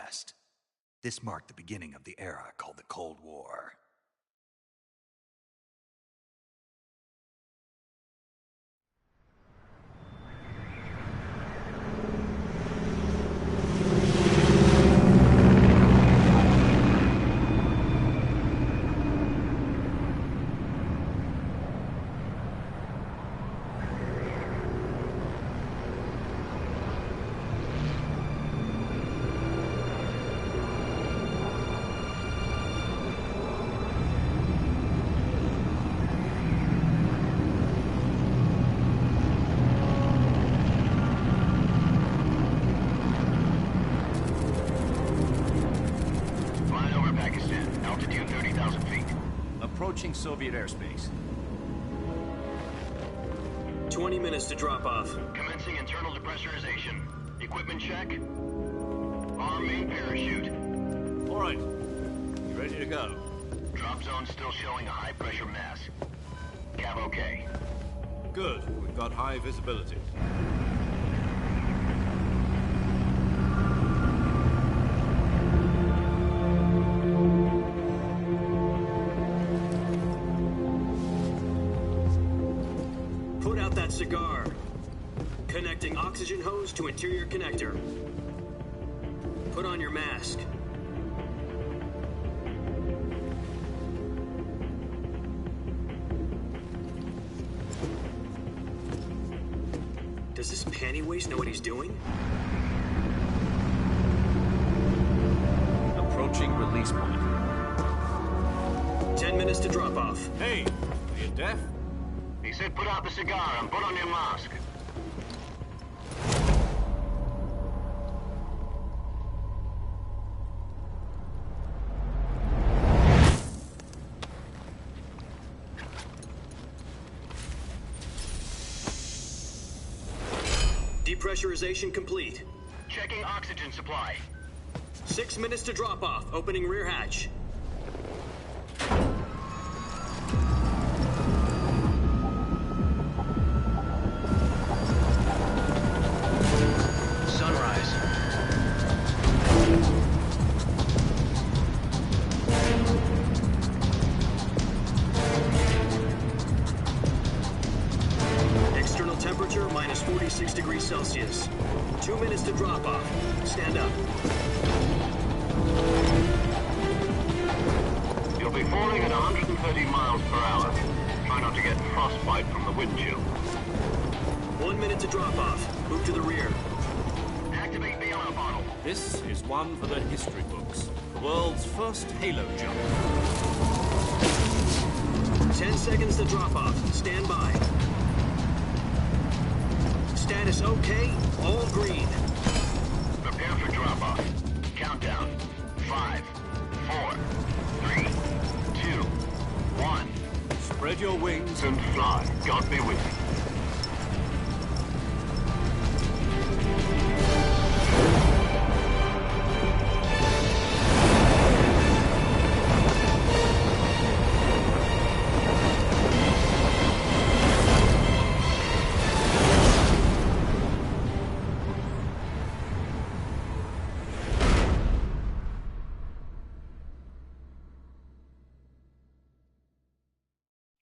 West. This marked the beginning of the era called the Cold War. Approaching Soviet airspace. 20 minutes to drop off. Commencing internal depressurization. Equipment check. Arm main parachute. All right. You ready to go? Drop zone still showing a high pressure mass. Cav okay. Good. We've got high visibility. Cigar. Connecting oxygen hose to interior connector. Put on your mask. Does this panty waste know what he's doing? Approaching release point. 10 minutes to drop off. Hey, are you deaf? He said put out the cigar and put on your mask. Depressurization complete. Checking oxygen supply. 6 minutes to drop off. Opening rear hatch. Temperature minus 46 degrees Celsius. 2 minutes to drop off. Stand up. You'll be falling at 130 miles per hour. Try not to get frostbite from the wind chill. 1 minute to drop off. Move to the rear. Activate the alarm bottle. This is one for the history books. The world's first halo jump. 10 seconds to drop off. Stand by. Status okay, all green. Prepare for drop-off. Countdown. 5, 4, 3, 2, 1. Spread your wings And fly. God be with you.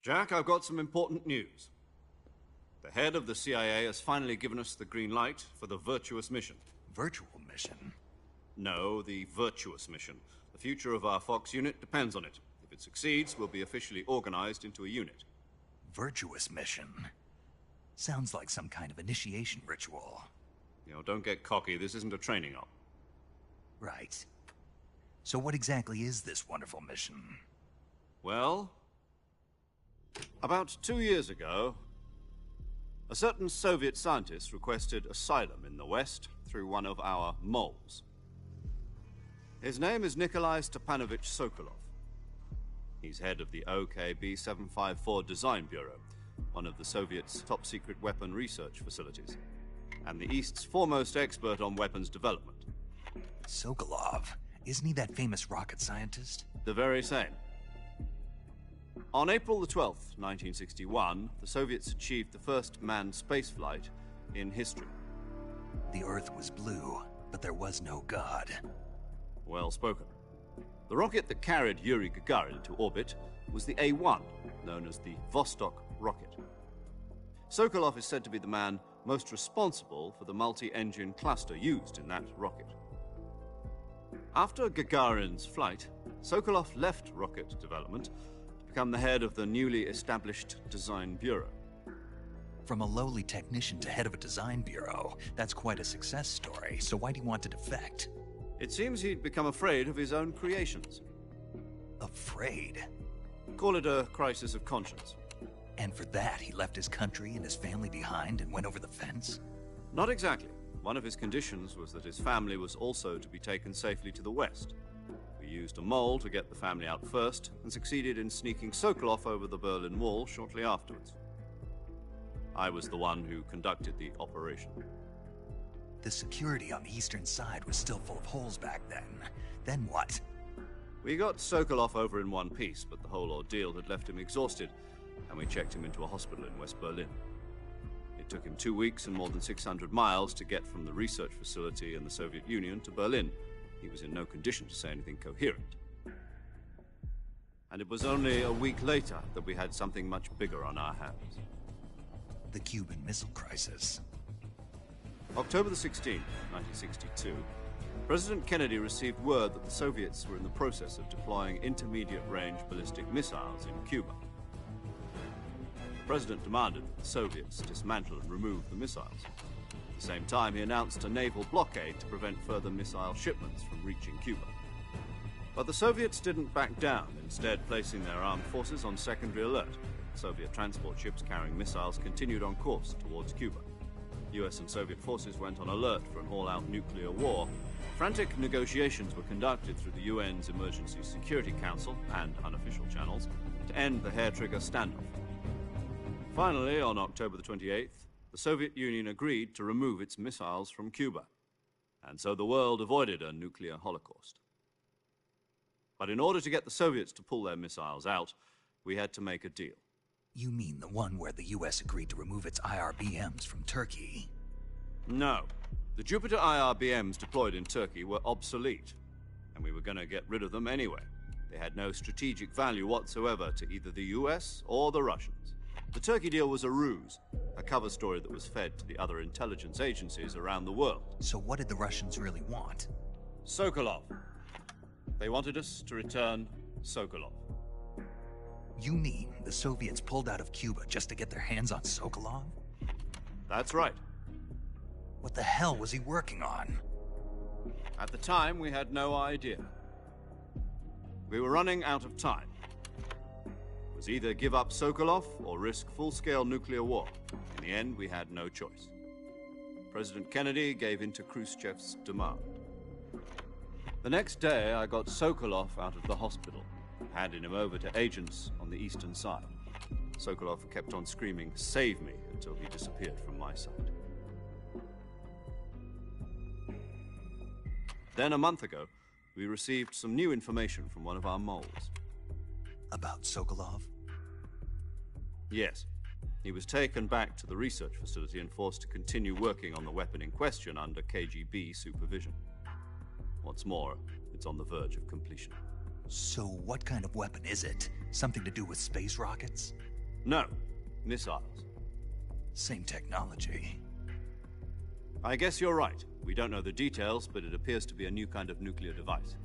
Jack, I've got some important news. The head of the CIA has finally given us the green light for the virtuous mission. Virtual mission? No, the virtuous mission. The future of our Fox unit depends on it. If it succeeds, we'll be officially organized into a unit. Virtuous mission? Sounds like some kind of initiation ritual. You know, don't get cocky. This isn't a training op. Right. So what exactly is this wonderful mission? Well, about 2 years ago, a certain Soviet scientist requested asylum in the West through one of our moles. His name is Nikolai Stepanovich Sokolov. He's head of the OKB-754 Design Bureau, one of the Soviets' top-secret weapon research facilities, and the East's foremost expert on weapons development. Sokolov? Isn't he that famous rocket scientist? The very same. On April the 12th, 1961, the Soviets achieved the first manned spaceflight in history. The Earth was blue, but there was no God. Well spoken. The rocket that carried Yuri Gagarin to orbit was the A-1, known as the Vostok rocket. Sokolov is said to be the man most responsible for the multi-engine cluster used in that rocket. After Gagarin's flight, Sokolov left rocket development to become the head of the newly established Design Bureau. From a lowly technician to head of a design bureau, that's quite a success story, so why'd he want to defect? It seems he'd become afraid of his own creations. Afraid? Call it a crisis of conscience. And for that, he left his country and his family behind and went over the fence? Not exactly. One of his conditions was that his family was also to be taken safely to the west. We used a mole to get the family out first, and succeeded in sneaking Sokolov over the Berlin Wall shortly afterwards. I was the one who conducted the operation. The security on the eastern side was still full of holes back then. Then what? We got Sokolov over in one piece, but the whole ordeal had left him exhausted, and we checked him into a hospital in West Berlin. It took him 2 weeks and more than 600 miles to get from the research facility in the Soviet Union to Berlin. He was in no condition to say anything coherent. And it was only a week later that we had something much bigger on our hands. The Cuban Missile Crisis. October the 16th, 1962, President Kennedy received word that the Soviets were in the process of deploying intermediate-range ballistic missiles in Cuba. The President demanded that the Soviets dismantle and remove the missiles. At the same time, he announced a naval blockade to prevent further missile shipments from reaching Cuba. But the Soviets didn't back down, instead placing their armed forces on secondary alert. Soviet transport ships carrying missiles continued on course towards Cuba. US and Soviet forces went on alert for an all-out nuclear war. Frantic negotiations were conducted through the UN's Emergency Security Council and unofficial channels to end the hair-trigger standoff. Finally, on October the 28th, the Soviet Union agreed to remove its missiles from Cuba, and so the world avoided a nuclear holocaust. But in order to get the Soviets to pull their missiles out, we had to make a deal. You mean the one where the US agreed to remove its IRBMs from Turkey? No. The Jupiter IRBMs deployed in Turkey were obsolete, and we were going to get rid of them anyway. They had no strategic value whatsoever to either the US or the Russians. The Turkey deal was a ruse, a cover story that was fed to the other intelligence agencies around the world. So what did the Russians really want? Sokolov. They wanted us to return Sokolov. You mean the Soviets pulled out of Cuba just to get their hands on Sokolov? That's right. What the hell was he working on? At the time, we had no idea. We were running out of time. It was either give up Sokolov or risk full-scale nuclear war. In the end, we had no choice. President Kennedy gave in to Khrushchev's demand. The next day, I got Sokolov out of the hospital, handing him over to agents on the eastern side. Sokolov kept on screaming, "Save me," until he disappeared from my sight. Then, a month ago, we received some new information from one of our moles. About Sokolov? Yes. He was taken back to the research facility and forced to continue working on the weapon in question under KGB supervision. What's more, it's on the verge of completion. So what kind of weapon is it? Something to do with space rockets? No, missiles. Same technology. I guess you're right. We don't know the details, but it appears to be a new kind of nuclear device.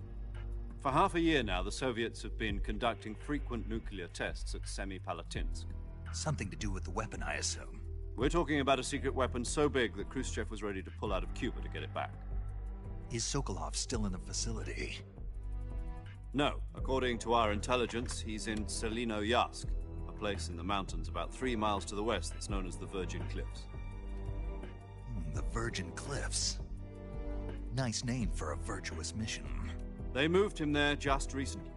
For half a year now, the Soviets have been conducting frequent nuclear tests at Semipalatinsk. Something to do with the weapon, I assume. We're talking about a secret weapon so big that Khrushchev was ready to pull out of Cuba to get it back. Is Sokolov still in the facility? No. According to our intelligence, he's in Selinoyarsk, a place in the mountains about 3 miles to the west that's known as the Virgin Cliffs. The Virgin Cliffs. Nice name for a virtuous mission. They moved him there just recently.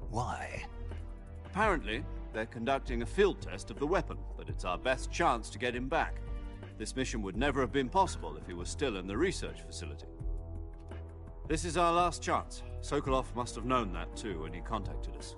Why? Apparently, they're conducting a field test of the weapon, but it's our best chance to get him back. This mission would never have been possible if he was still in the research facility. This is our last chance. Sokolov must have known that too when he contacted us.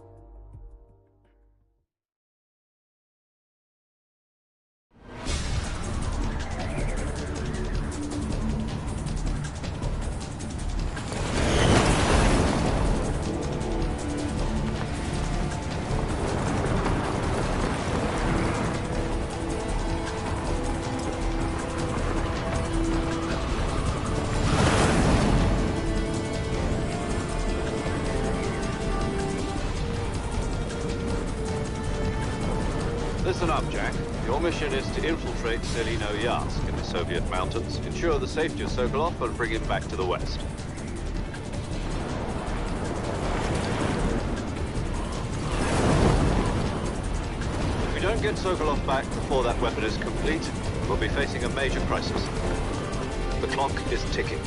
Listen up, Jack. Your mission is to infiltrate Selino Yask in the Soviet mountains, ensure the safety of Sokolov, and bring him back to the West. If we don't get Sokolov back before that weapon is complete, we'll be facing a major crisis. The clock is ticking.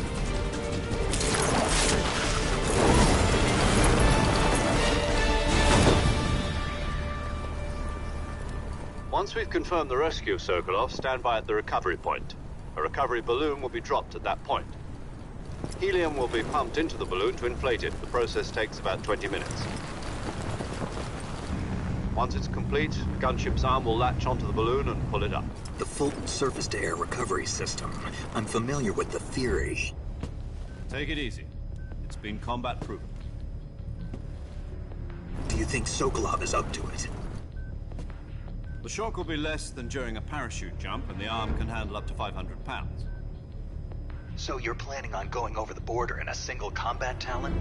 Once we've confirmed the rescue of Sokolov, stand by at the recovery point. A recovery balloon will be dropped at that point. Helium will be pumped into the balloon to inflate it. The process takes about 20 minutes. Once it's complete, the gunship's arm will latch onto the balloon and pull it up. The Fulton surface-to-air recovery system. I'm familiar with the theory. Take it easy. It's been combat-proven. Do you think Sokolov is up to it? The shock will be less than during a parachute jump, and the arm can handle up to 500 pounds. So you're planning on going over the border in a single combat Talon?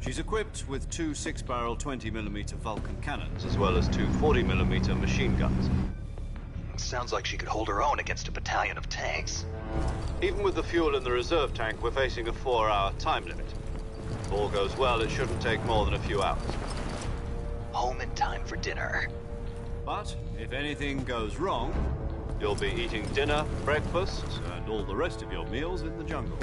She's equipped with two 6-barrel 20mm Vulcan cannons, as well as two 40mm machine guns. Sounds like she could hold her own against a battalion of tanks. Even with the fuel in the reserve tank, we're facing a 4-hour time limit. If all goes well, it shouldn't take more than a few hours. Home in time for dinner. But if anything goes wrong, you'll be eating dinner, breakfast, and all the rest of your meals in the jungle.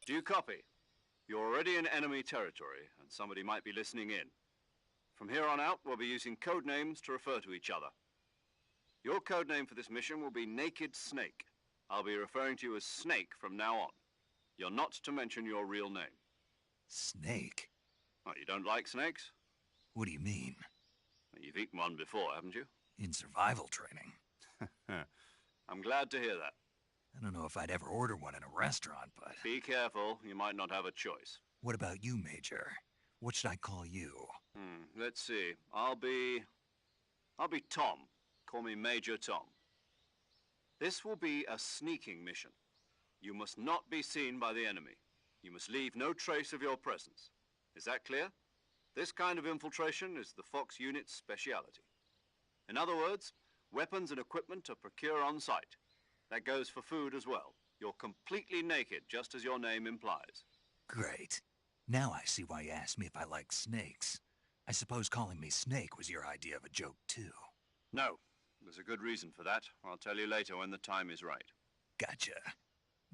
Do you copy? You're already in enemy territory, and somebody might be listening in. From here on out, we'll be using code names to refer to each other. Your code name for this mission will be Naked Snake. I'll be referring to you as Snake from now on. You're not to mention your real name. Snake? Oh, you don't like snakes? What do you mean? You've eaten one before, haven't you? In survival training. I'm glad to hear that. I don't know if I'd ever order one in a restaurant, but... Be careful, you might not have a choice. What about you, Major? What should I call you? Let's see. I'll be Tom. Call me Major Tom. This will be a sneaking mission. You must not be seen by the enemy. You must leave no trace of your presence. Is that clear? This kind of infiltration is the Fox unit's speciality. In other words, weapons and equipment are procured on site. That goes for food as well. You're completely naked, just as your name implies. Great. Now I see why you asked me if I like snakes. I suppose calling me Snake was your idea of a joke, too. No. There's a good reason for that. I'll tell you later when the time is right. Gotcha.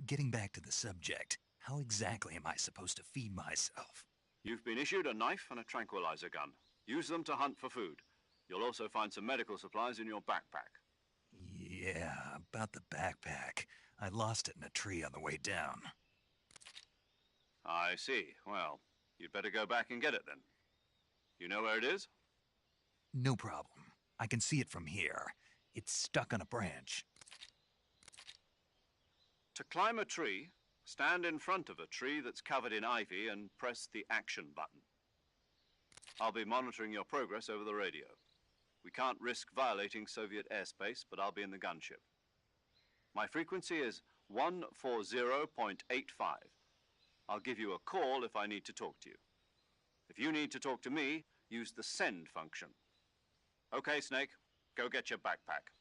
Getting back to the subject, how exactly am I supposed to feed myself? You've been issued a knife and a tranquilizer gun. Use them to hunt for food. You'll also find some medical supplies in your backpack. Yeah, about the backpack. I lost it in a tree on the way down. I see. Well, you'd better go back and get it then. You know where it is? No problem. I can see it from here. It's stuck on a branch. To climb a tree, stand in front of a tree that's covered in ivy and press the action button. I'll be monitoring your progress over the radio. We can't risk violating Soviet airspace, but I'll be in the gunship. My frequency is 140.85. I'll give you a call if I need to talk to you. If you need to talk to me, use the send function. Okay, Snake, go get your backpack.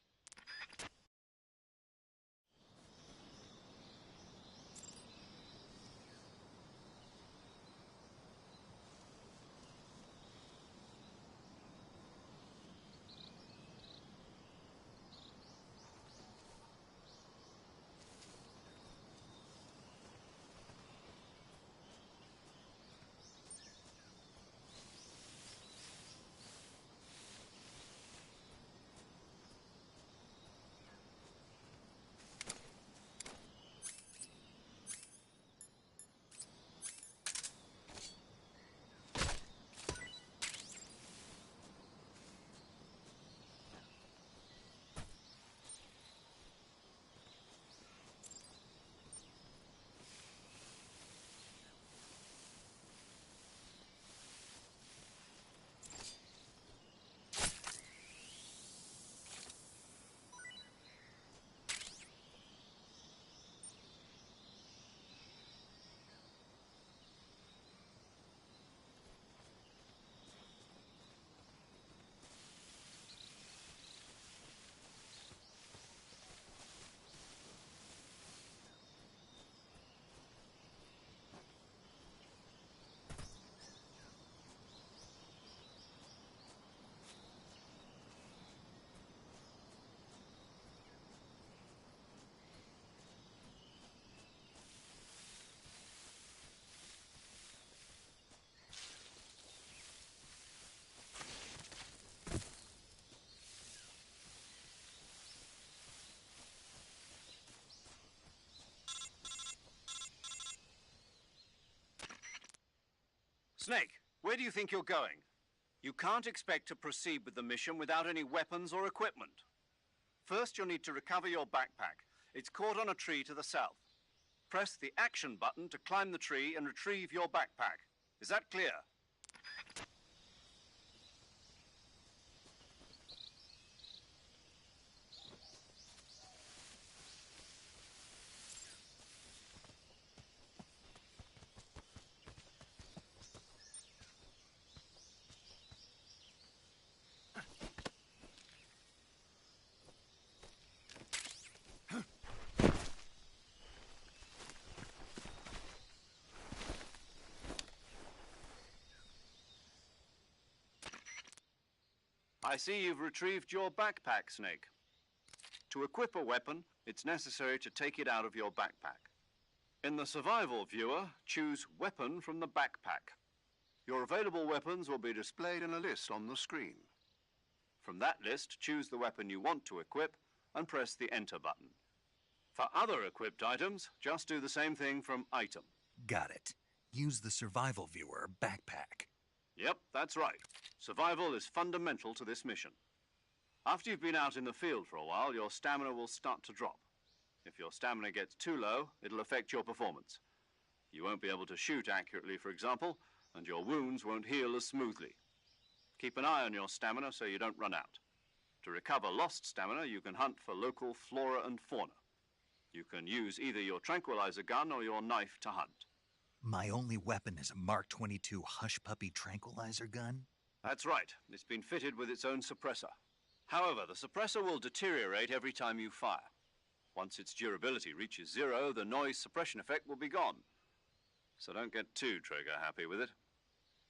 Snake, where do you think you're going? You can't expect to proceed with the mission without any weapons or equipment. First, you'll need to recover your backpack. It's caught on a tree to the south. Press the action button to climb the tree and retrieve your backpack. Is that clear? I see you've retrieved your backpack, Snake. To equip a weapon, it's necessary to take it out of your backpack. In the survival viewer, choose Weapon from the backpack. Your available weapons will be displayed in a list on the screen. From that list, choose the weapon you want to equip and press the Enter button. For other equipped items, just do the same thing from Item. Got it. Use the survival viewer backpack. Yep, that's right. Survival is fundamental to this mission. After you've been out in the field for a while, your stamina will start to drop. If your stamina gets too low, it'll affect your performance. You won't be able to shoot accurately, for example, and your wounds won't heal as smoothly. Keep an eye on your stamina so you don't run out. To recover lost stamina, you can hunt for local flora and fauna. You can use either your tranquilizer gun or your knife to hunt. My only weapon is a Mark 22 Hush Puppy tranquilizer gun? That's right. It's been fitted with its own suppressor. However, the suppressor will deteriorate every time you fire. Once its durability reaches 0, the noise suppression effect will be gone. So don't get too trigger happy with it.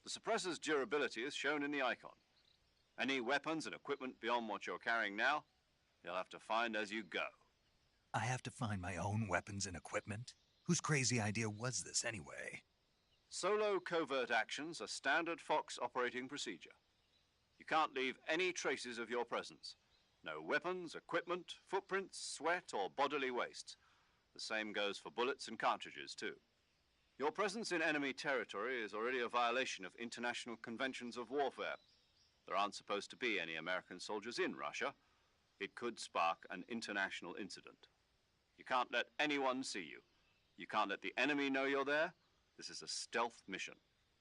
The suppressor's durability is shown in the icon. Any weapons and equipment beyond what you're carrying now, you'll have to find as you go. I have to find my own weapons and equipment? Whose crazy idea was this anyway? Solo covert actions are standard Fox operating procedure. You can't leave any traces of your presence. No weapons, equipment, footprints, sweat, or bodily waste. The same goes for bullets and cartridges, too. Your presence in enemy territory is already a violation of international conventions of warfare. There aren't supposed to be any American soldiers in Russia. It could spark an international incident. You can't let anyone see you. You can't let the enemy know you're there. This is a stealth mission.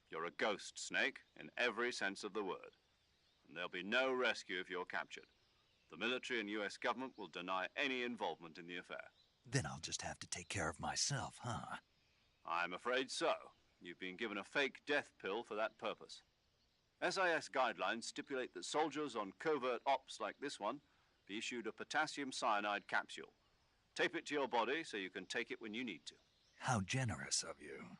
You're a ghost, Snake, in every sense of the word. And there'll be no rescue if you're captured. The military and US government will deny any involvement in the affair. Then I'll just have to take care of myself, huh? I'm afraid so. You've been given a fake death pill for that purpose. SIS guidelines stipulate that soldiers on covert ops like this one be issued a potassium cyanide capsule. Tape it to your body so you can take it when you need to. How generous of you.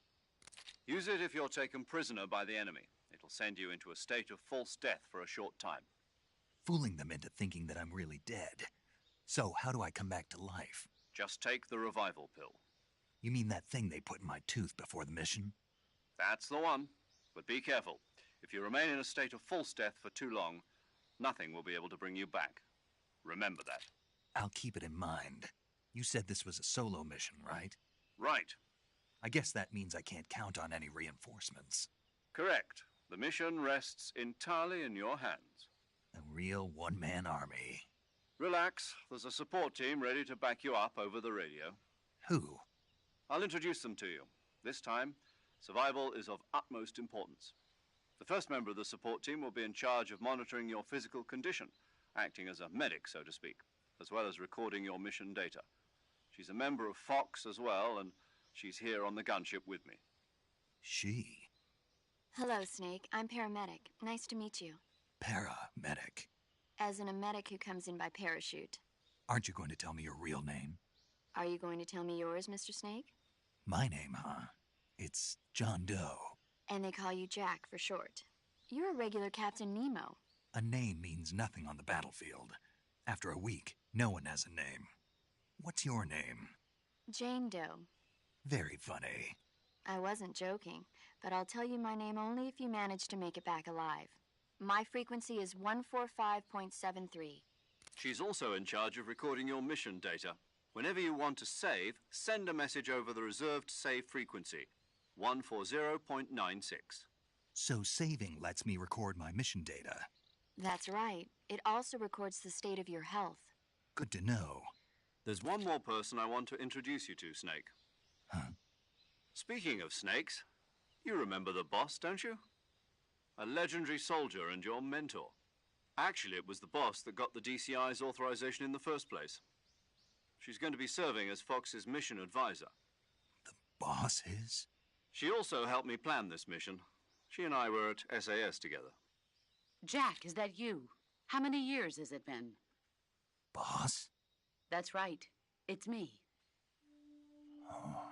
Use it if you're taken prisoner by the enemy. It'll send you into a state of false death for a short time. Fooling them into thinking that I'm really dead. So how do I come back to life? Just take the revival pill. You mean that thing they put in my tooth before the mission? That's the one. But be careful. If you remain in a state of false death for too long, nothing will be able to bring you back. Remember that. I'll keep it in mind. You said this was a solo mission, right? Right. I guess that means I can't count on any reinforcements. Correct. The mission rests entirely in your hands. A real one-man army. Relax. There's a support team ready to back you up over the radio. Who? I'll introduce them to you. This time, survival is of utmost importance. The first member of the support team will be in charge of monitoring your physical condition, acting as a medic, so to speak, as well as recording your mission data. She's a member of Fox as well, and she's here on the gunship with me. She? Hello, Snake. I'm paramedic. Nice to meet you. Paramedic. As in a medic who comes in by parachute. Aren't you going to tell me your real name? Are you going to tell me yours, Mr. Snake? My name, huh? It's John Doe. And they call you Jack for short. You're a regular Captain Nemo. A name means nothing on the battlefield. After a week, no one has a name. What's your name? Jane Doe. Very funny. I wasn't joking, but I'll tell you my name only if you manage to make it back alive. My frequency is 145.73. She's also in charge of recording your mission data. Whenever you want to save, send a message over the reserved save frequency, 140.96. So saving lets me record my mission data. That's right. It also records the state of your health. Good to know. There's one more person I want to introduce you to, Snake. Huh? Speaking of snakes, you remember the boss, don't you? A legendary soldier and your mentor. Actually, it was the boss that got the DCI's authorization in the first place. She's going to be serving as Fox's mission advisor. The boss is? She also helped me plan this mission. She and I were at SAS together. Jack, is that you? How many years has it been? Boss? That's right. It's me. Oh.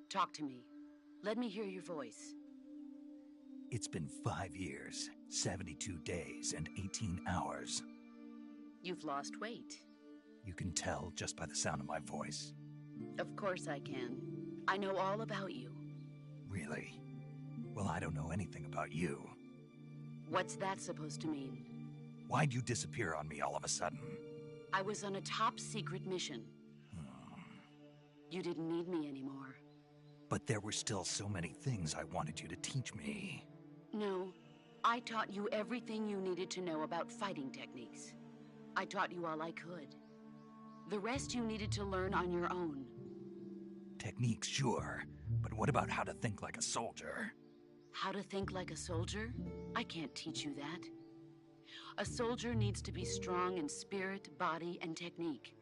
Talk to me. Let me hear your voice. It's been 5 years, 72 days, and 18 hours. You've lost weight. You can tell just by the sound of my voice. Of course I can. I know all about you. Really? Well, I don't know anything about you. What's that supposed to mean? Why'd you disappear on me all of a sudden? I was on a top-secret mission. You didn't need me anymore. But there were still so many things I wanted you to teach me. No, I taught you everything you needed to know about fighting techniques. I taught you all I could. The rest you needed to learn on your own. Techniques, sure. But what about how to think like a soldier? How to think like a soldier? I can't teach you that. A soldier needs to be strong in spirit, body, and technique.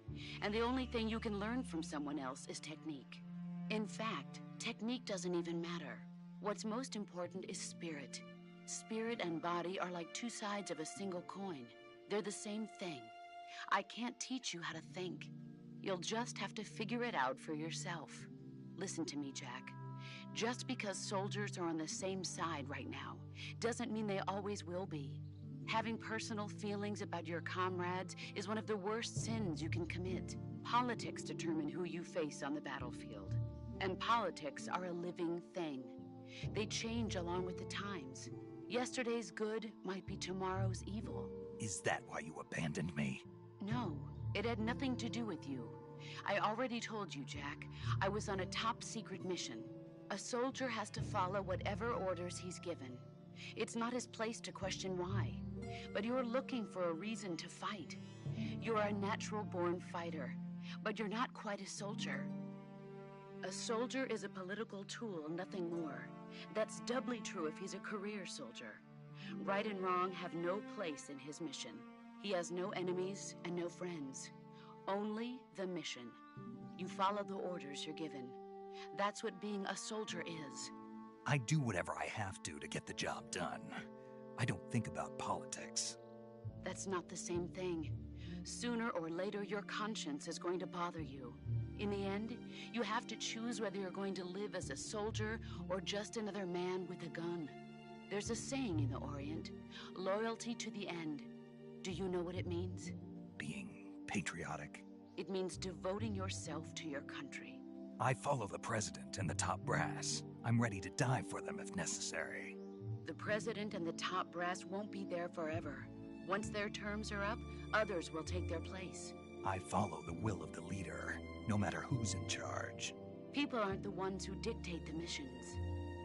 And the only thing you can learn from someone else is technique. In fact, technique doesn't even matter. What's most important is spirit. Spirit and body are like two sides of a single coin. They're the same thing. I can't teach you how to think. You'll just have to figure it out for yourself. Listen to me, Jack. Just because soldiers are on the same side right now doesn't mean they always will be. Having personal feelings about your comrades is one of the worst sins you can commit. Politics determine who you face on the battlefield. And politics are a living thing. They change along with the times. Yesterday's good might be tomorrow's evil. Is that why you abandoned me? No, it had nothing to do with you. I already told you, Jack. I was on a top-secret mission. A soldier has to follow whatever orders he's given. It's not his place to question why. But you're looking for a reason to fight. You're a natural-born fighter. But you're not quite a soldier. A soldier is a political tool, nothing more. That's doubly true if he's a career soldier. Right and wrong have no place in his mission. He has no enemies and no friends. Only the mission. You follow the orders you're given. That's what being a soldier is. I do whatever I have to get the job done. I don't think about politics. That's not the same thing. Sooner or later, your conscience is going to bother you. In the end, you have to choose whether you're going to live as a soldier or just another man with a gun. There's a saying in the Orient, loyalty to the end. Do you know what it means? Being patriotic. It means devoting yourself to your country. I follow the president and the top brass. I'm ready to die for them if necessary. The president and the top brass won't be there forever. Once their terms are up, others will take their place. I follow the will of the leader, no matter who's in charge. People aren't the ones who dictate the missions.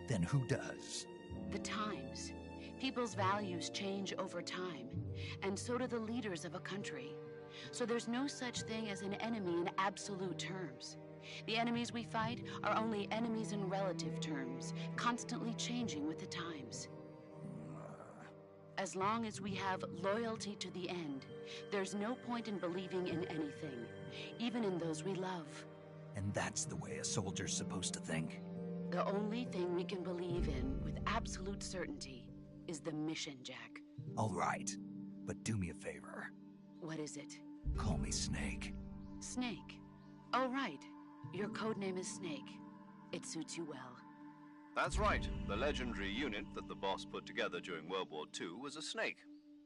Then who does? The times. People's values change over time, and so do the leaders of a country. So there's no such thing as an enemy in absolute terms. The enemies we fight are only enemies in relative terms, constantly changing with the times. As long as we have loyalty to the end, there's no point in believing in anything, even in those we love. And that's the way a soldier's supposed to think? The only thing we can believe in with absolute certainty is the mission, Jack. All right, but do me a favor. What is it? Call me Snake. Snake? Oh, right. Your codename is Snake. It suits you well. That's right. The legendary unit that the boss put together during World War II was a snake.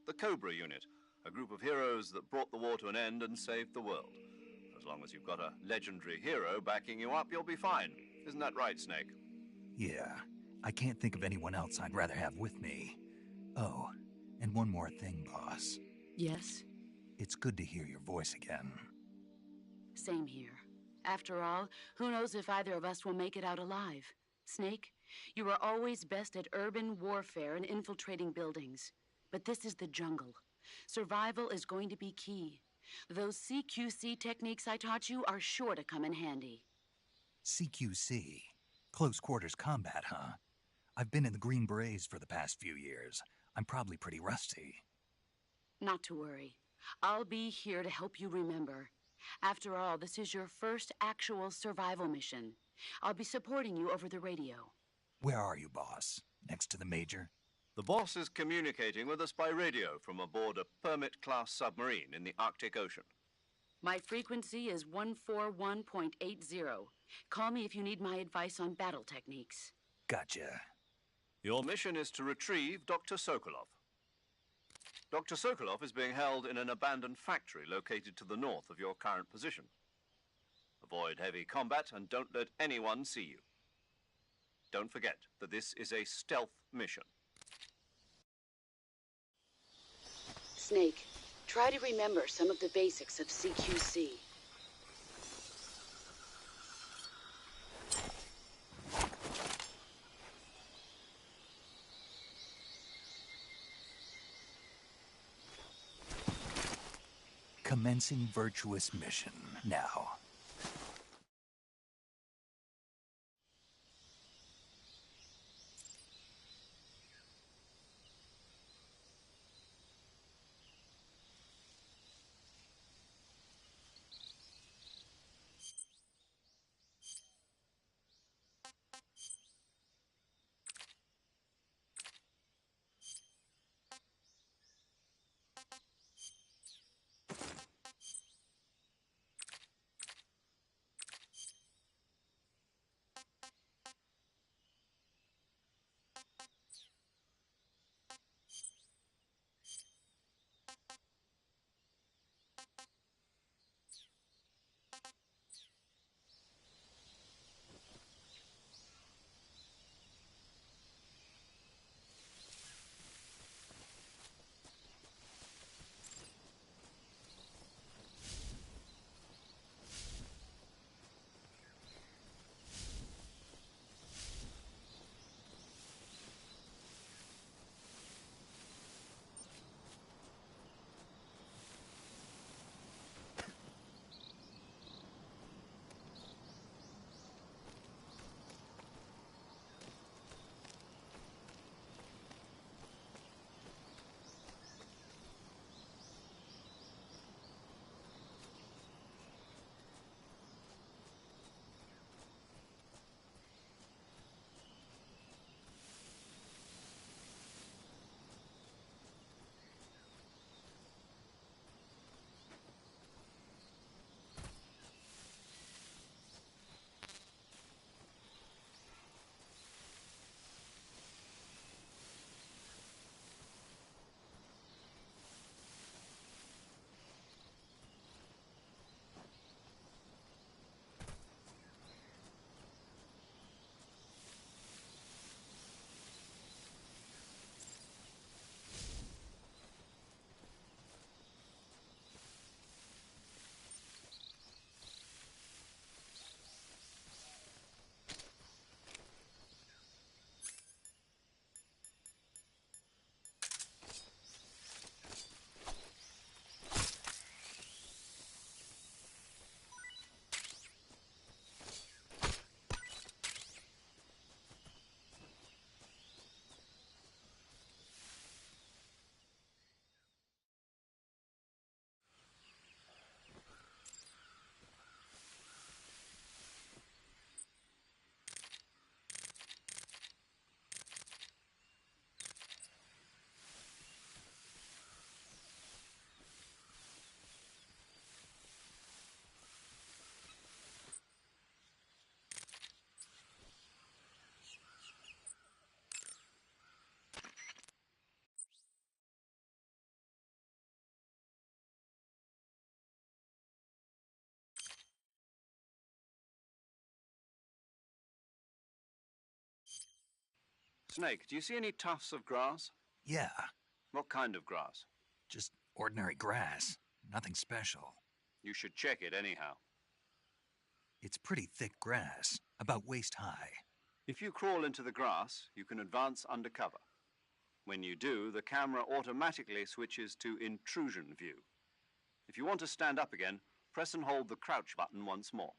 The Cobra unit, a group of heroes that brought the war to an end and saved the world. As long as you've got a legendary hero backing you up, you'll be fine. Isn't that right, Snake? Yeah, I can't think of anyone else I'd rather have with me. Oh, and one more thing, boss. Yes? It's good to hear your voice again. Same here. After all, who knows if either of us will make it out alive? Snake, you are always best at urban warfare and infiltrating buildings. But this is the jungle. Survival is going to be key. Those CQC techniques I taught you are sure to come in handy. CQC? Close quarters combat, huh? I've been in the Green Berets for the past few years. I'm probably pretty rusty. Not to worry. I'll be here to help you remember. After all, this is your first actual survival mission. I'll be supporting you over the radio. Where are you, boss? Next to the Major? The boss is communicating with us by radio from aboard a Permit-class submarine in the Arctic Ocean. My frequency is 141.80. Call me if you need my advice on battle techniques. Gotcha. Your mission is to retrieve Dr. Sokolov. Dr. Sokolov is being held in an abandoned factory located to the north of your current position. Avoid heavy combat and don't let anyone see you. Don't forget that this is a stealth mission. Snake, try to remember some of the basics of CQC. Commencing virtuous mission now. Snake, do you see any tufts of grass? Yeah, What kind of grass? just ordinary grass. Nothing special. You should check it anyhow. It's pretty thick grass, about waist high. If you crawl into the grass, you can advance undercover. When you do, the camera automatically switches to intrusion view. If you want to stand up again, press and hold the crouch button once more.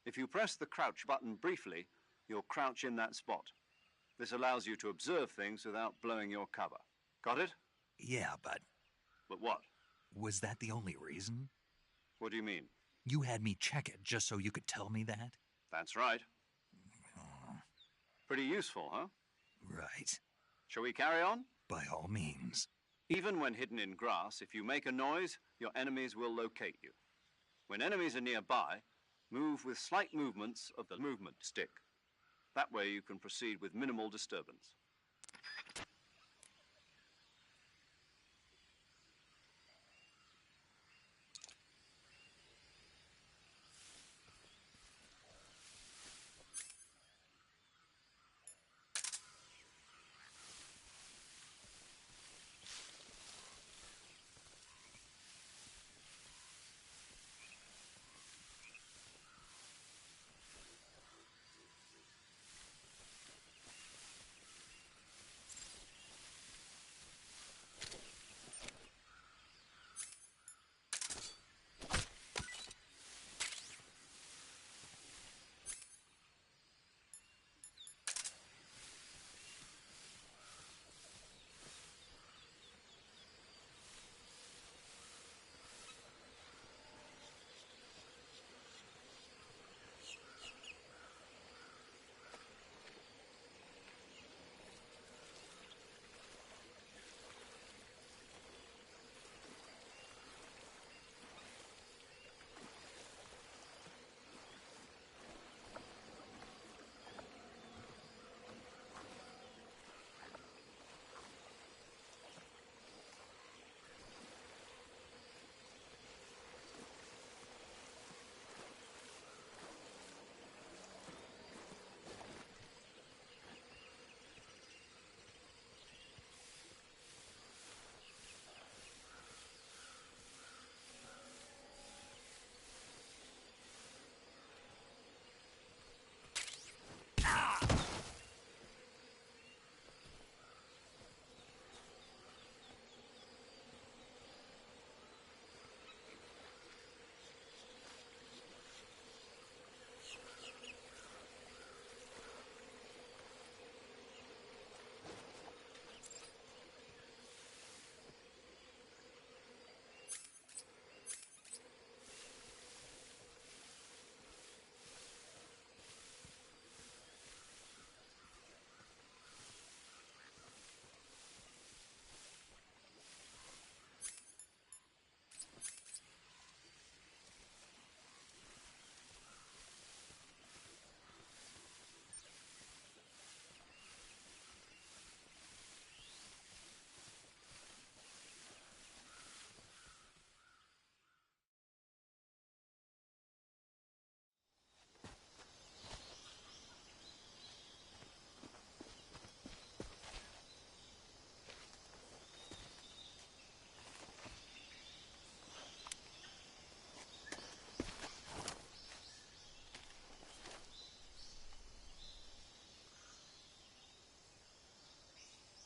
If you press the crouch button briefly, you'll crouch in that spot. This allows you to observe things without blowing your cover. Got it? Yeah, but But what? was that the only reason? What do you mean? You had me check it just so you could tell me that? That's right. Pretty useful, huh? Right. Shall we carry on? By all means. Even when hidden in grass, if you make a noise, your enemies will locate you. When enemies are nearby, move with slight movements of the movement stick. That way you can proceed with minimal disturbance.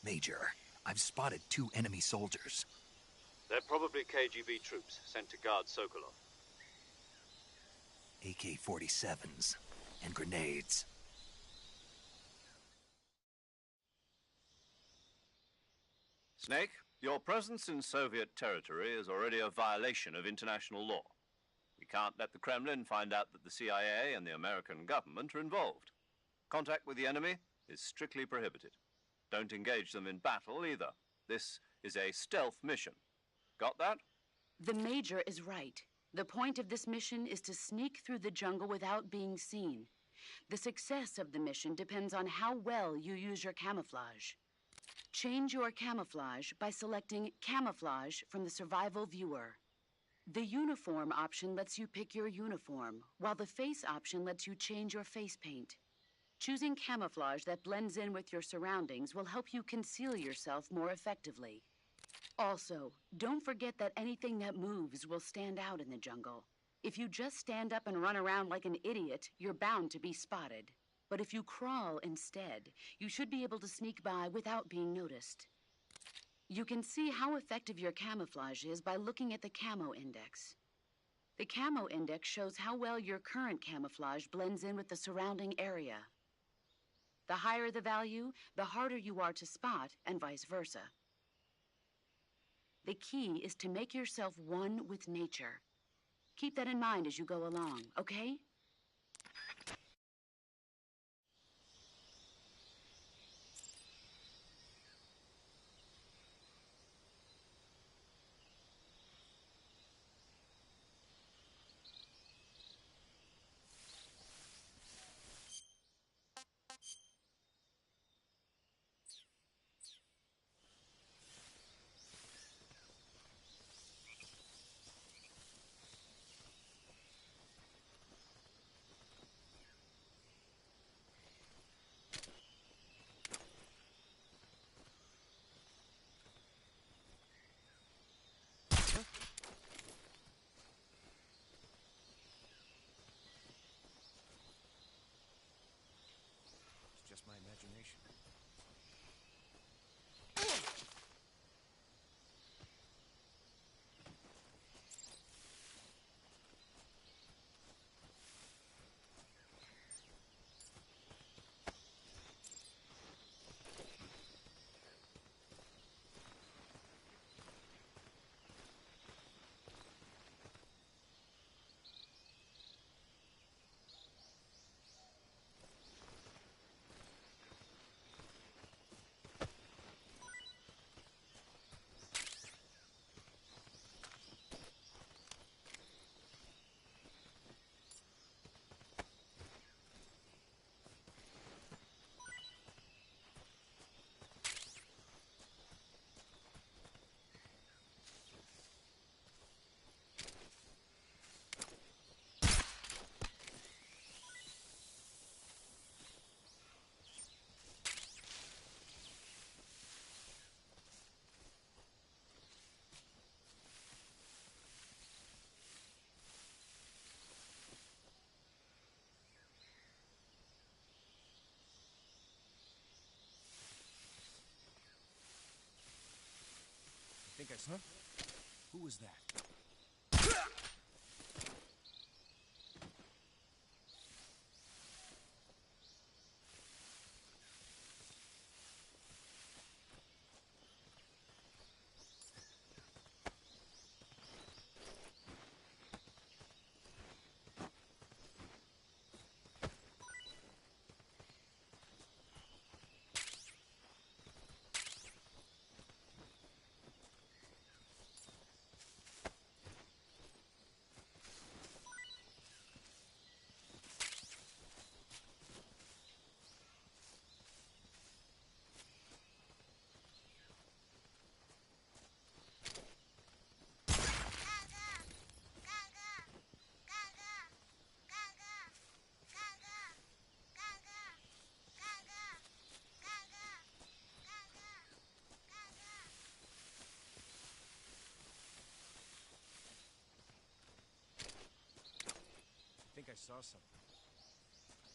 Major, I've spotted 2 enemy soldiers. They're probably KGB troops sent to guard Sokolov. AK-47s and grenades. Snake, your presence in Soviet territory is already a violation of international law. We can't let the Kremlin find out that the CIA and the American government are involved. Contact with the enemy is strictly prohibited. Don't engage them in battle either. This is a stealth mission. Got that? The Major is right. The point of this mission is to sneak through the jungle without being seen. The success of the mission depends on how well you use your camouflage. Change your camouflage by selecting Camouflage from the Survival Viewer. The Uniform option lets you pick your uniform, while the Face option lets you change your face paint. Choosing camouflage that blends in with your surroundings will help you conceal yourself more effectively. Also, don't forget that anything that moves will stand out in the jungle. If you just stand up and run around like an idiot, you're bound to be spotted. But if you crawl instead, you should be able to sneak by without being noticed. You can see how effective your camouflage is by looking at the camo index. The camo index shows how well your current camouflage blends in with the surrounding area. The higher the value, the harder you are to spot, and vice versa. The key is to make yourself one with nature. Keep that in mind as you go along, okay? It's just my imagination. Think I saw? Who was that? Think I saw something.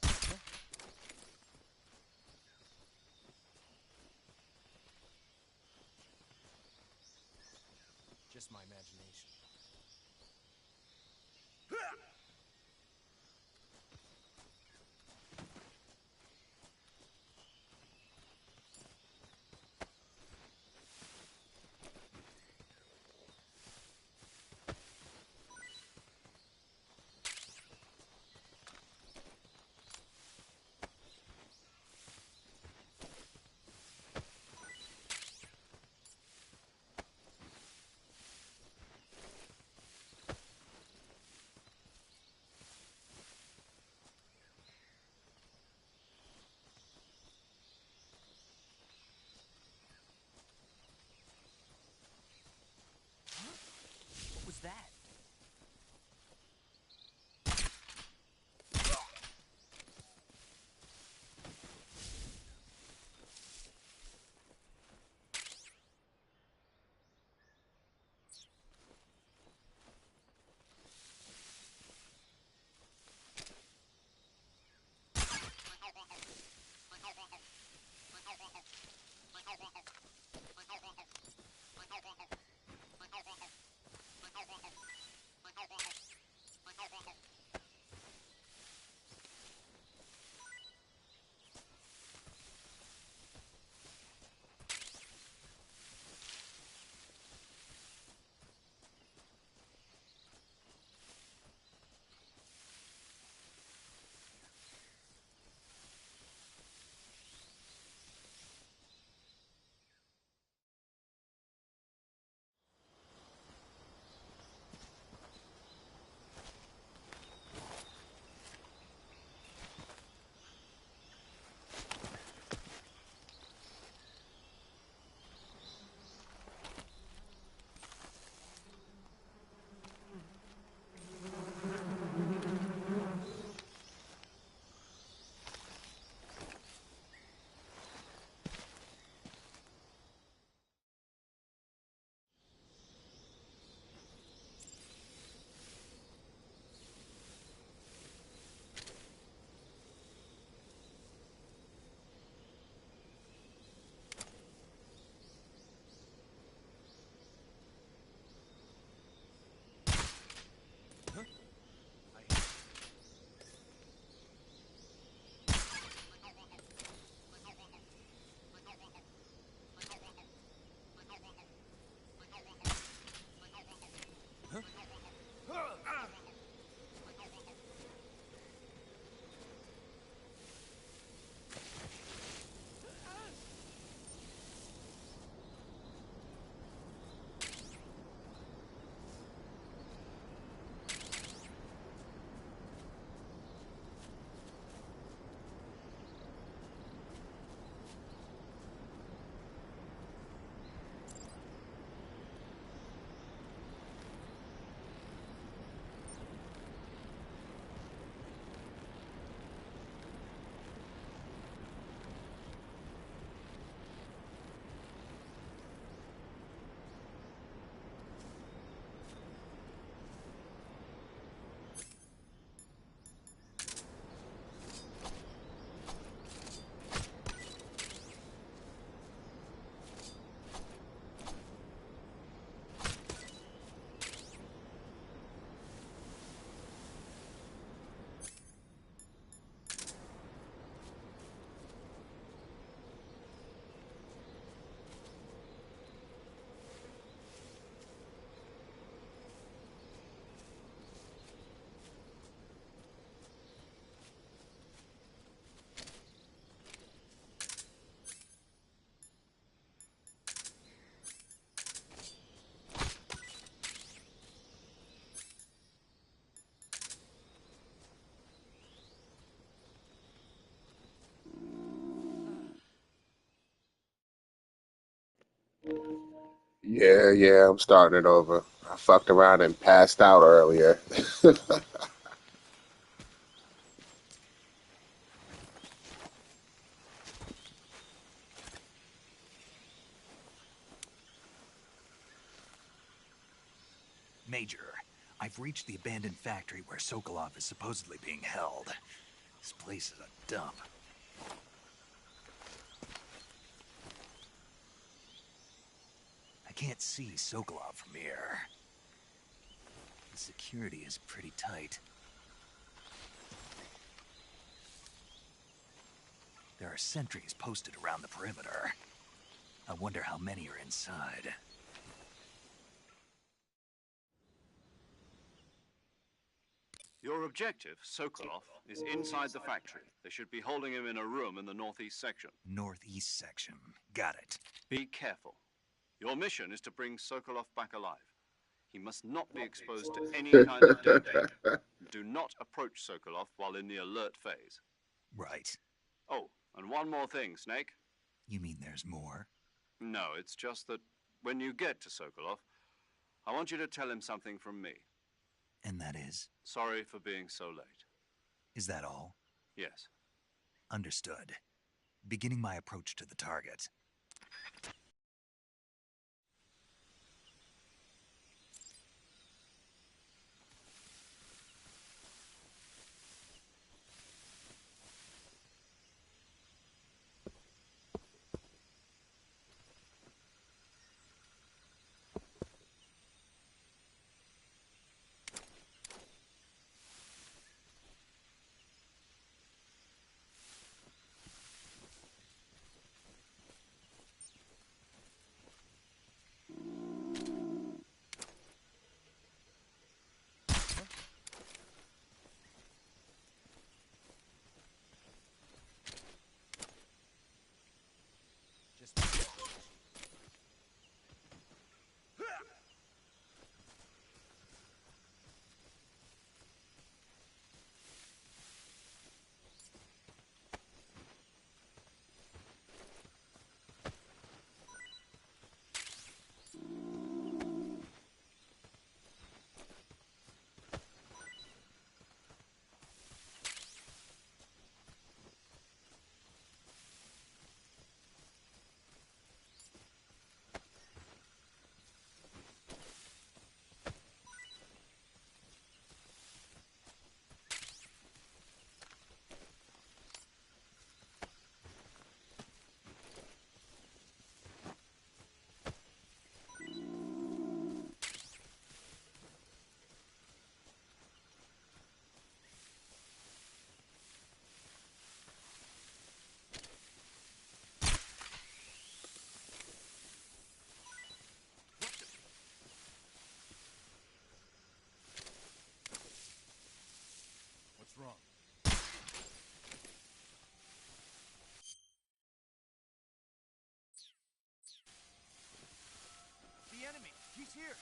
Huh? Just my imagination. Yeah, I'm starting it over. I fucked around and passed out earlier. Major, I've reached the abandoned factory where Sokolov is supposedly being held. This place is a dump. I can't see Sokolov from here. The security is pretty tight. There are sentries posted around the perimeter. I wonder how many are inside. Your objective, Sokolov, is inside the factory. They should be holding him in a room in the northeast section. Northeast section. Got it. Be careful. Your mission is to bring Sokolov back alive. He must not be exposed to any kind of danger. Do not approach Sokolov while in the alert phase. Right. Oh, and one more thing, Snake. You mean there's more? No, it's just that when you get to Sokolov, I want you to tell him something from me. And that is? Sorry for being so late. Is that all? Yes. Understood. Beginning my approach to the target. What's wrong? The enemy! He's here!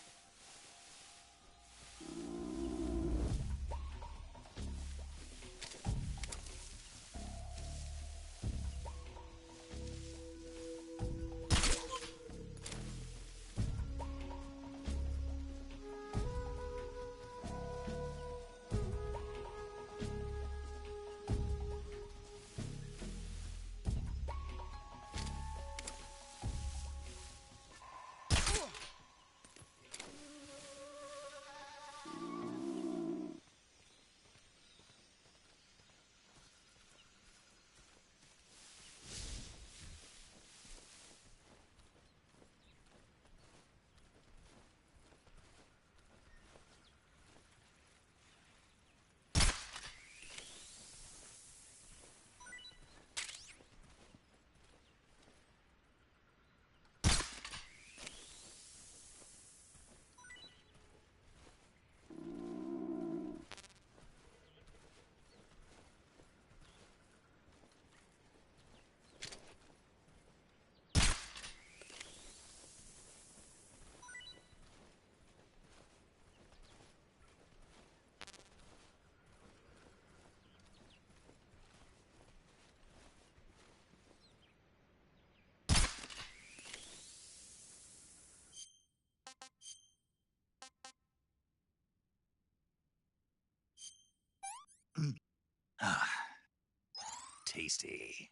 tasty.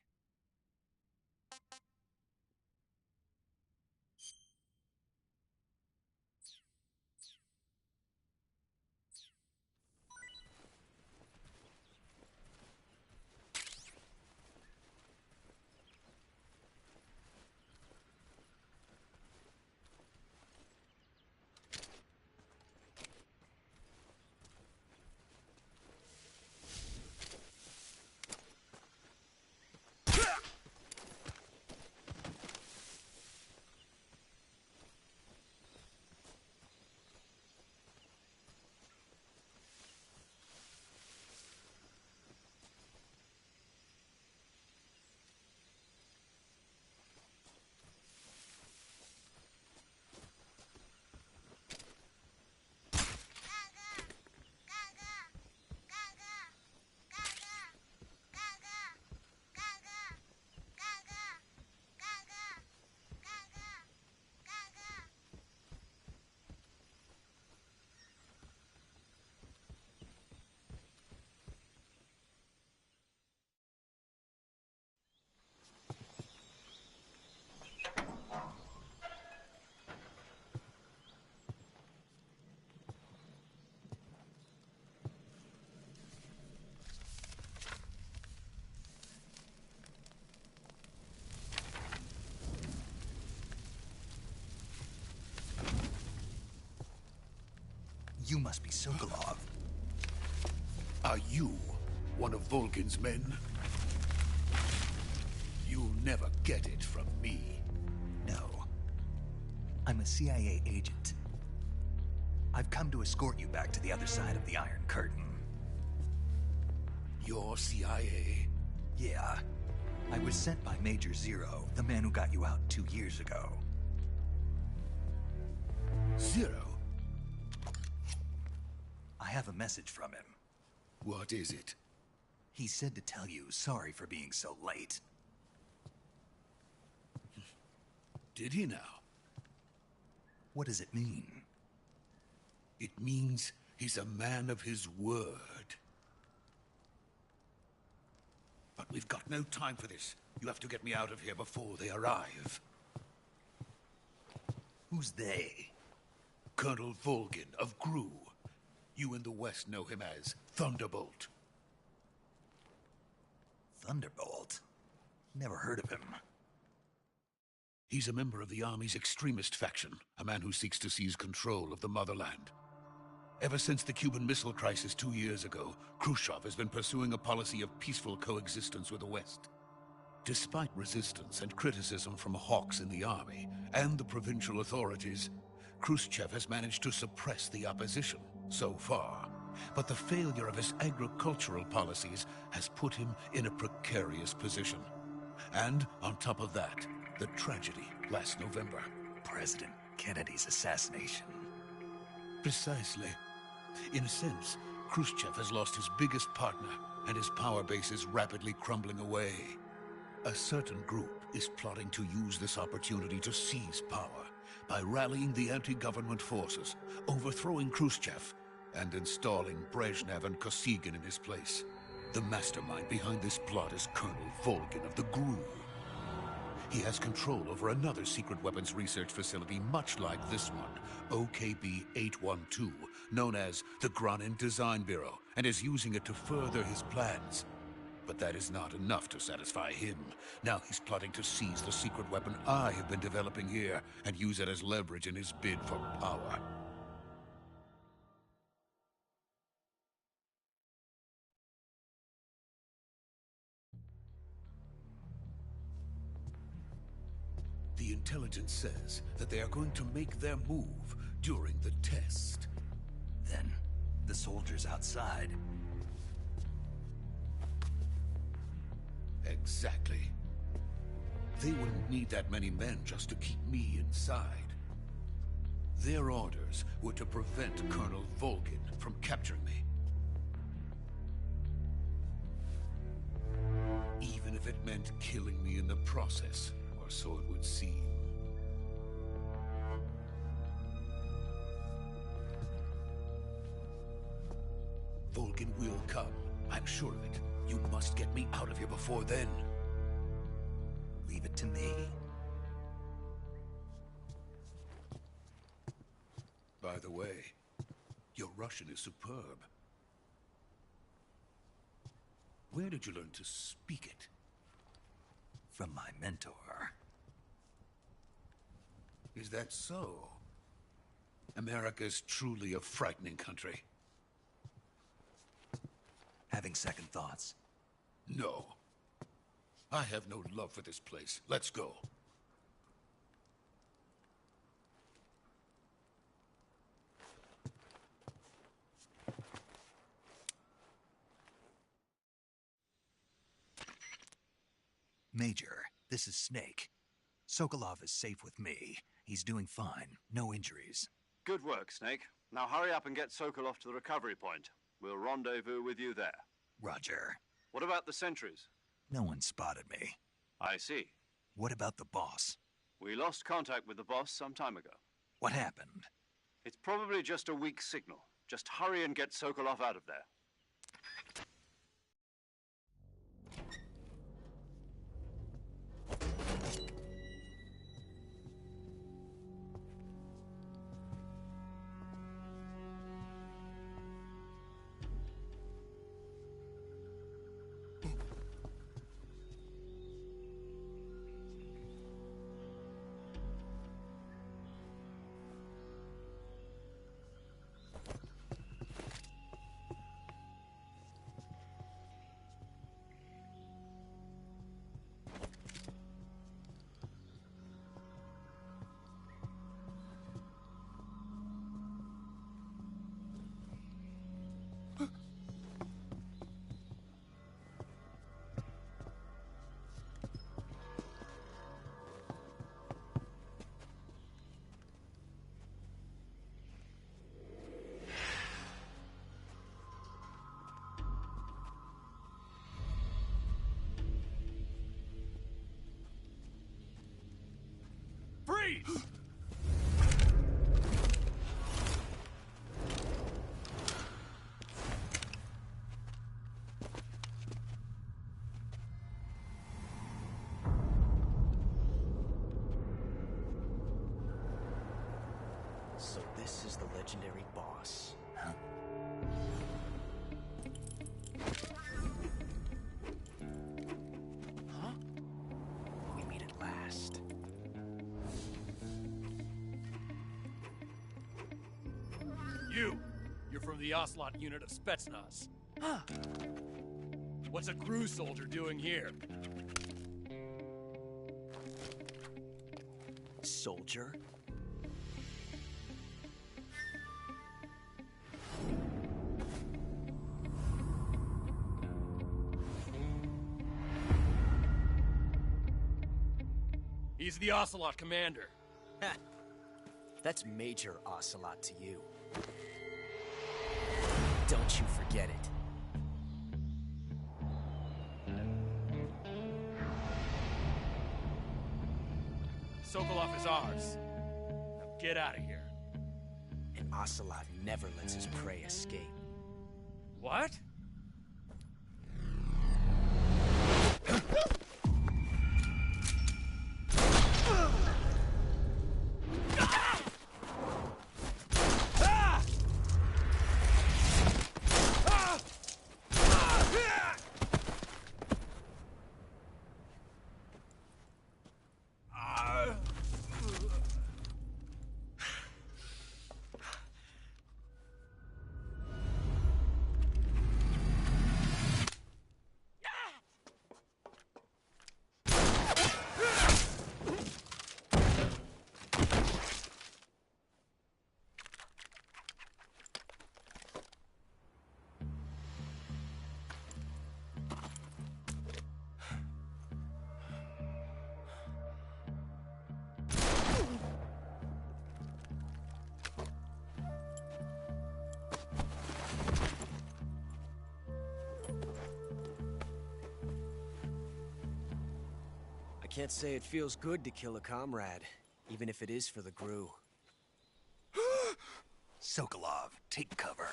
You must be Sokolov. Are you one of Volgin's men? You'll never get it from me. No. I'm a CIA agent. I've come to escort you back to the other side of the Iron Curtain. You're CIA? Yeah. I was sent by Major Zero, the man who got you out 2 years ago. Zero? I have a message from him. What is it? He said to tell you sorry for being so late. Did he now? What does it mean? It means he's a man of his word. But we've got no time for this. You have to get me out of here before they arrive. Who's they? Colonel Volgin of GRU. You in the West know him as Thunderbolt. Thunderbolt? Never heard of him. He's a member of the Army's extremist faction, a man who seeks to seize control of the motherland. Ever since the Cuban Missile Crisis 2 years ago, Khrushchev has been pursuing a policy of peaceful coexistence with the West. Despite resistance and criticism from hawks in the Army and the provincial authorities, Khrushchev has managed to suppress the opposition so far. But the failure of his agricultural policies has put him in a precarious position. And on top of that, the tragedy last November. President Kennedy's assassination. Precisely. In a sense, Khrushchev has lost his biggest partner, and his power base is rapidly crumbling away. A certain group is plotting to use this opportunity to seize power by rallying the anti-government forces, overthrowing Khrushchev, and installing Brezhnev and Kosygin in his place. The mastermind behind this plot is Colonel Volgin of the GRU. He has control over another secret weapons research facility much like this one, OKB-812, known as the Granin Design Bureau, and is using it to further his plans. But that is not enough to satisfy him. Now he's plotting to seize the secret weapon I have been developing here and use it as leverage in his bid for power. The intelligence says that they are going to make their move during the test. Then, the soldiers outside. Exactly. They wouldn't need that many men just to keep me inside. Their orders were to prevent Colonel Volgin from capturing me. Even if it meant killing me in the process, or so it would seem. Volgin will come, I'm sure of it. You must get me out of here before then. Leave it to me. By the way, your Russian is superb. Where did you learn to speak it? From my mentor. Is that so? America's truly a frightening country. Having second thoughts? No. I have no love for this place. Let's go. Major, this is Snake. Sokolov is safe with me. He's doing fine. No injuries. Good work, Snake. Now hurry up and get Sokolov to the recovery point. We'll rendezvous with you there. Roger. What about the sentries? No one spotted me. I see. What about the boss? We lost contact with the boss some time ago. What happened? It's probably just a weak signal. Just hurry and get Sokolov out of there. Freeze! So this is the legendary boss. Huh? Huh? We meet at last. You're from the Ocelot unit of Spetsnaz. Huh. What's a crew soldier doing here? Soldier? He's the Ocelot commander. Ha! That's Major Ocelot to you. Don't you forget it. Sokolov is ours. Now get out of here. And Ocelot never lets his prey escape. What? I can't say it feels good to kill a comrade, even if it is for the GRU. Sokolov, take cover.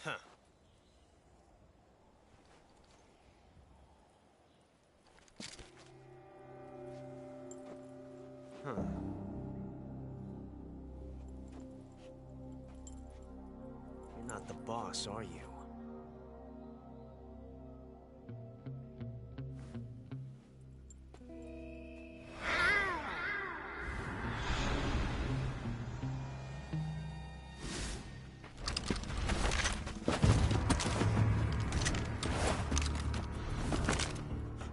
Huh. Huh. You're not the boss, are you?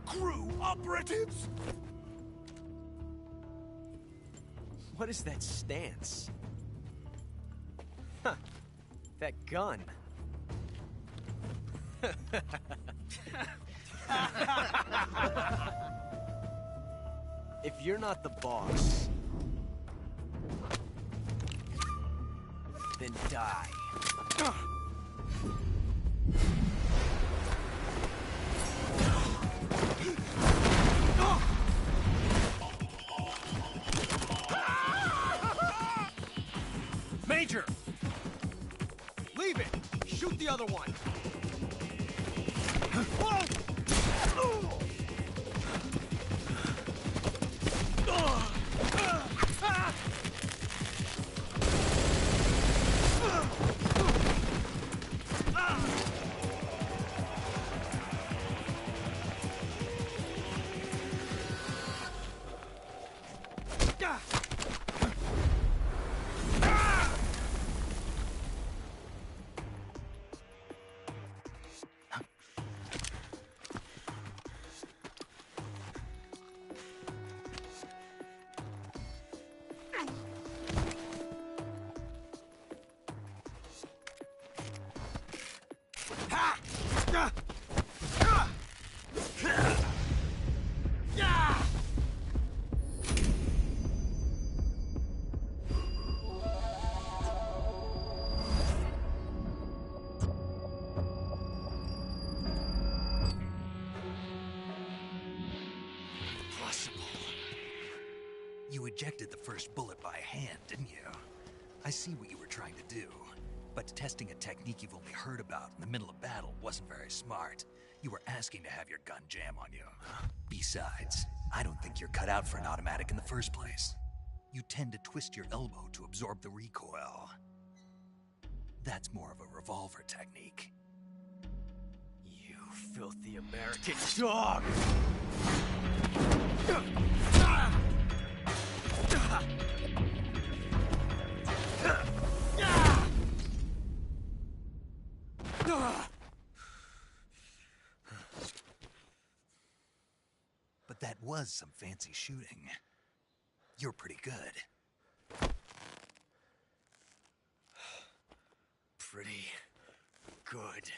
Crew operatives! What is that stance? Huh. That gun. If you're not the boss, then die. Major! Leave it! Shoot the other one! You ejected the first bullet by hand, didn't you? I see what you were trying to do. But testing a technique you've only heard about in the middle of battle wasn't very smart. You were asking to have your gun jam on you. Besides, I don't think you're cut out for an automatic in the first place. You tend to twist your elbow to absorb the recoil. That's more of a revolver technique. You filthy American dog! But that was some fancy shooting. You're pretty good. Pretty good.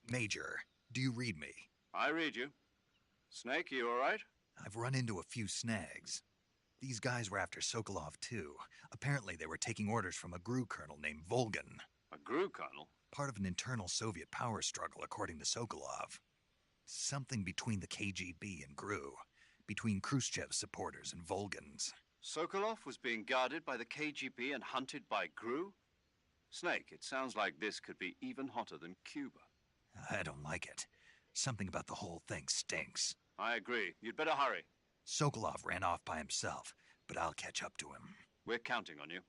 Major, do you read me? I read you. Snake, you all right? I've run into a few snags. These guys were after Sokolov, too. Apparently they were taking orders from a GRU colonel named Volgan. A GRU colonel? Part of an internal Soviet power struggle, according to Sokolov. Something between the KGB and GRU. Between Khrushchev's supporters and Volgan's. Sokolov was being guarded by the KGB and hunted by GRU? Snake, it sounds like this could be even hotter than Cuba. I don't like it. Something about the whole thing stinks. I agree. You'd better hurry. Sokolov ran off by himself, but I'll catch up to him. We're counting on you.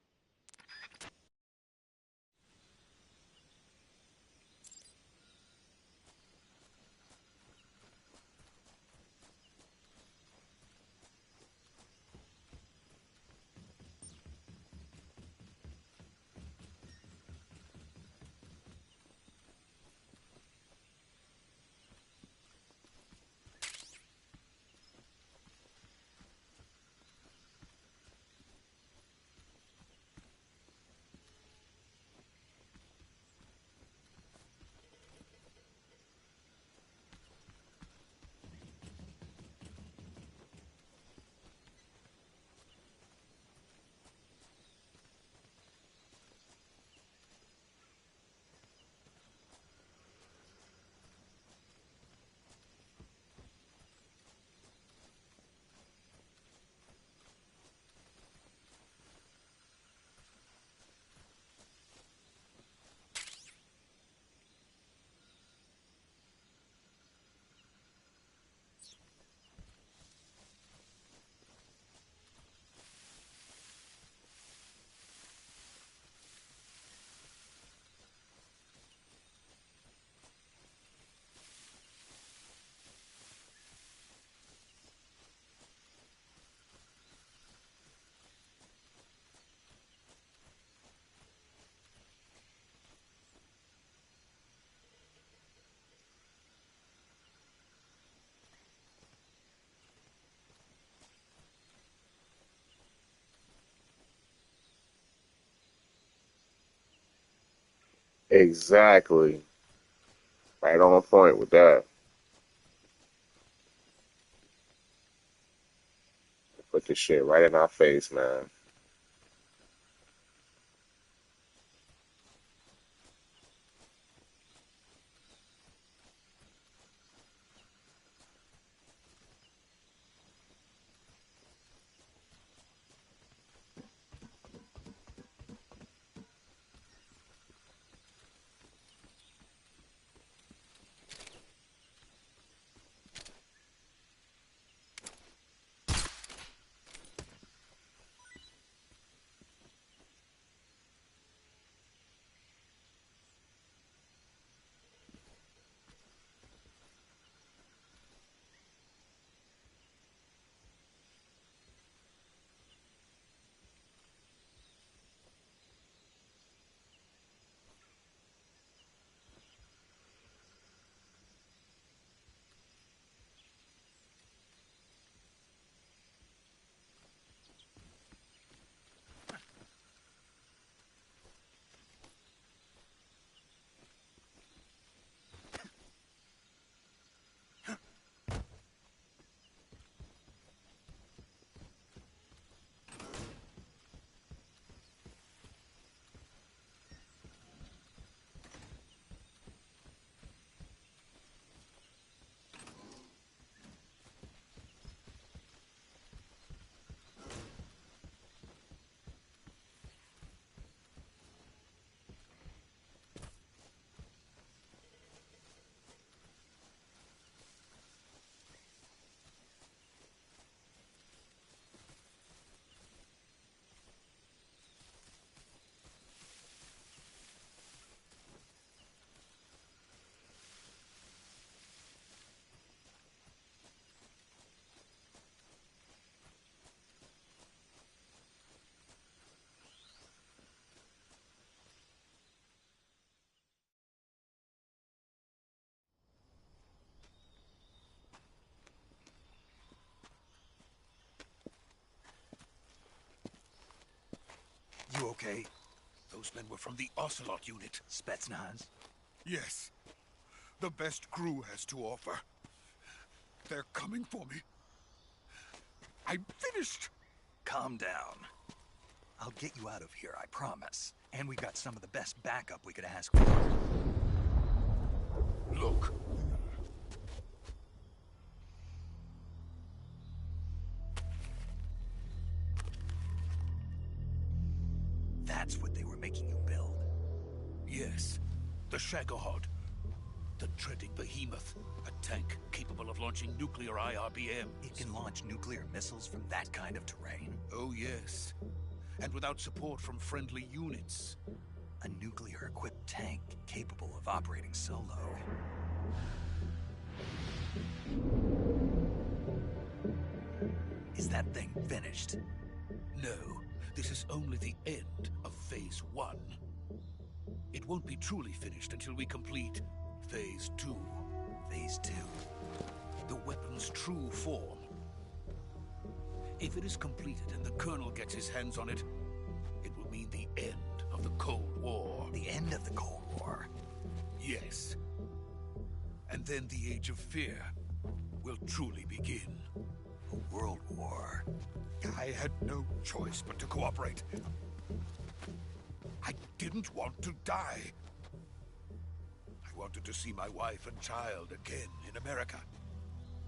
Exactly. Right on point with that. Put this shit right in our face, man. You okay? Those men were from the Ocelot unit. Spetsnaz? Yes. The best crew has to offer. They're coming for me. I'm finished. Calm down. I'll get you out of here, I promise. And we got some of the best backup we could ask for. Look. That's what they were making you build? Yes. The Shagohod. The treading behemoth. A tank capable of launching nuclear IRBMs. It can launch nuclear missiles from that kind of terrain? Oh, yes. And without support from friendly units. A nuclear-equipped tank capable of operating solo. Is that thing finished? No. This is only the end of Phase 1. It won't be truly finished until we complete Phase 2. Phase 2? The weapon's true form. If it is completed and the Colonel gets his hands on it, it will mean the end of the Cold War. The end of the Cold War? Yes. And then the Age of Fear will truly begin. A world war? I had no choice but to cooperate. I didn't want to die. I wanted to see my wife and child again in America.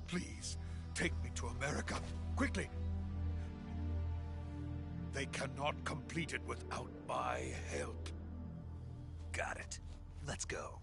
Please, take me to America, quickly. They cannot complete it without my help. Got it. Let's go.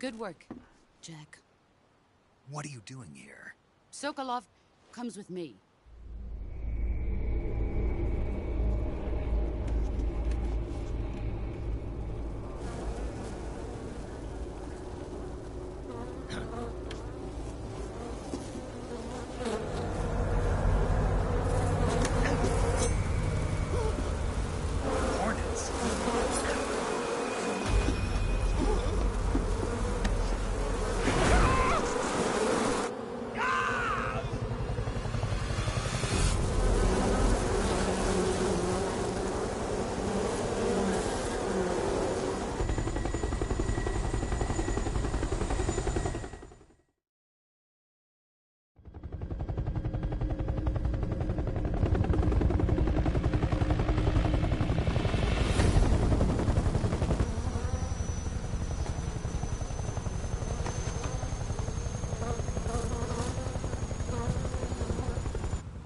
Good work, Jack. What are you doing here? Sokolov comes with me.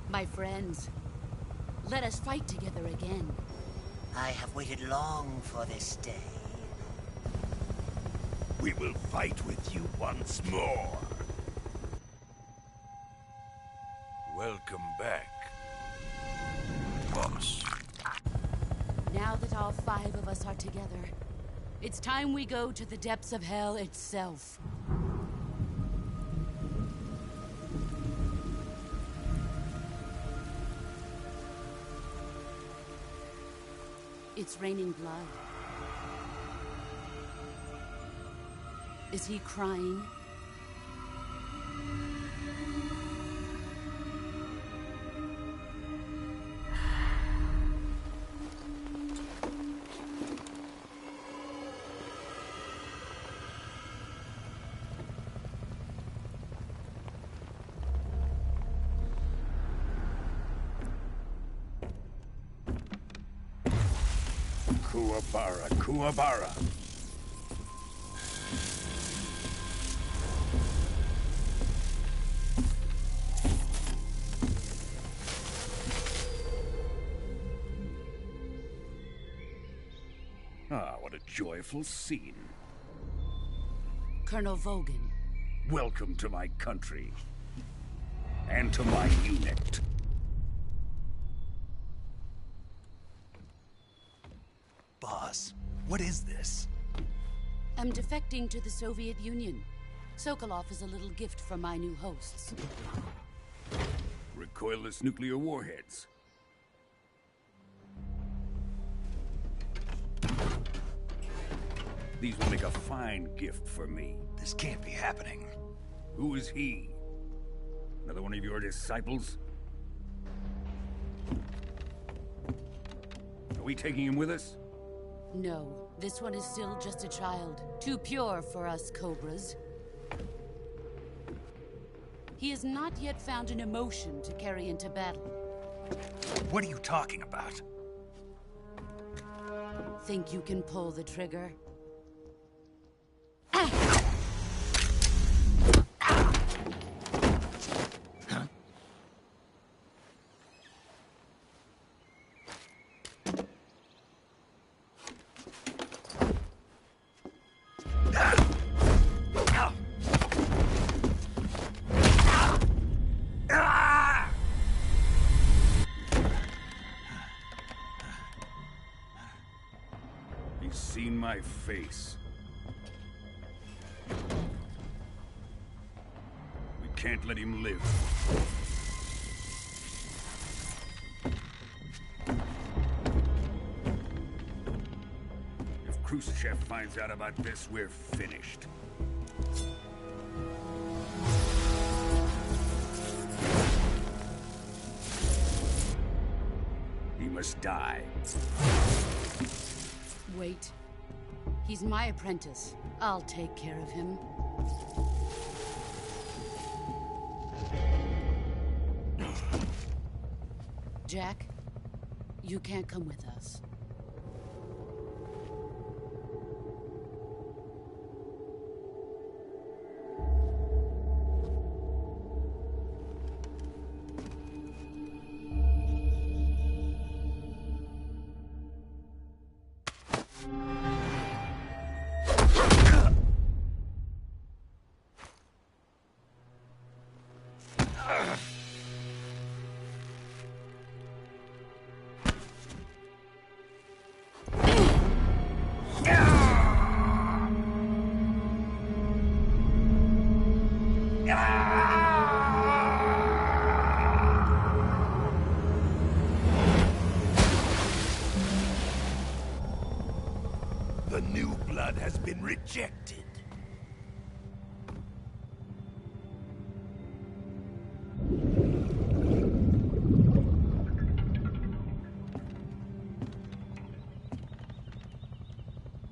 My friends, let us fight together again. I have waited long for this day. We will fight with you once more. Welcome back, boss. Now that all 5 of us are together, it's time we go to the depths of hell itself. It's raining blood. Is he crying? Kuwabara, Kuwabara. Ah, what a joyful scene. Colonel Vogan. Welcome to my country. And to my unit. Boss, what is this? I'm defecting to the Soviet Union. Sokolov is a little gift from my new hosts. Recoilless nuclear warheads. These will make a fine gift for me. This can't be happening. Who is he? Another one of your disciples? Are we taking him with us? No, this one is still just a child. Too pure for us Cobras. He has not yet found an emotion to carry into battle. What are you talking about? Think you can pull the trigger? He's seen my face. We can't let him live. If Khrushchev finds out about this, we're finished. He must die. Wait. He's my apprentice. I'll take care of him. Jack, you can't come with us. The new blood has been rejected.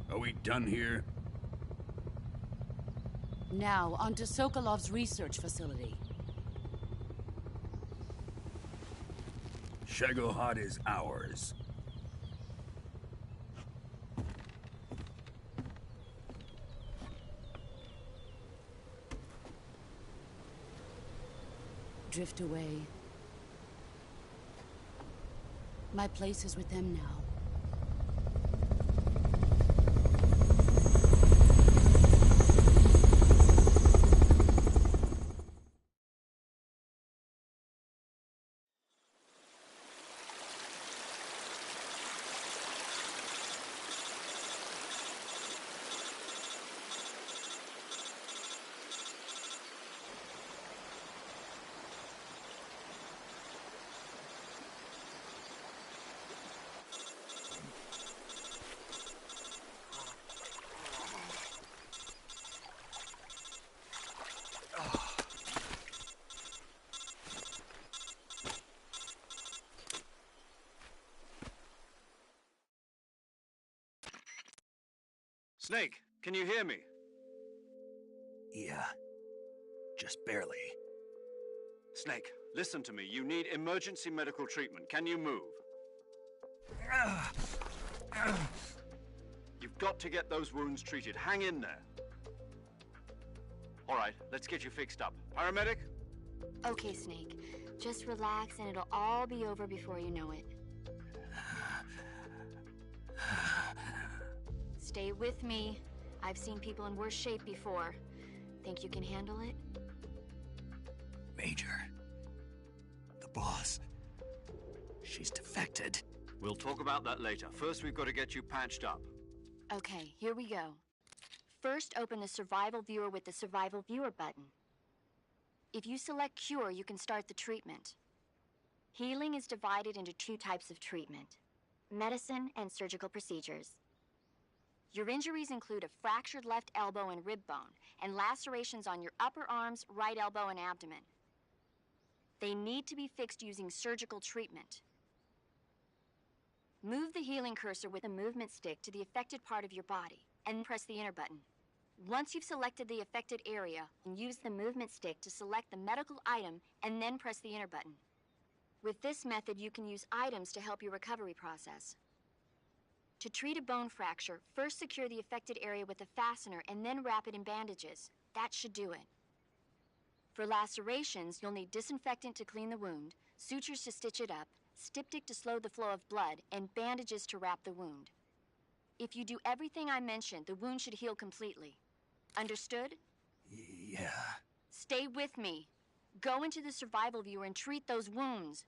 Are we done here? Now, on to Sokolov's research facility. Shagohod is ours. Drift away. My place is with them now. Snake, can you hear me? Yeah. Just barely. Snake, listen to me. You need emergency medical treatment. Can you move? You've got to get those wounds treated. Hang in there. All right, let's get you fixed up. Paramedic? Okay, Snake. Just relax and it'll all be over before you know it. Stay with me. I've seen people in worse shape before. Think you can handle it? Major. The boss. She's defected. We'll talk about that later. First, we've got to get you patched up. Okay, here we go. First, open the Survival Viewer with the Survival Viewer button. If you select Cure, you can start the treatment. Healing is divided into two types of treatment: medicine and surgical procedures. Your injuries include a fractured left elbow and rib bone, and lacerations on your upper arms, right elbow, and abdomen. They need to be fixed using surgical treatment. Move the healing cursor with a movement stick to the affected part of your body, and press the enter button. Once you've selected the affected area, use the movement stick to select the medical item, and then press the enter button. With this method, you can use items to help your recovery process. To treat a bone fracture, first secure the affected area with a fastener and then wrap it in bandages. That should do it. For lacerations, you'll need disinfectant to clean the wound, sutures to stitch it up, styptic to slow the flow of blood, and bandages to wrap the wound. If you do everything I mentioned, the wound should heal completely. Understood? Yeah. Stay with me. Go into the Survival Viewer and treat those wounds.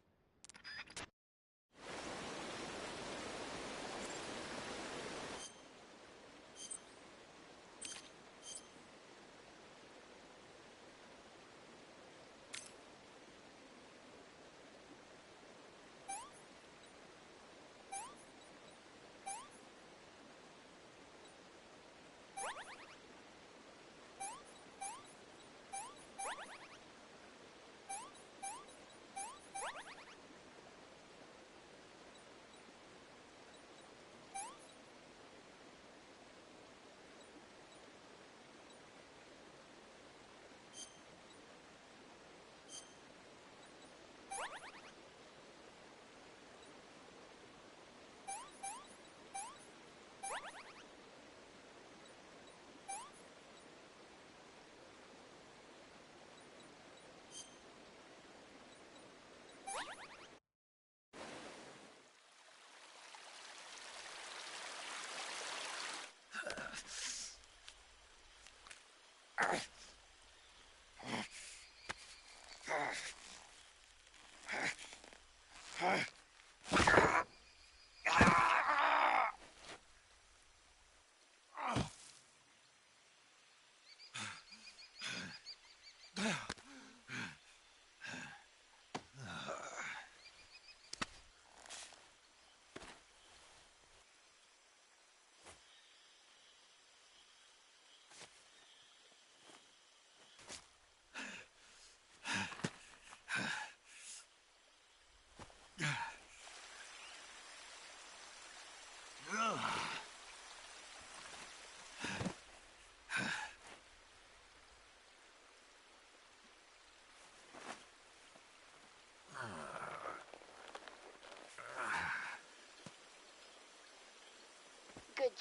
Good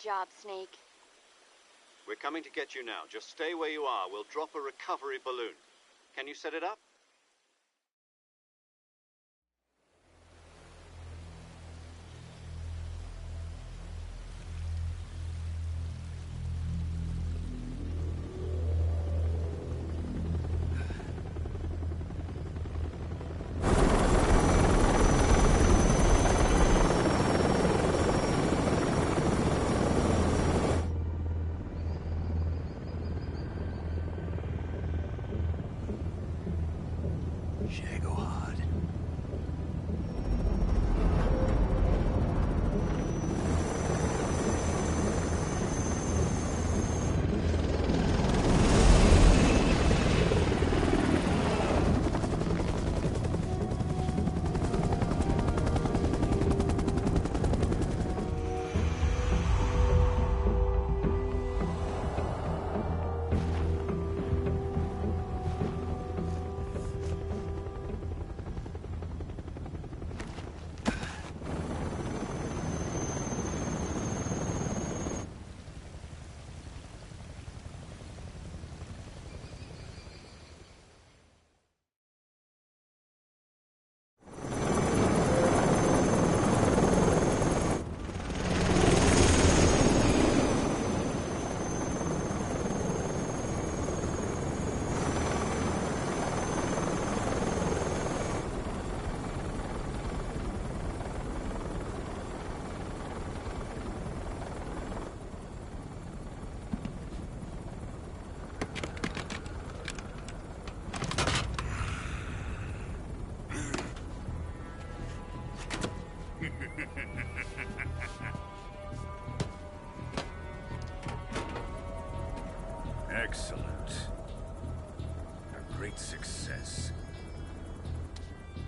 job, Snake. We're coming to get you now. Just stay where you are. We'll drop a recovery balloon. Can you set it up? Excellent. A great success.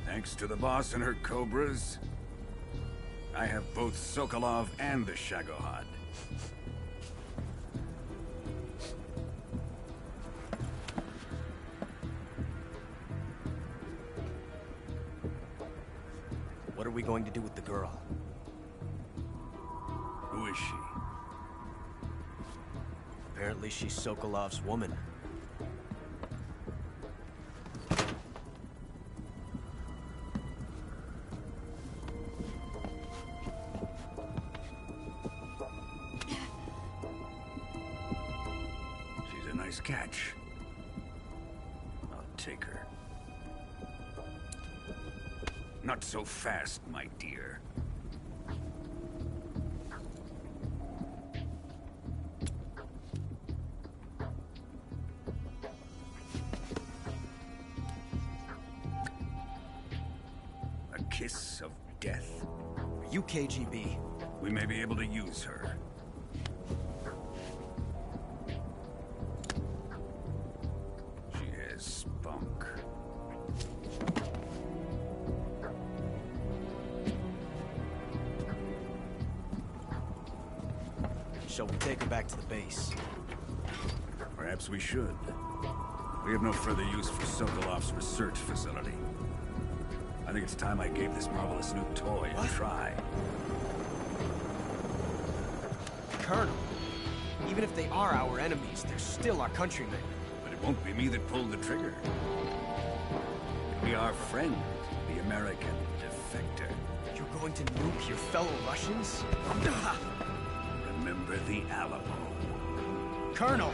Thanks to the boss and her cobras, I have both Sokolov and the Shagohod. What are we going to do with the girl? Who is she? Apparently she's Sokolov's woman. She's a nice catch. I'll take her. Not so fast, my dear. A kiss of death? Are you KGB? We may be able to use her. She has spunk. Shall we take her back to the base? Perhaps we should. We have no further use for Sokolov's research facility. I think it's time I gave this marvelous new toy a try. Colonel, even if they are our enemies, they're still our countrymen. But it won't be me that pulled the trigger. It'll be our friend, the American defector. You're going to nuke your fellow Russians? Remember the Alamo. Colonel!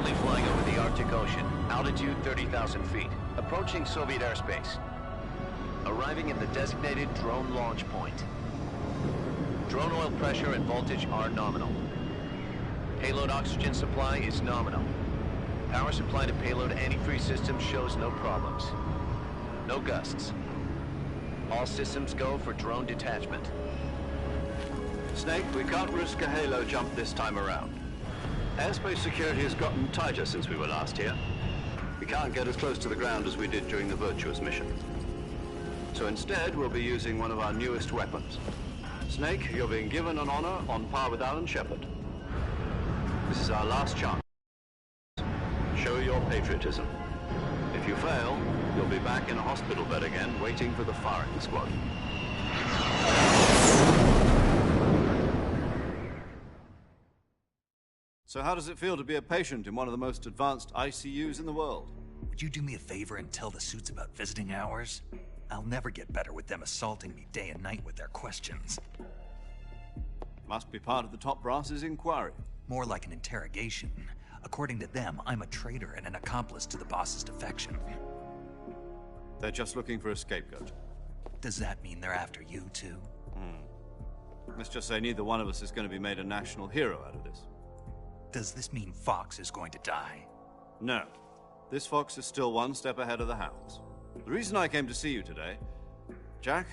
Currently flying over the Arctic Ocean. Altitude 30,000 feet. Approaching Soviet airspace. Arriving at the designated drone launch point. Drone oil pressure and voltage are nominal. Payload oxygen supply is nominal. Power supply to payload antifreeze system shows no problems. No gusts. All systems go for drone detachment. Snake, we can't risk a halo jump this time around. Airspace security has gotten tighter since we were last here. We can't get as close to the ground as we did during the Virtuous mission. So instead, we'll be using one of our newest weapons. Snake, you're being given an honor on par with Alan Shepard. This is our last chance. Show your patriotism. If you fail, you'll be back in a hospital bed again, waiting for the firing squad. So how does it feel to be a patient in one of the most advanced ICUs in the world? Would you do me a favor and tell the suits about visiting hours? I'll never get better with them assaulting me day and night with their questions. Must be part of the top brass's inquiry. More like an interrogation. According to them, I'm a traitor and an accomplice to the boss's defection. They're just looking for a scapegoat. Does that mean they're after you, too? Let's just say neither one of us is going to be made a national hero out of this. Does this mean Fox is going to die? No. This fox is still one step ahead of the hounds. The reason I came to see you today, Jack,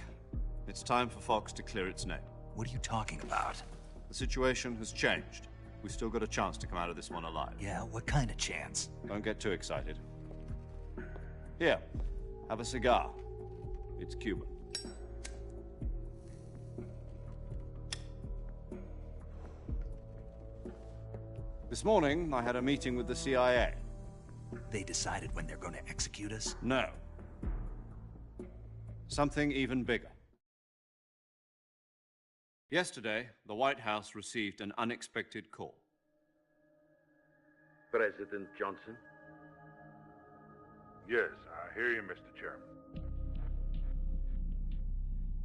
it's time for Fox to clear its name. What are you talking about? The situation has changed. We've still got a chance to come out of this one alive. Yeah, what kind of chance? Don't get too excited. Here, have a cigar. It's Cuban. This morning, I had a meeting with the CIA. They decided when they're going to execute us? No. Something even bigger. Yesterday, the White House received an unexpected call. President Johnson? Yes, I hear you, Mr. Chairman.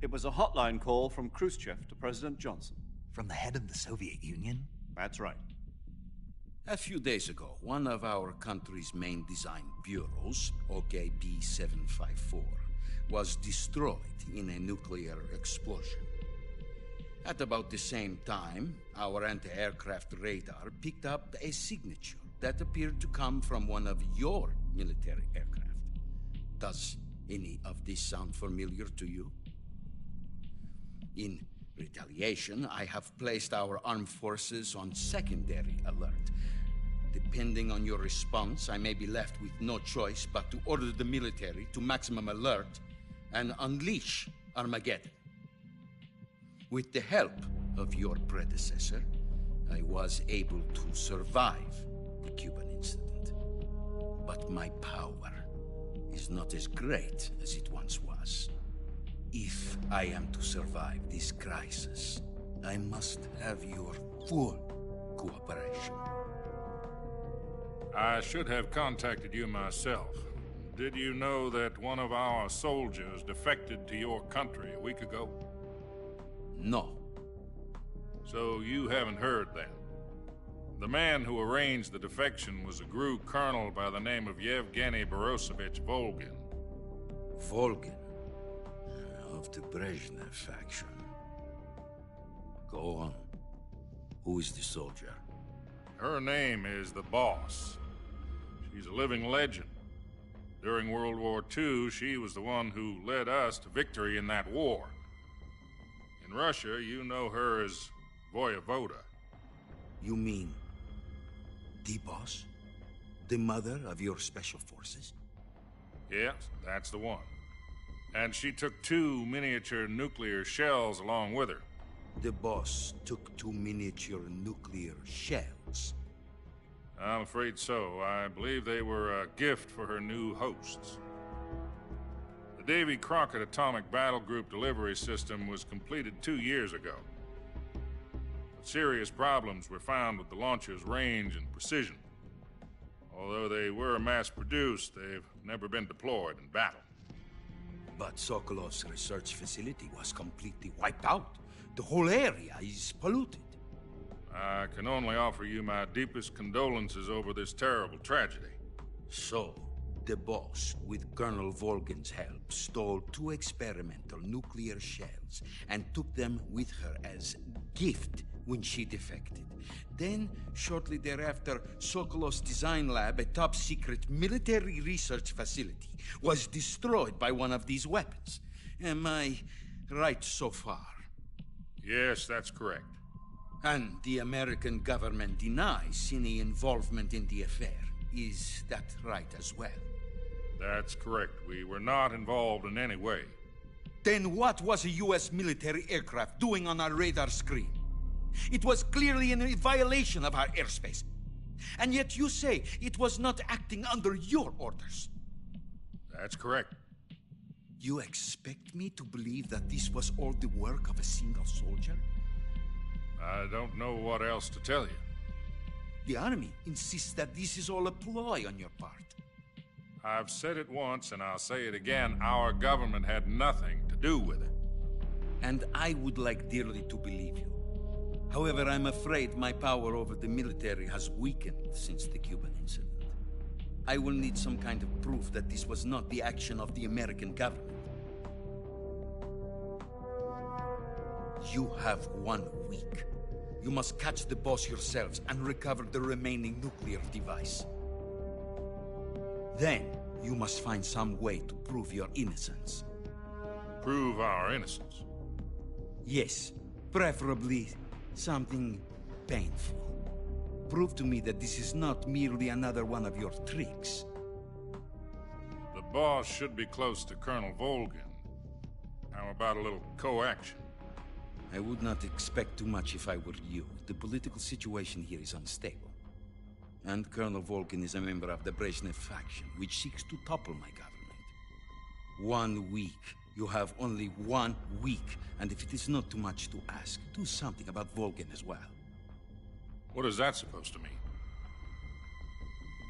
It was a hotline call from Khrushchev to President Johnson. From the head of the Soviet Union? That's right. A few days ago, one of our country's main design bureaus, OKB 754, was destroyed in a nuclear explosion. At about the same time, our anti-aircraft radar picked up a signature that appeared to come from one of your military aircraft. Does any of this sound familiar to you? In retaliation, I have placed our armed forces on secondary alert. Depending on your response, I may be left with no choice but to order the military to maximum alert and unleash Armageddon. With the help of your predecessor, I was able to survive the Cuban incident. But my power is not as great as it once was. If I am to survive this crisis, I must have your full cooperation. I should have contacted you myself. Did you know that one of our soldiers defected to your country a week ago? No. So you haven't heard then. The man who arranged the defection was a GRU colonel by the name of Yevgeny Borosovich Volgin. Volgin? Of the Brezhnev faction. Go on. Who is the soldier? Her name is the Boss. She's a living legend. During World War II, she was the one who led us to victory in that war. In Russia, you know her as Voyevoda. You mean the Boss? The mother of your special forces? Yes, that's the one. And she took 2 miniature nuclear shells along with her. The Boss took 2 miniature nuclear shells? I'm afraid so. I believe they were a gift for her new hosts. The Davy Crockett Atomic Battle Group delivery system was completed 2 years ago. But serious problems were found with the launcher's range and precision. Although they were mass-produced, they've never been deployed in battle. But Sokolov's research facility was completely wiped out. The whole area is polluted. I can only offer you my deepest condolences over this terrible tragedy. So, the boss, with Colonel Volgin's help, stole 2 experimental nuclear shells and took them with her as gift when she defected. Then, shortly thereafter, Sokolov's design lab, a top-secret military research facility, was destroyed by one of these weapons. Am I right so far? Yes, that's correct. And the American government denies any involvement in the affair. Is that right as well? That's correct. We were not involved in any way. Then what was a U.S. military aircraft doing on our radar screen? It was clearly in violation of our airspace. And yet you say it was not acting under your orders. That's correct. You expect me to believe that this was all the work of a single soldier? I don't know what else to tell you. The Army insists that this is all a ploy on your part. I've said it once, and I'll say it again. Our government had nothing to do with it. And I would like dearly to believe you. However, I'm afraid my power over the military has weakened since the Cuban incident. I will need some kind of proof that this was not the action of the American government. You have 1 week. You must catch the boss yourselves and recover the remaining nuclear device. Then, you must find some way to prove your innocence. Prove our innocence? Yes, preferably something painful. Prove to me that this is not merely another one of your tricks. The boss should be close to Colonel Volgin. How about a little co-action? I would not expect too much if I were you. The political situation here is unstable. And Colonel Volgin is a member of the Brezhnev faction, which seeks to topple my government. 1 week. You have only 1 week. And if it is not too much to ask, do something about Volgin as well. What is that supposed to mean?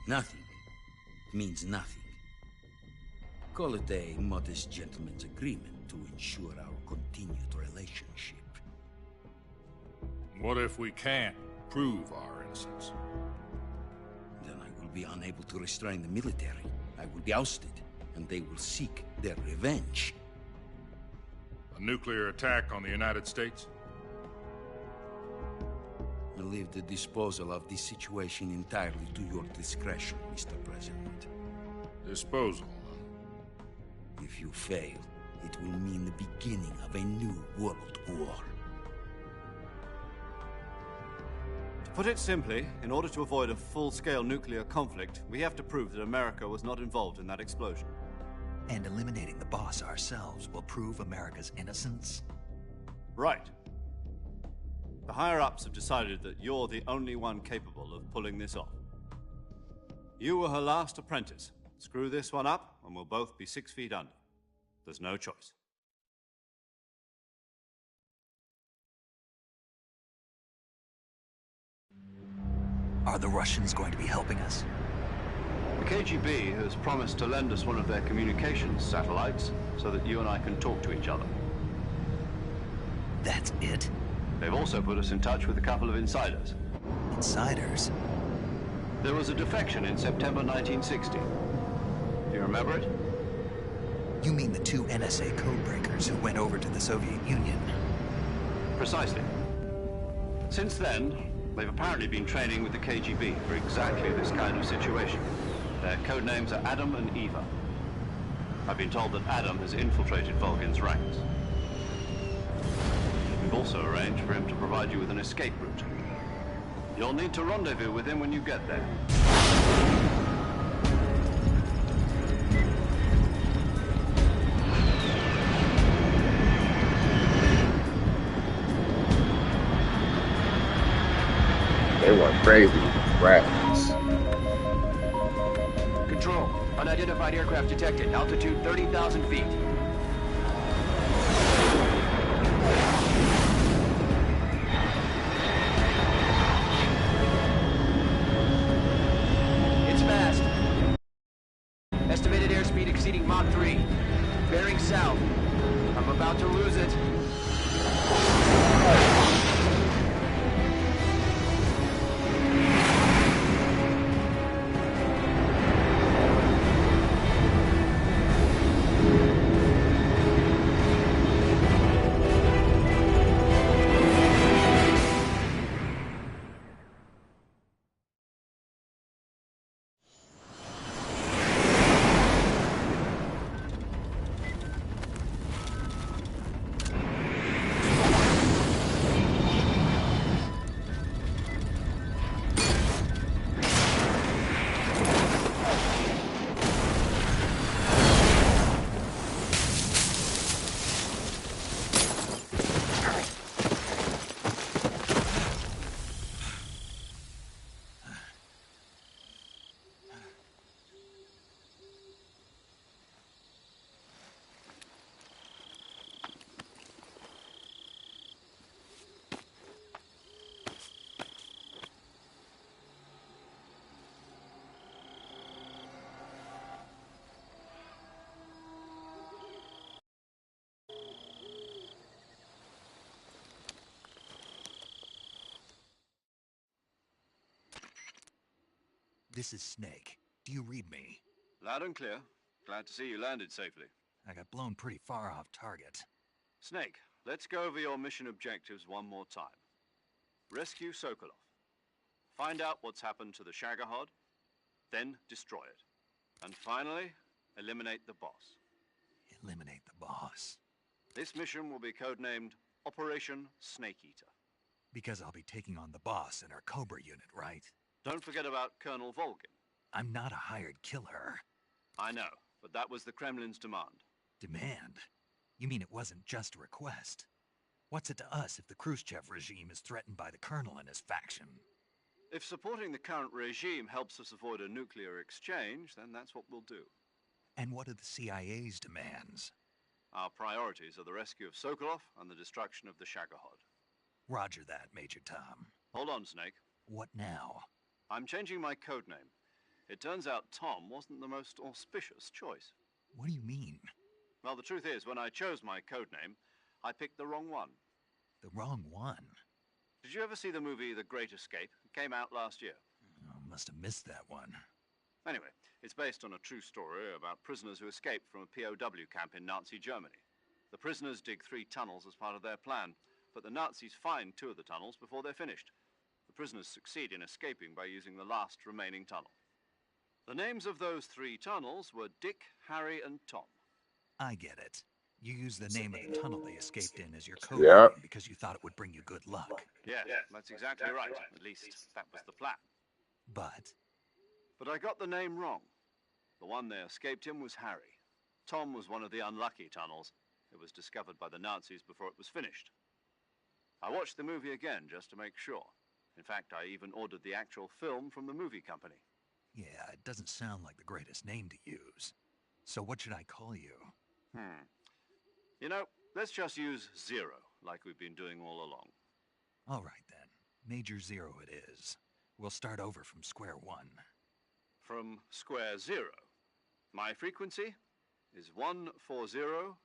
Nothing. It means nothing. Call it a modest gentleman's agreement to ensure our continued relationship. What if we can't prove our innocence? Then I will be unable to restrain the military. I will be ousted, and they will seek their revenge. A nuclear attack on the United States? I leave the disposal of this situation entirely to your discretion, Mr. President. Disposal? If you fail, it will mean the beginning of a new world war. To put it simply, in order to avoid a full-scale nuclear conflict, we have to prove that America was not involved in that explosion. And eliminating the boss ourselves will prove America's innocence? Right. The higher-ups have decided that you're the only one capable of pulling this off. You were her last apprentice. Screw this one up, and we'll both be 6 feet under. There's no choice. Are the Russians going to be helping us? The KGB has promised to lend us one of their communications satellites so that you and I can talk to each other. That's it? They've also put us in touch with a couple of insiders. Insiders? There was a defection in September 1960. Do you remember it? You mean the 2 NSA codebreakers who went over to the Soviet Union? Precisely. Since then, they've apparently been training with the KGB for exactly this kind of situation. Their code names are Adam and Eva. I've been told that Adam has infiltrated Volgin's ranks. We've also arranged for him to provide you with an escape route. You'll need to rendezvous with him when you get there. They went crazy. Rats. Control. Unidentified aircraft detected. Altitude 30,000 feet. It's fast. Estimated airspeed exceeding Mach 3. Bearing south. I'm about to lose it. This is Snake. Do you read me? Loud and clear. Glad to see you landed safely. I got blown pretty far off target. Snake, let's go over your mission objectives one more time. Rescue Sokolov. Find out what's happened to the Shagohod, then destroy it. And finally, eliminate the boss. Eliminate the boss. This mission will be codenamed Operation Snake Eater. Because I'll be taking on the boss in our Cobra unit, right? Don't forget about Colonel Volgin. I'm not a hired killer. I know, but that was the Kremlin's demand. Demand? You mean it wasn't just a request? What's it to us if the Khrushchev regime is threatened by the Colonel and his faction? If supporting the current regime helps us avoid a nuclear exchange, then that's what we'll do. And what are the CIA's demands? Our priorities are the rescue of Sokolov and the destruction of the Shagohod. Roger that, Major Tom. Hold on, Snake. What now? I'm changing my codename. It turns out Tom wasn't the most auspicious choice. What do you mean? Well, the truth is, when I chose my codename, I picked the wrong one. The wrong one? Did you ever see the movie The Great Escape? It came out last year. Oh, must have missed that one. Anyway, it's based on a true story about prisoners who escaped from a POW camp in Nazi Germany. The prisoners dig 3 tunnels as part of their plan, but the Nazis find 2 of the tunnels before they're finished. The prisoners succeed in escaping by using the last remaining tunnel. The names of those 3 tunnels were Dick, Harry, and Tom. I get it. You used the name of the tunnel they escaped in as your code Yep. name because you thought it would bring you good luck. Yeah, that's exactly right. At least, that was the plan. But I got the name wrong. The one they escaped in was Harry. Tom was one of the unlucky tunnels. It was discovered by the Nazis before it was finished. I watched the movie again just to make sure. In fact, I even ordered the actual film from the movie company. yeah, it doesn't sound like the greatest name to use. So what should I call you? You know, let's just use Zero, like we've been doing all along. All right then. Major Zero it is. We'll start over from square one. From square 0. My frequency is 140.85.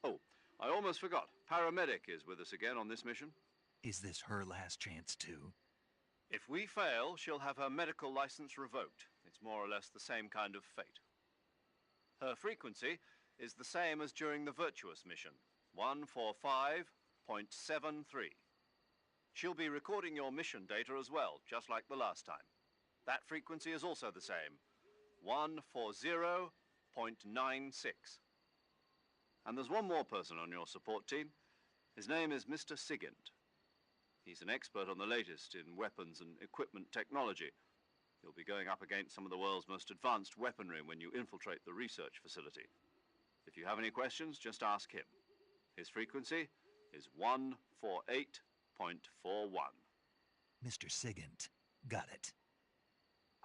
Oh, I almost forgot. Paramedic is with us again on this mission. Is this her last chance too? If we fail, she'll have her medical license revoked. It's more or less the same kind of fate. Her frequency is the same as during the Virtuous mission, 145.73. She'll be recording your mission data as well, just like the last time. That frequency is also the same, 140.96. And there's one more person on your support team. His name is Mr. Sigint. He's an expert on the latest in weapons and equipment technology. You'll be going up against some of the world's most advanced weaponry when you infiltrate the research facility. If you have any questions, just ask him. His frequency is 148.41. Mr. Sigint. Got it.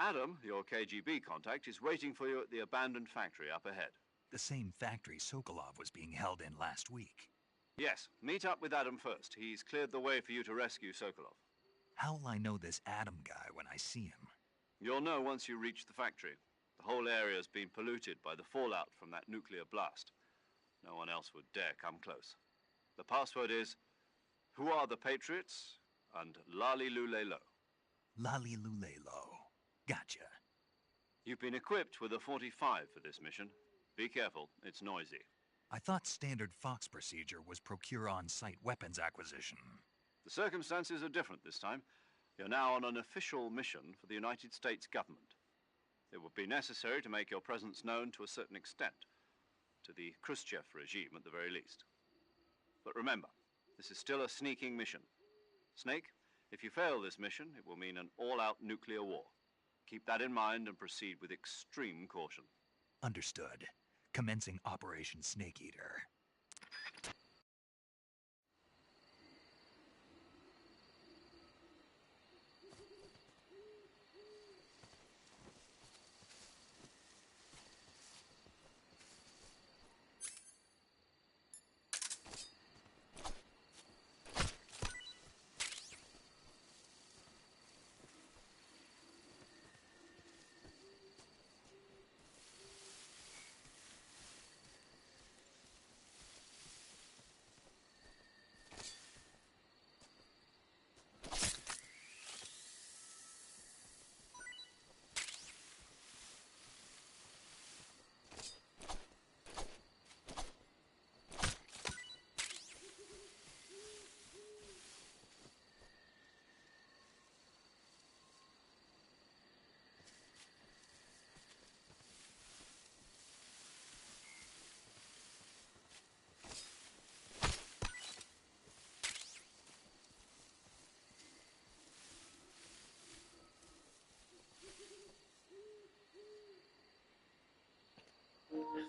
Adam, your KGB contact, is waiting for you at the abandoned factory up ahead. The same factory Sokolov was being held in last week. Yes, meet up with Adam first. He's cleared the way for you to rescue Sokolov. How will I know this Adam guy when I see him? You'll know once you reach the factory. The whole area's been polluted by the fallout from that nuclear blast. No one else would dare come close. The password is, "Who are the Patriots?" and Lali Lulelo. Lali Lulelo. Gotcha. You've been equipped with a 45 for this mission. Be careful, it's noisy. I thought standard Fox procedure was procure on-site weapons acquisition. The circumstances are different this time. You're now on an official mission for the United States government. It would be necessary to make your presence known to a certain extent, to the Khrushchev regime at the very least. But remember, this is still a sneaking mission. Snake, if you fail this mission, it will mean an all-out nuclear war. Keep that in mind and proceed with extreme caution. Understood. Commencing Operation Snake Eater.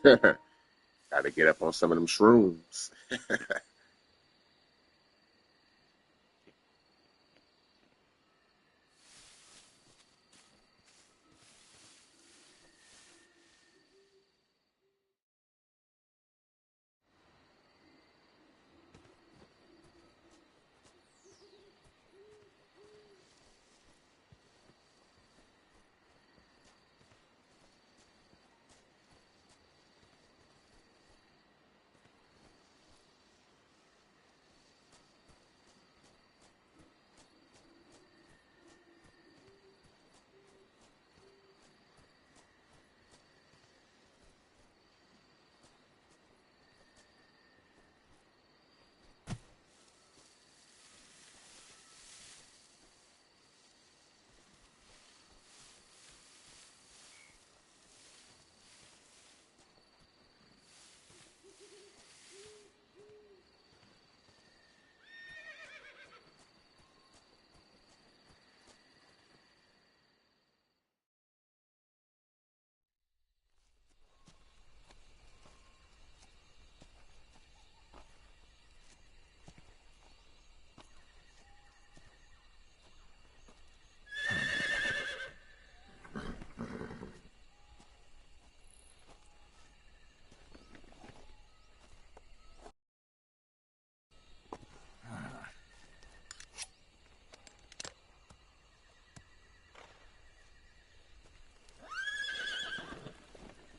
Gotta get up on some of them shrooms.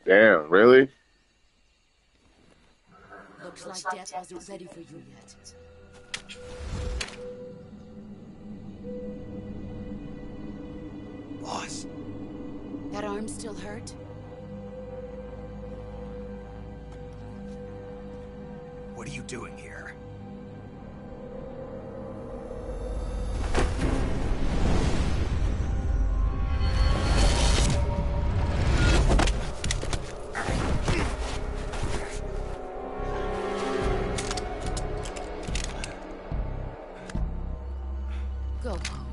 Damn, really? Looks like death wasn't ready for you yet. Boss. That arm still hurt? What are you doing here? Go home.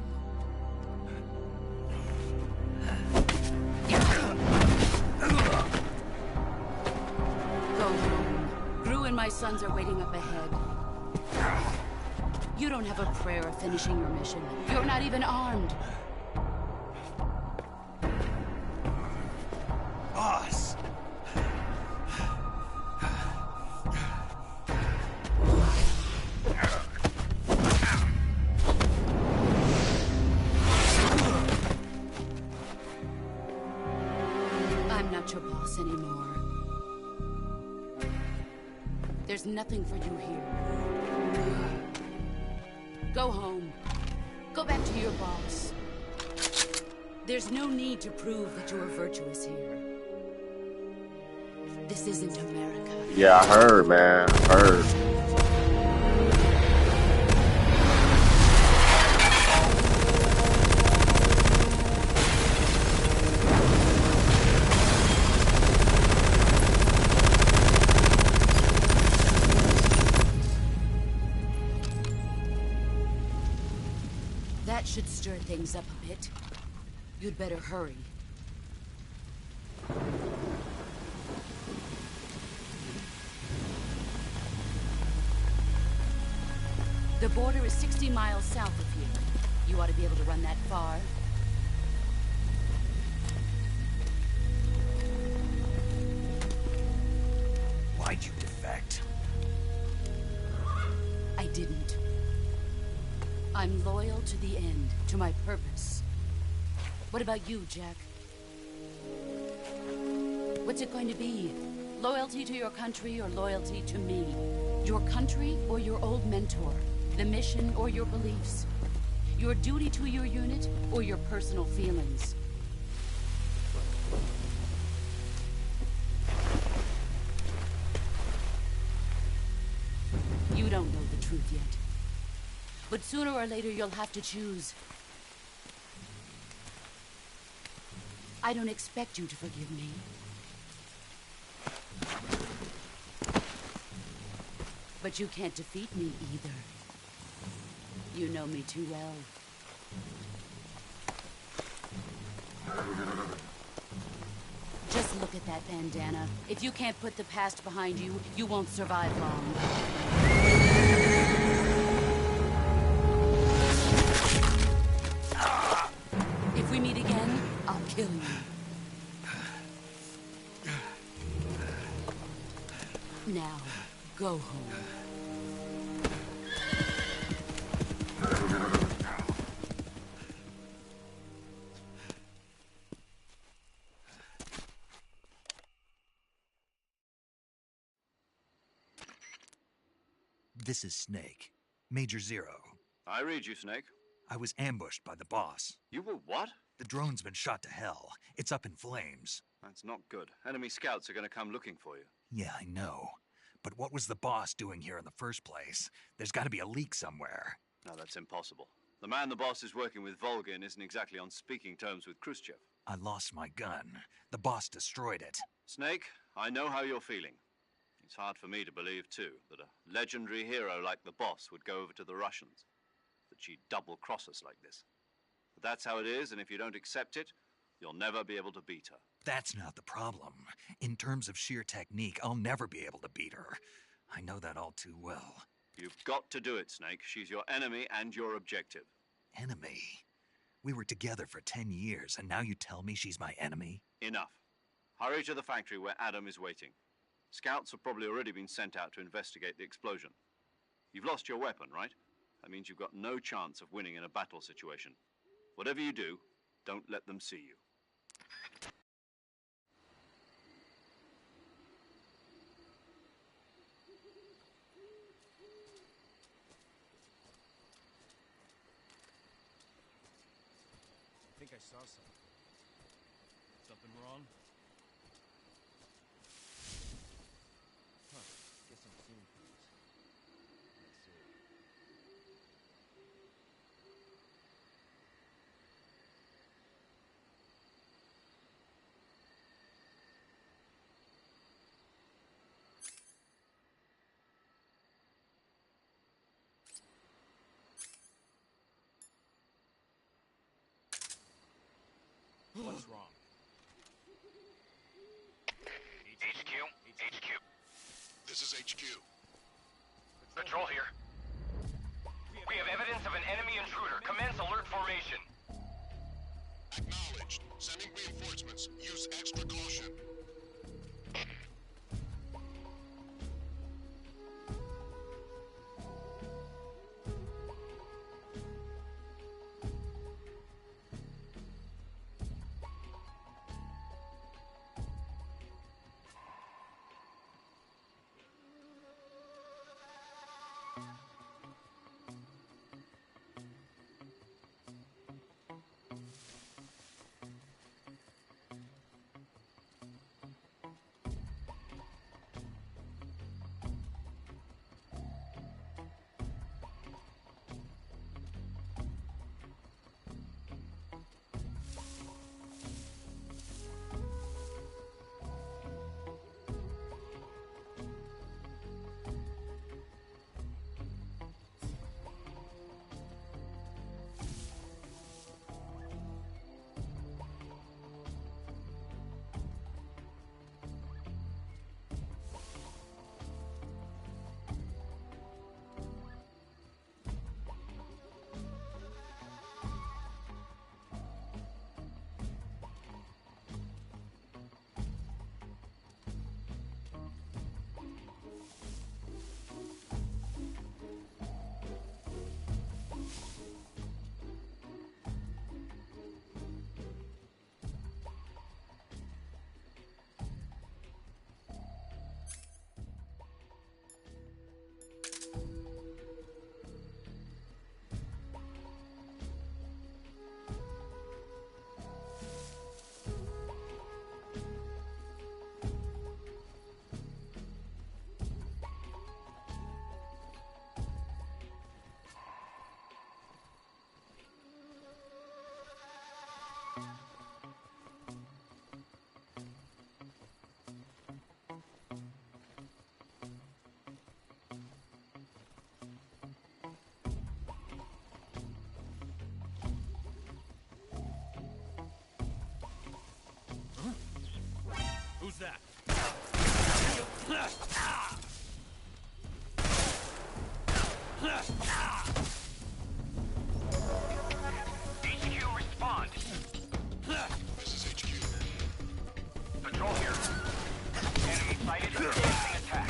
Go home. Gru and my sons are waiting up ahead. You don't have a prayer of finishing your mission. You're not even armed. Boss! I'm not your boss anymore. There's nothing for you here. Go home. Go back to your boss. There's no need to prove that you are virtuous here. This isn't America. Yeah, I heard, man. I heard. That should stir things up a bit. You'd better hurry. The border is 60 miles south of here. You ought to be able to run that far. Why'd you defect? I didn't. I'm loyal to the end, to my purpose. What about you, Jack? What's it going to be? Loyalty to your country or loyalty to me? Your country or your old mentor? The mission or your beliefs? Your duty to your unit or your personal feelings? You don't know the truth yet. But sooner or later you'll have to choose. I don't expect you to forgive me. But you can't defeat me either. You know me too well. Just Just look at that bandana. If you can't put the past behind you, you won't survive long. If we meet again, I'll kill you. Now, go home. This is Snake. Major Zero. I read you, Snake. I was ambushed by the boss. You were what? The drone's been shot to hell. It's up in flames. That's not good. Enemy scouts are going to come looking for you. Yeah, I know. But what was the boss doing here in the first place? There's got to be a leak somewhere. No, that's impossible. The man the boss is working with, Volgin, isn't exactly on speaking terms with Khrushchev. I lost my gun. The boss destroyed it. Snake, I know how you're feeling. It's hard for me to believe, too, that a legendary hero like the boss would go over to the Russians. That she'd double-cross us like this. But that's how it is, and if you don't accept it, you'll never be able to beat her. That's not the problem. In terms of sheer technique, I'll never be able to beat her. I know that all too well. You've got to do it, Snake. She's your enemy and your objective. Enemy? We were together for 10 years, and now you tell me she's my enemy? Enough. Hurry to the factory where Adam is waiting. Scouts have probably already been sent out to investigate the explosion. You've lost your weapon, right? That means you've got no chance of winning in a battle situation. Whatever you do, don't let them see you. I think I saw something. Something wrong? Huh. Guess I'm seeing things. Let's see. What's wrong? HQ? This is HQ. Patrol here. We have evidence of an enemy intruder. Commence alert formation. Acknowledged. Sending reinforcements. Use extra caution. that? HQ, respond. This is HQ. Patrol here. Enemy sighted. Commencing attack.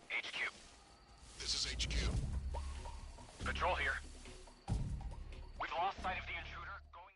HQ. This is HQ. Patrol here. We've lost sight of the intruder. Going...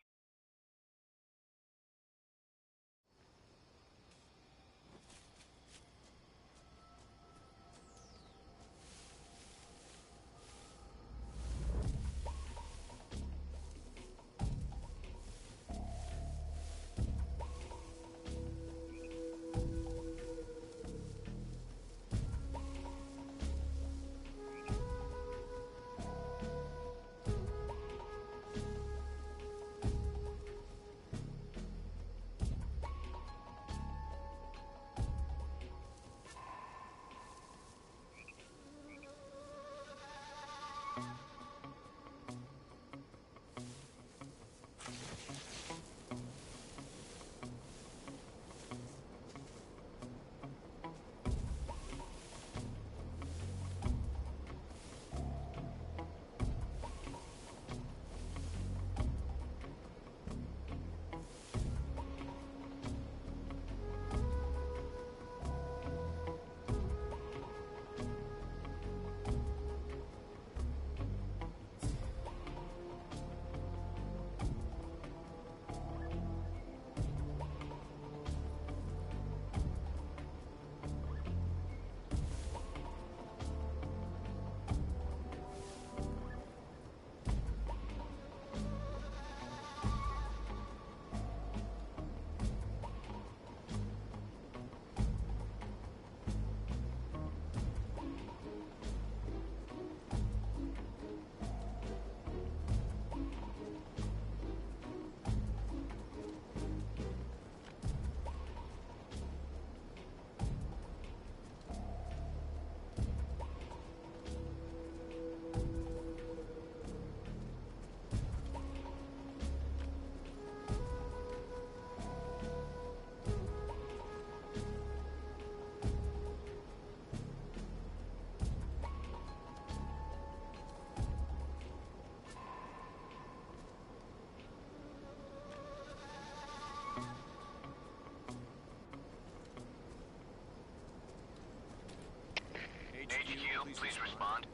HQ, please respond.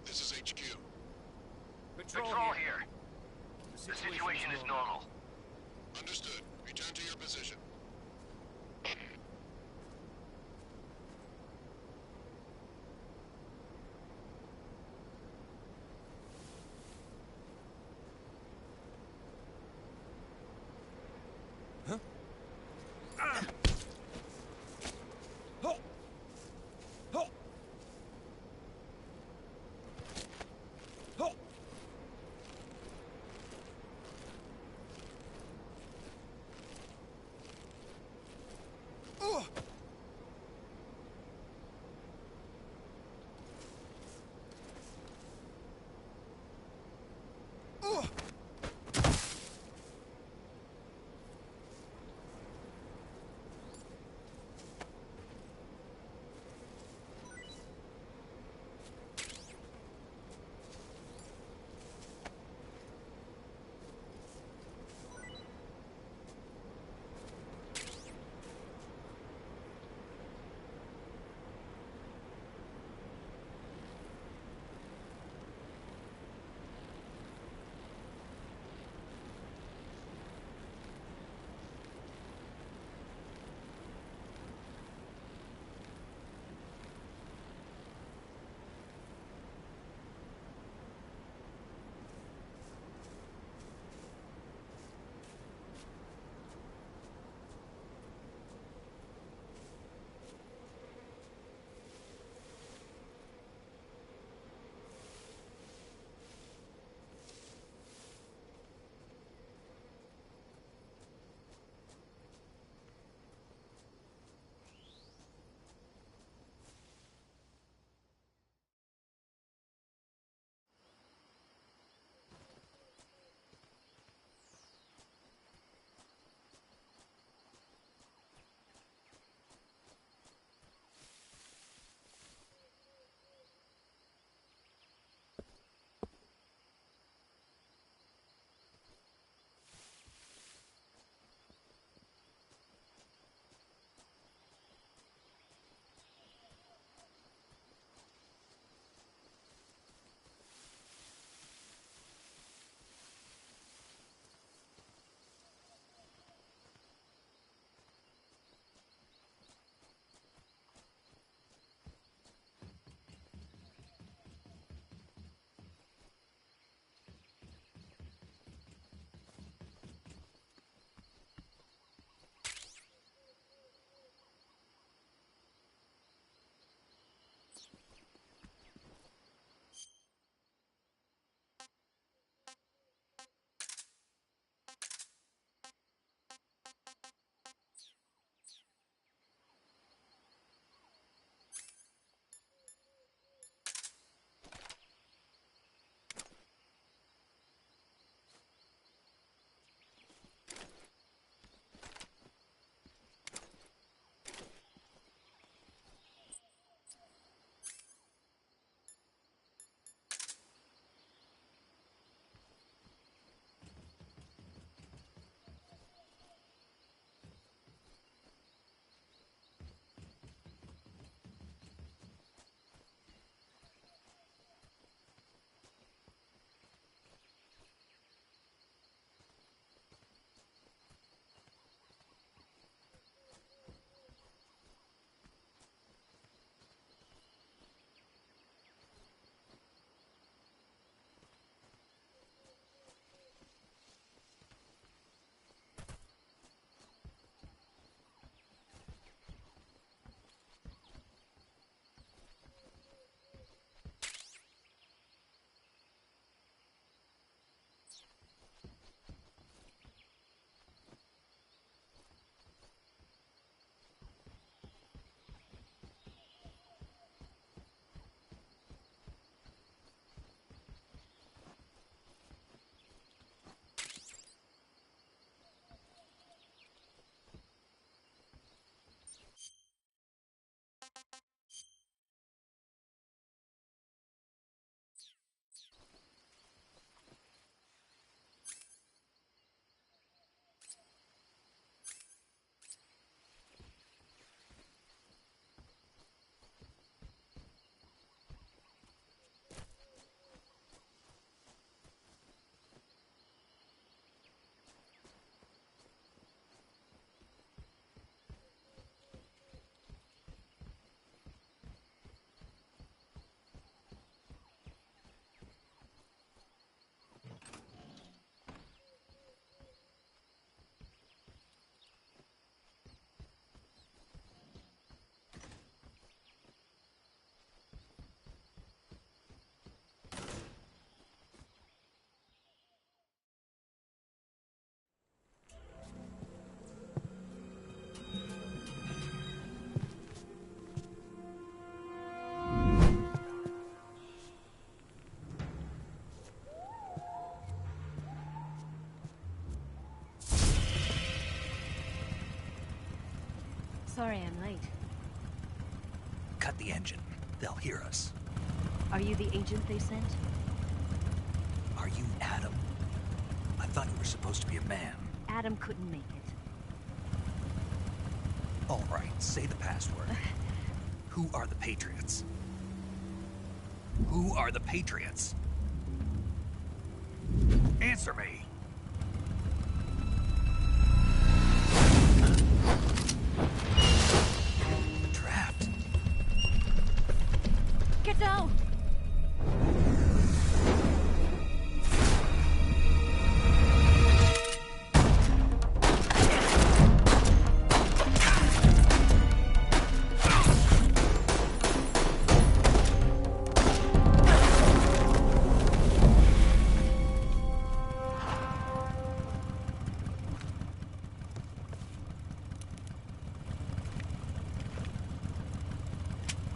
This is HQ. Patrol here. The situation is normal. Understood. Return to your position. Sorry I'm late. Cut the engine. They'll hear us. Are you the agent they sent? Are you Adam? I thought you were supposed to be a man. Adam couldn't make it. All right, say the password. Who are the Patriots? Who are the Patriots? Answer me! Trapped. Get down!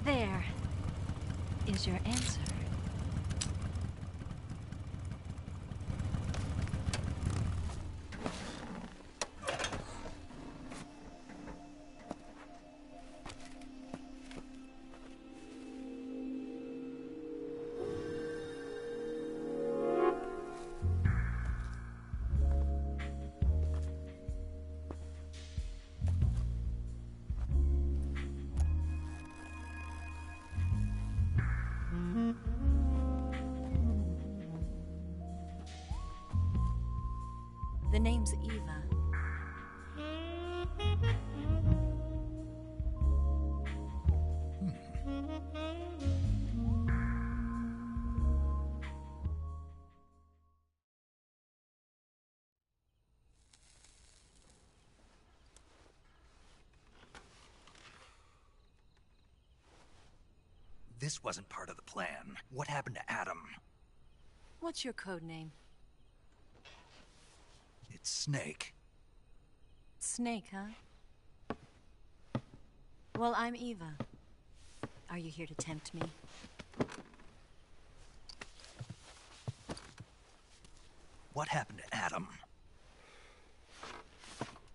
There is your answer. The name's Eva. This wasn't part of the plan. What happened to Adam? What's your code name? It's Snake. Snake, huh? Well, I'm Eva. Are you here to tempt me? What happened to Adam?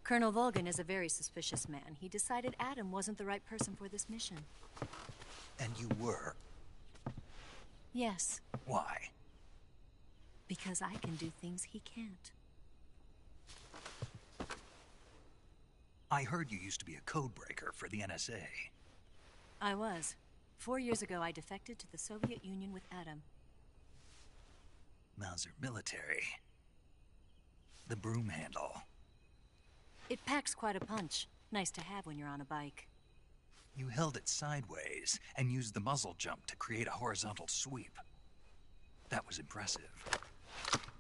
Colonel Volgin is a very suspicious man. He decided Adam wasn't the right person for this mission. And you were? Yes. Why? Because I can do things he can't. I heard you used to be a codebreaker for the NSA. I was. 4 years ago, I defected to the Soviet Union with Adam. Mauser military. The broom handle. It packs quite a punch. Nice to have when you're on a bike. You held it sideways and used the muzzle jump to create a horizontal sweep. That was impressive.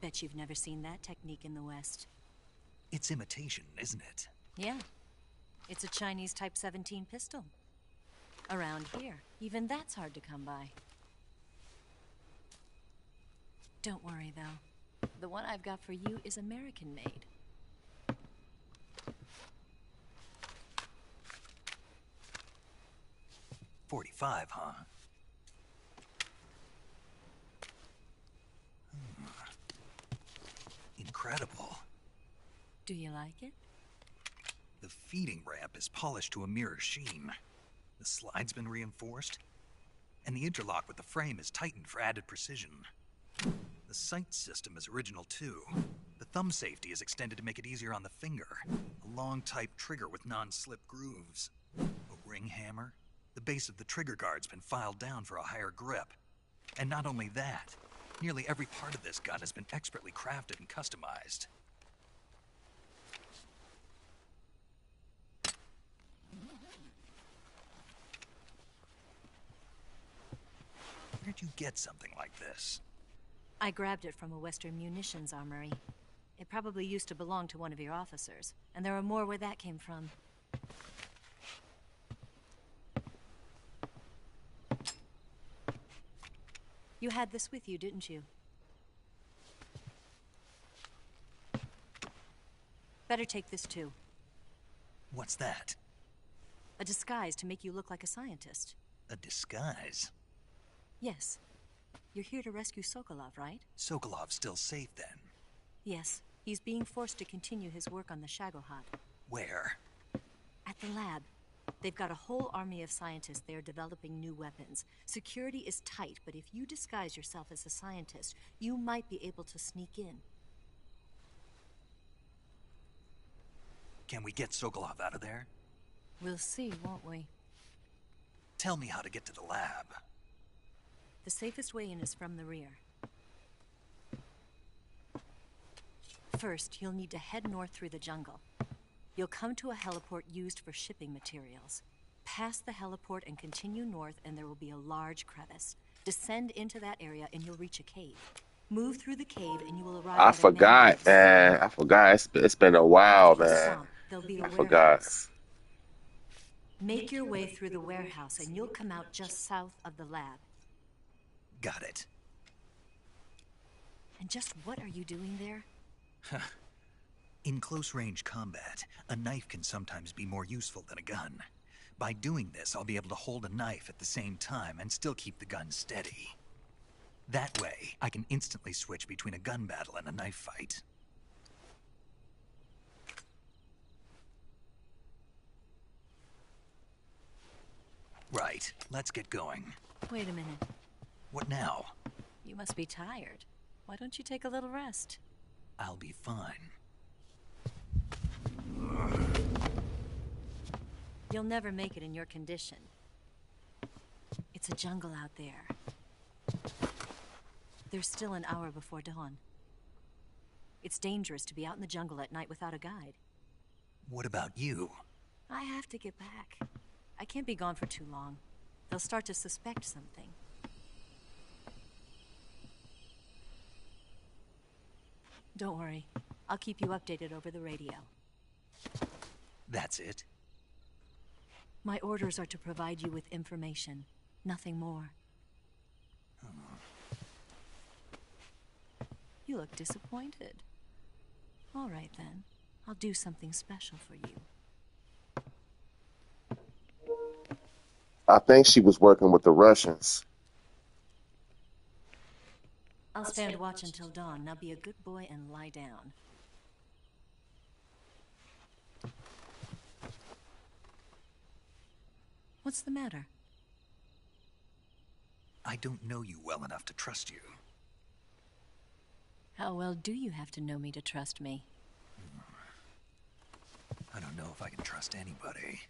Bet you've never seen that technique in the West. It's imitation, isn't it? Yeah. It's a Chinese Type 17 pistol. Around here, even that's hard to come by. Don't worry, though. The one I've got for you is American-made. .45, huh? Incredible. Do you like it? The feeding ramp is polished to a mirror sheen. The slide's been reinforced, and the interlock with the frame is tightened for added precision. The sight system is original too. The thumb safety is extended to make it easier on the finger. A long type trigger with non-slip grooves. A ring hammer. The base of the trigger guard's been filed down for a higher grip. And not only that, nearly every part of this gun has been expertly crafted and customized. Where'd you get something like this? I grabbed it from a Western munitions armory. It probably used to belong to one of your officers, and there are more where that came from. You had this with you, didn't you? Better take this too. What's that? A disguise to make you look like a scientist. A disguise? Yes. You're here to rescue Sokolov, right? Sokolov's still safe then? Yes. He's being forced to continue his work on the Shagohod. Where? At the lab. They've got a whole army of scientists there developing new weapons. Security is tight, but if you disguise yourself as a scientist, you might be able to sneak in. Can we get Sokolov out of there? We'll see, won't we? Tell me how to get to the lab. The safest way in is from the rear. First, you'll need to head north through the jungle. You'll come to a heliport used for shipping materials. Pass the heliport and continue north, and there will be a large crevice. Descend into that area, and you'll reach a cave. Move through the cave, and you will arrive I at forgot, man. I forgot. It's been a while, man. I forgot. Make your way through the warehouse, and you'll come out just south of the lab. Got it. And just what are you doing there? In close-range combat, a knife can sometimes be more useful than a gun. By doing this, I'll be able to hold a knife at the same time and still keep the gun steady. That way, I can instantly switch between a gun battle and a knife fight. Right, let's get going. Wait a minute. What now? You must be tired. Why don't you take a little rest? I'll be fine. You'll never make it in your condition. It's a jungle out there. There's still an hour before dawn. It's dangerous to be out in the jungle at night without a guide. What about you? I have to get back. I can't be gone for too long. They'll start to suspect something. Don't worry. I'll keep you updated over the radio. That's it? My orders are to provide you with information, nothing more. You look disappointed. All right, then. I'll do something special for you. I think she was working with the Russians. I'll stand watch until dawn. Now be a good boy and lie down. What's the matter? I don't know you well enough to trust you. How well do you have to know me to trust me? I don't know if I can trust anybody.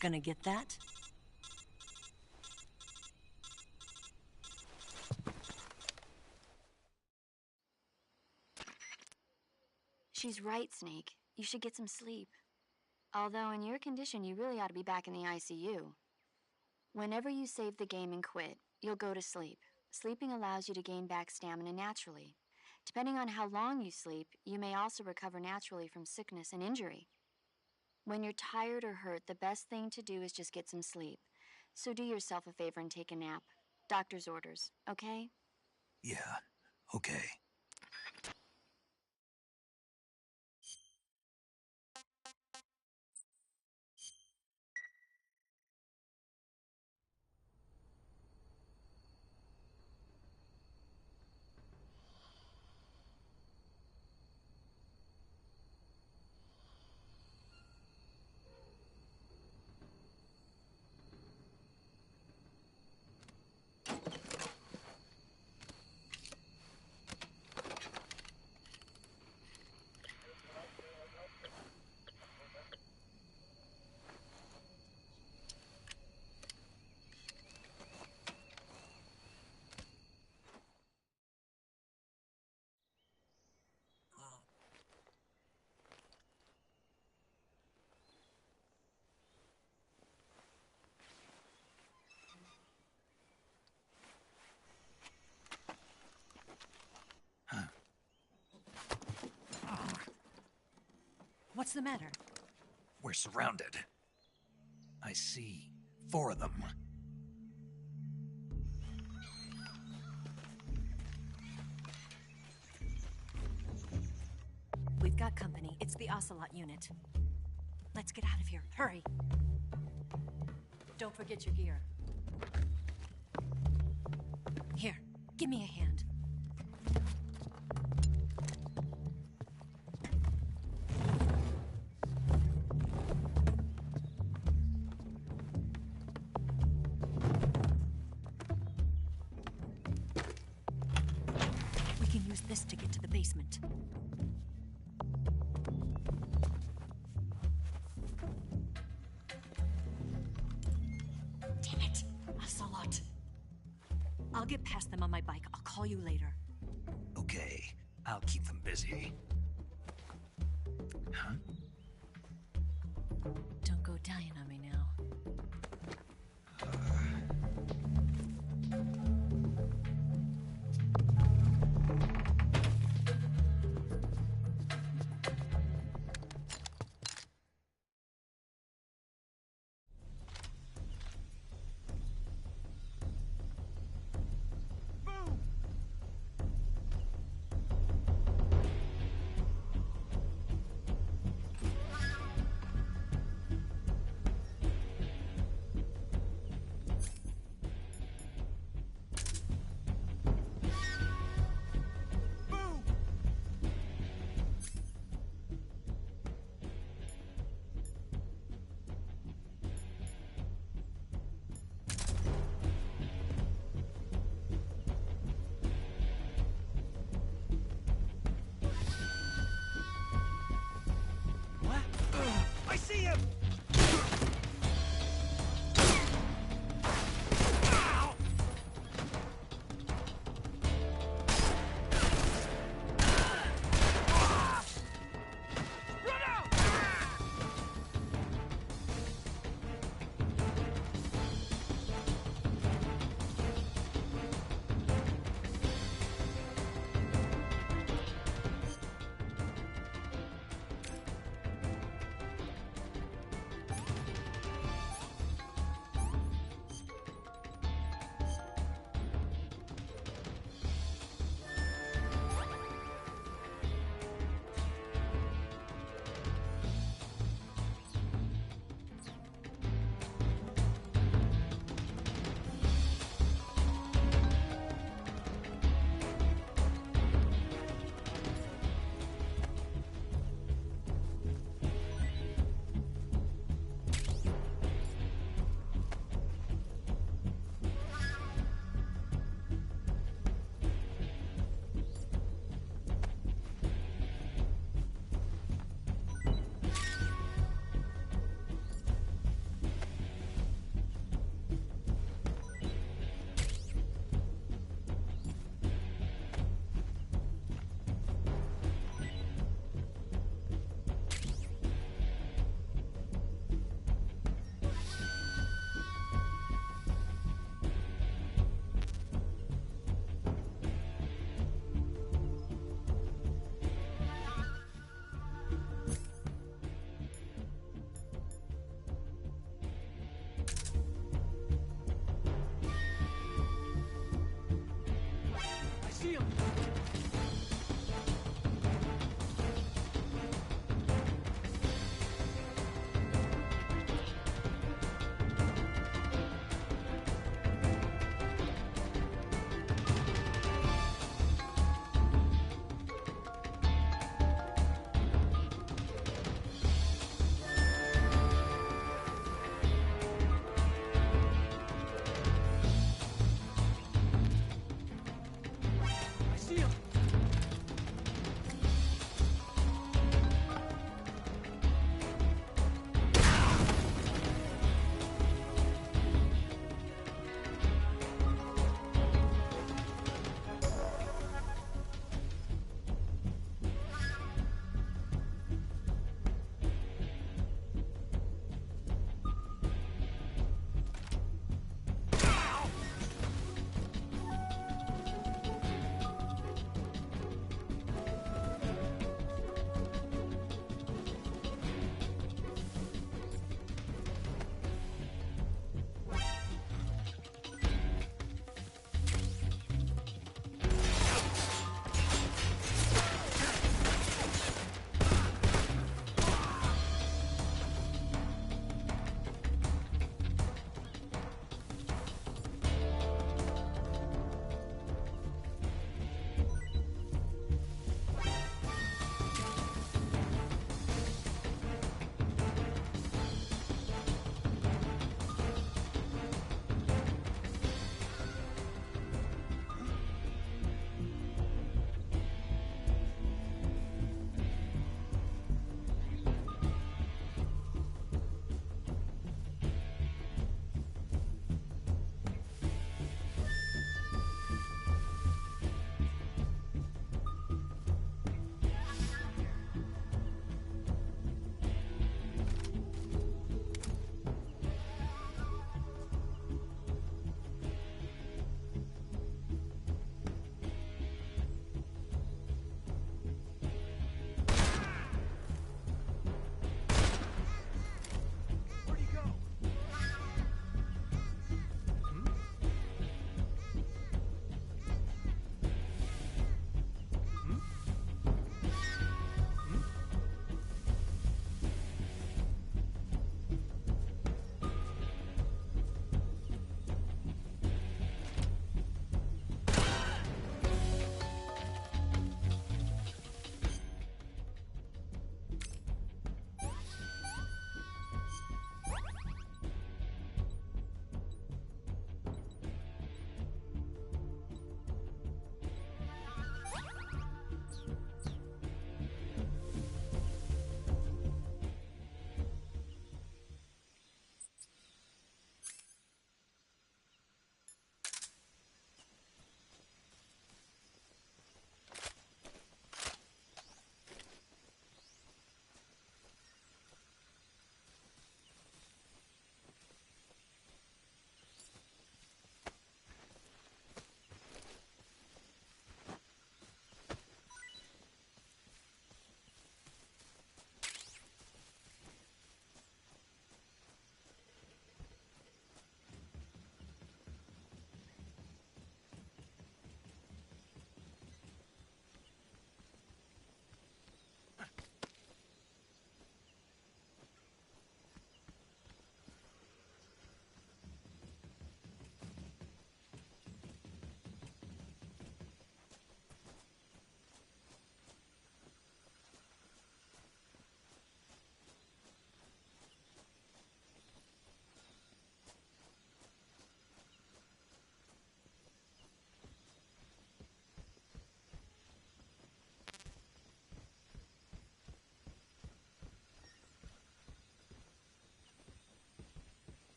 Gonna get that? She's right, Snake. You should get some sleep. Although in your condition, you really ought to be back in the ICU. Whenever you save the game and quit, you'll go to sleep. Sleeping allows you to gain back stamina naturally. Depending on how long you sleep, you may also recover naturally from sickness and injury. When you're tired or hurt, the best thing to do is just get some sleep. So do yourself a favor and take a nap. Doctor's orders, okay? Yeah, okay. What's the matter? We're surrounded. I see 4 of them. We've got company. It's the Ocelot unit. Let's get out of here. Hurry. Don't forget your gear. Here. Give me a hand. We can use this to get to the basement. Damn it! Ocelot! I'll get past them on my bike. I'll call you later. Okay, I'll keep them busy. Huh? Don't go dying on me now.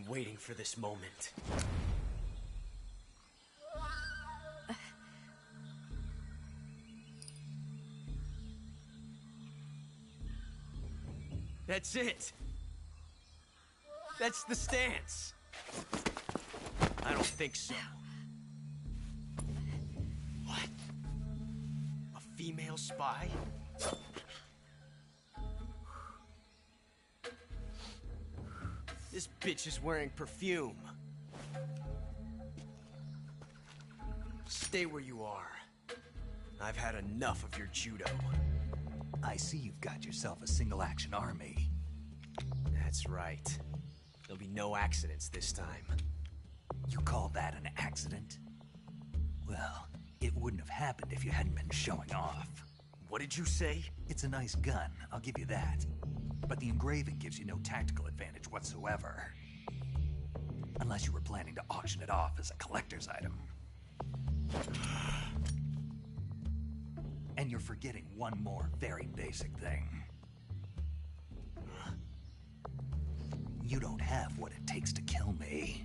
been waiting for this moment. That's it. That's the stance. I don't think so. What? A female spy? This bitch is wearing perfume. Stay where you are. I've had enough of your judo. I see you've got yourself a single-action army. That's right. There'll be no accidents this time. You call that an accident? Well, it wouldn't have happened if you hadn't been showing off. What did you say? It's a nice gun, I'll give you that. But the engraving gives you no tactical advantage whatsoever. Unless you were planning to auction it off as a collector's item. And you're forgetting one more very basic thing. You don't have what it takes to kill me.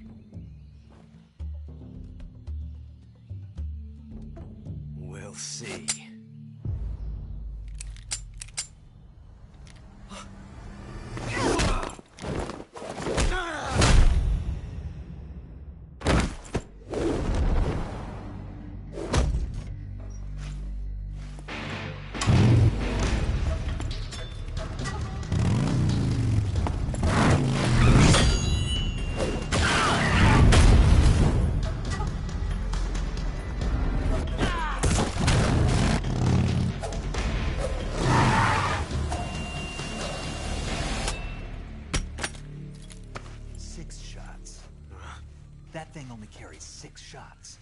We'll see. That thing only carries 6 shots.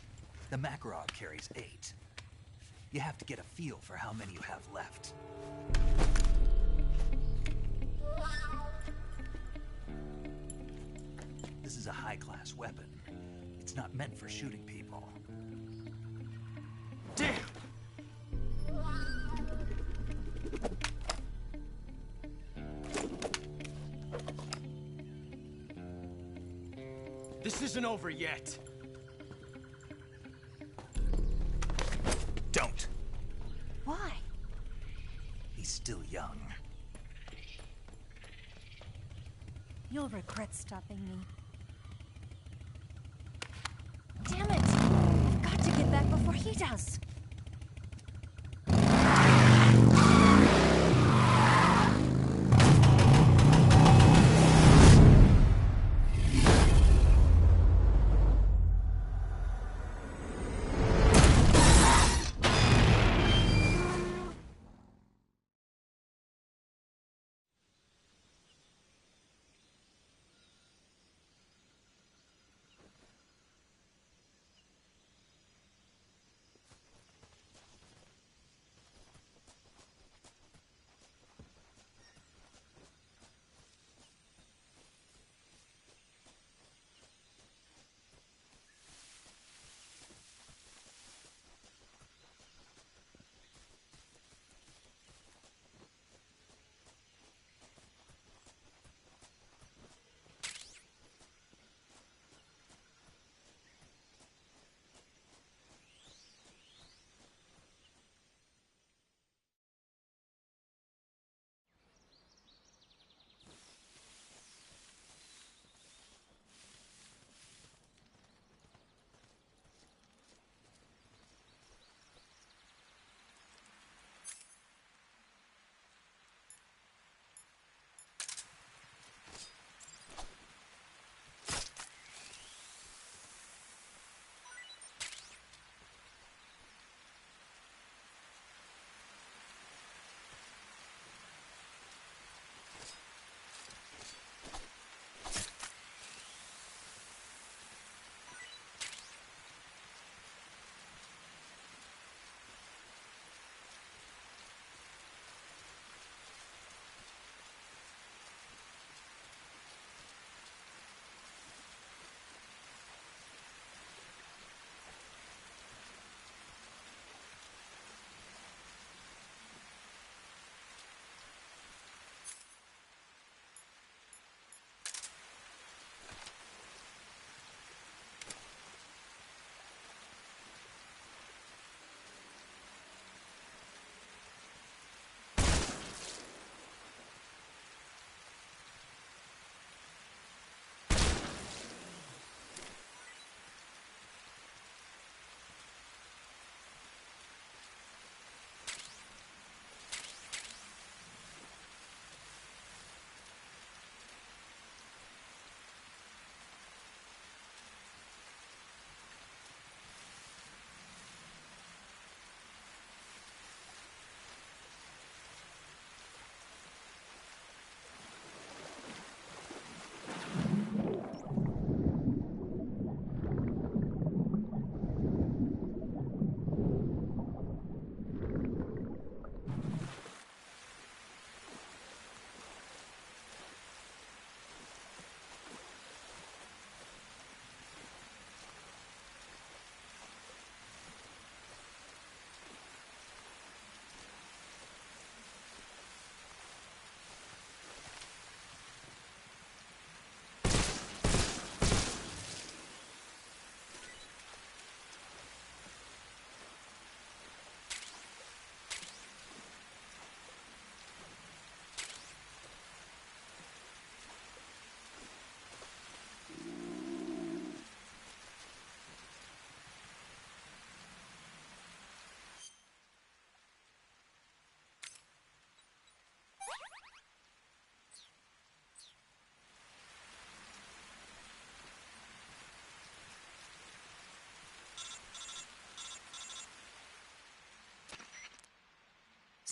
The Makarov carries 8. You have to get a feel for how many you have left. This is a high-class weapon. It's not meant for shooting people. Damn! This isn't over yet. Don't. Why? He's still young. You'll regret stopping me. Damn it! I've got to get back before he does.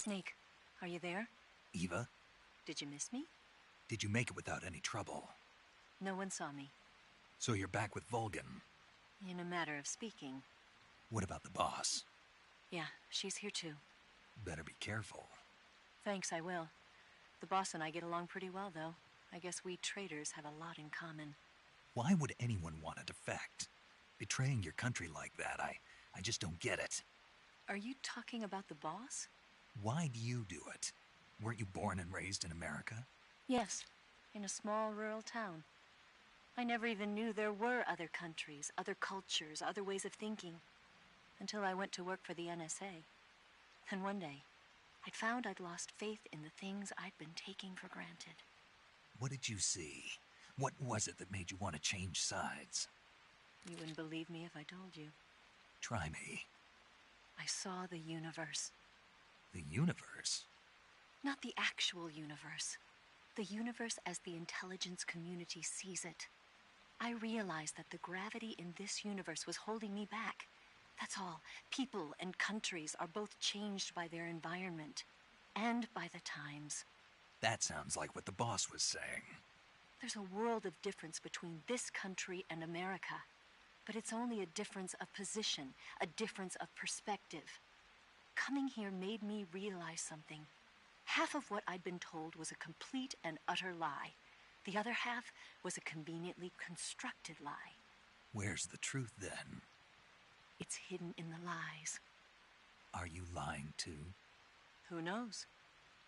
Snake, are you there? Eva, Did you miss me? did you make it without any trouble? No one saw me. So you're back with Vulcan. In a matter of speaking. What about the boss? Yeah, she's here too. Better be careful. Thanks, I will. The boss and I get along pretty well, though. I guess we traitors have a lot in common. Why would anyone want to defect? Betraying your country like that, I just don't get it. Are you talking about the boss? Why do you do it? Weren't you born and raised in America? Yes, in a small rural town. I never even knew there were other countries, other cultures, other ways of thinking, until I went to work for the NSA. Then one day, I'd found I'd lost faith in the things I'd been taking for granted. What did you see? What was it that made you want to change sides? You wouldn't believe me if I told you. Try me. I saw the universe. The universe? Not the actual universe. The universe as the intelligence community sees it. I realized that the gravity in this universe was holding me back. That's all. People and countries are both changed by their environment and by the times. That sounds like what the boss was saying. There's a world of difference between this country and America. But it's only a difference of position, a difference of perspective. Coming here made me realize something. Half of what I'd been told was a complete and utter lie. The other half was a conveniently constructed lie. Where's the truth, then? It's hidden in the lies. Are you lying, too? Who knows?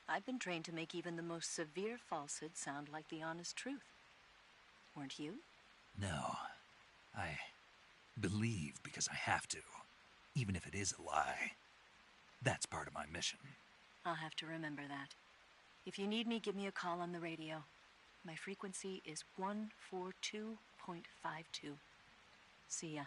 I've been trained to make even the most severe falsehood sound like the honest truth. Weren't you? No. I believe because I have to, even if it is a lie. That's part of my mission. I'll have to remember that. If you need me, give me a call on the radio. My frequency is 142.52. See ya.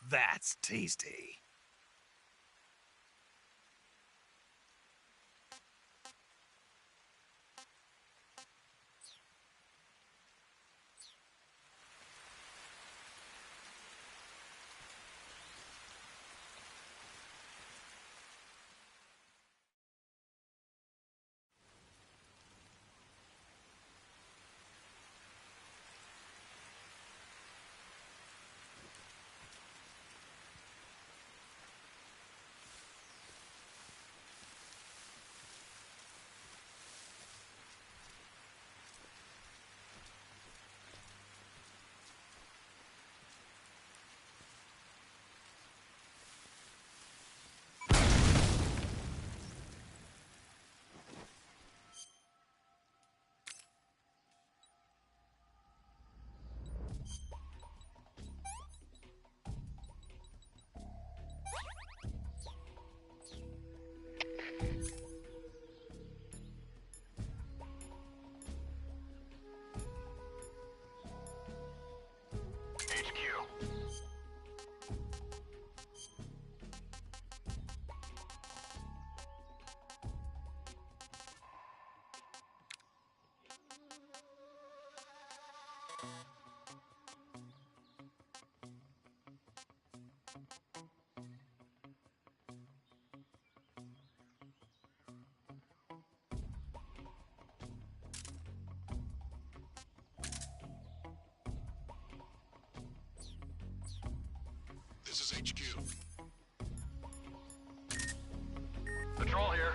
That's tasty. This is HQ. Patrol here.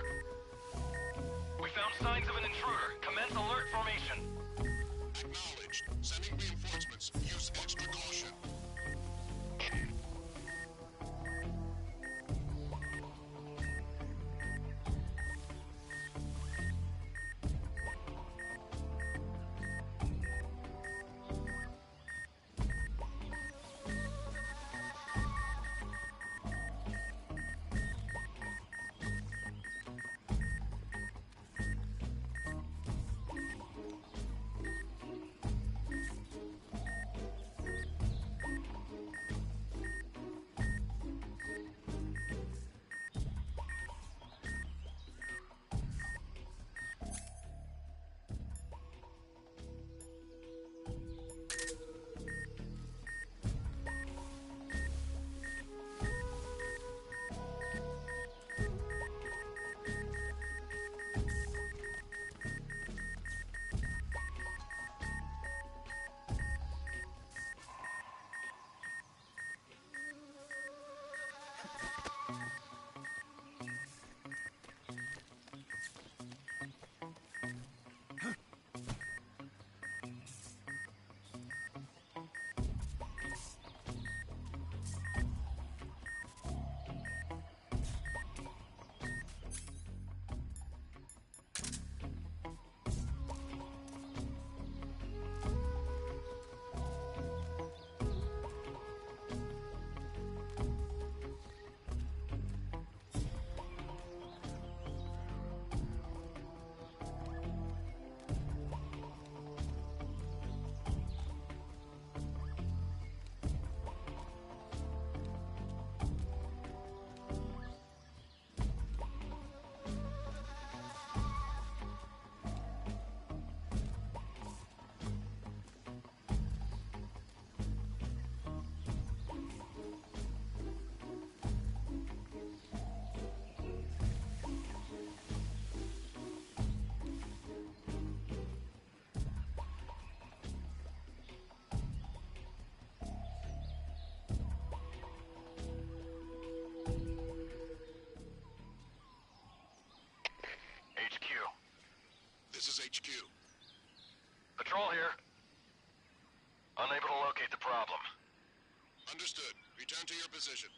Understood. Return to your position.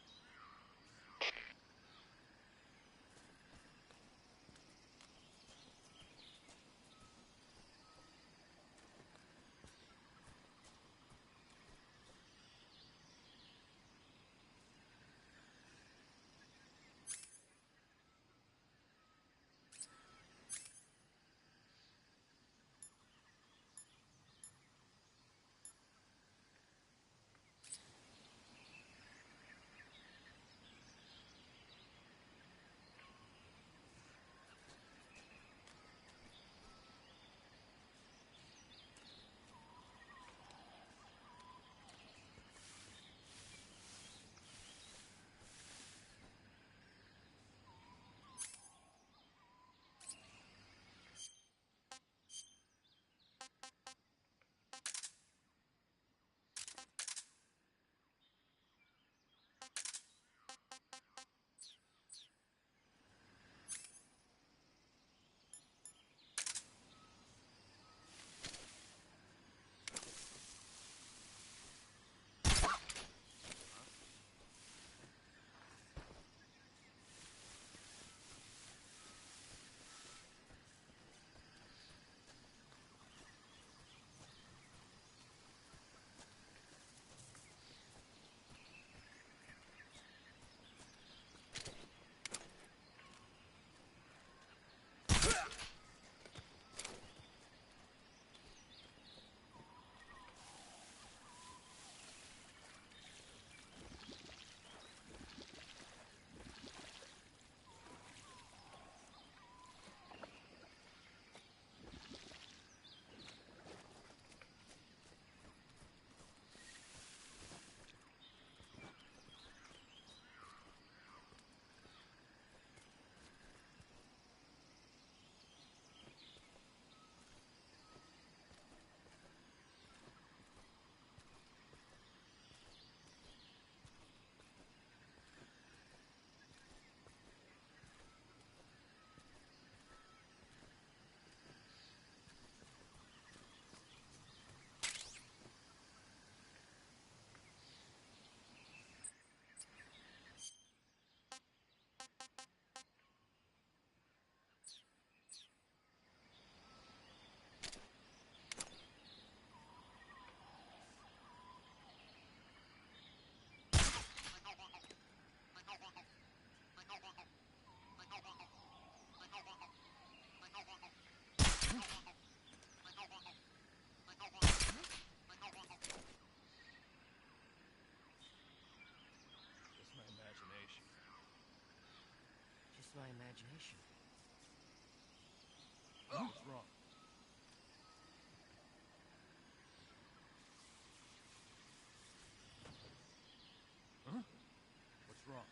My imagination. What's wrong? Huh? What's wrong?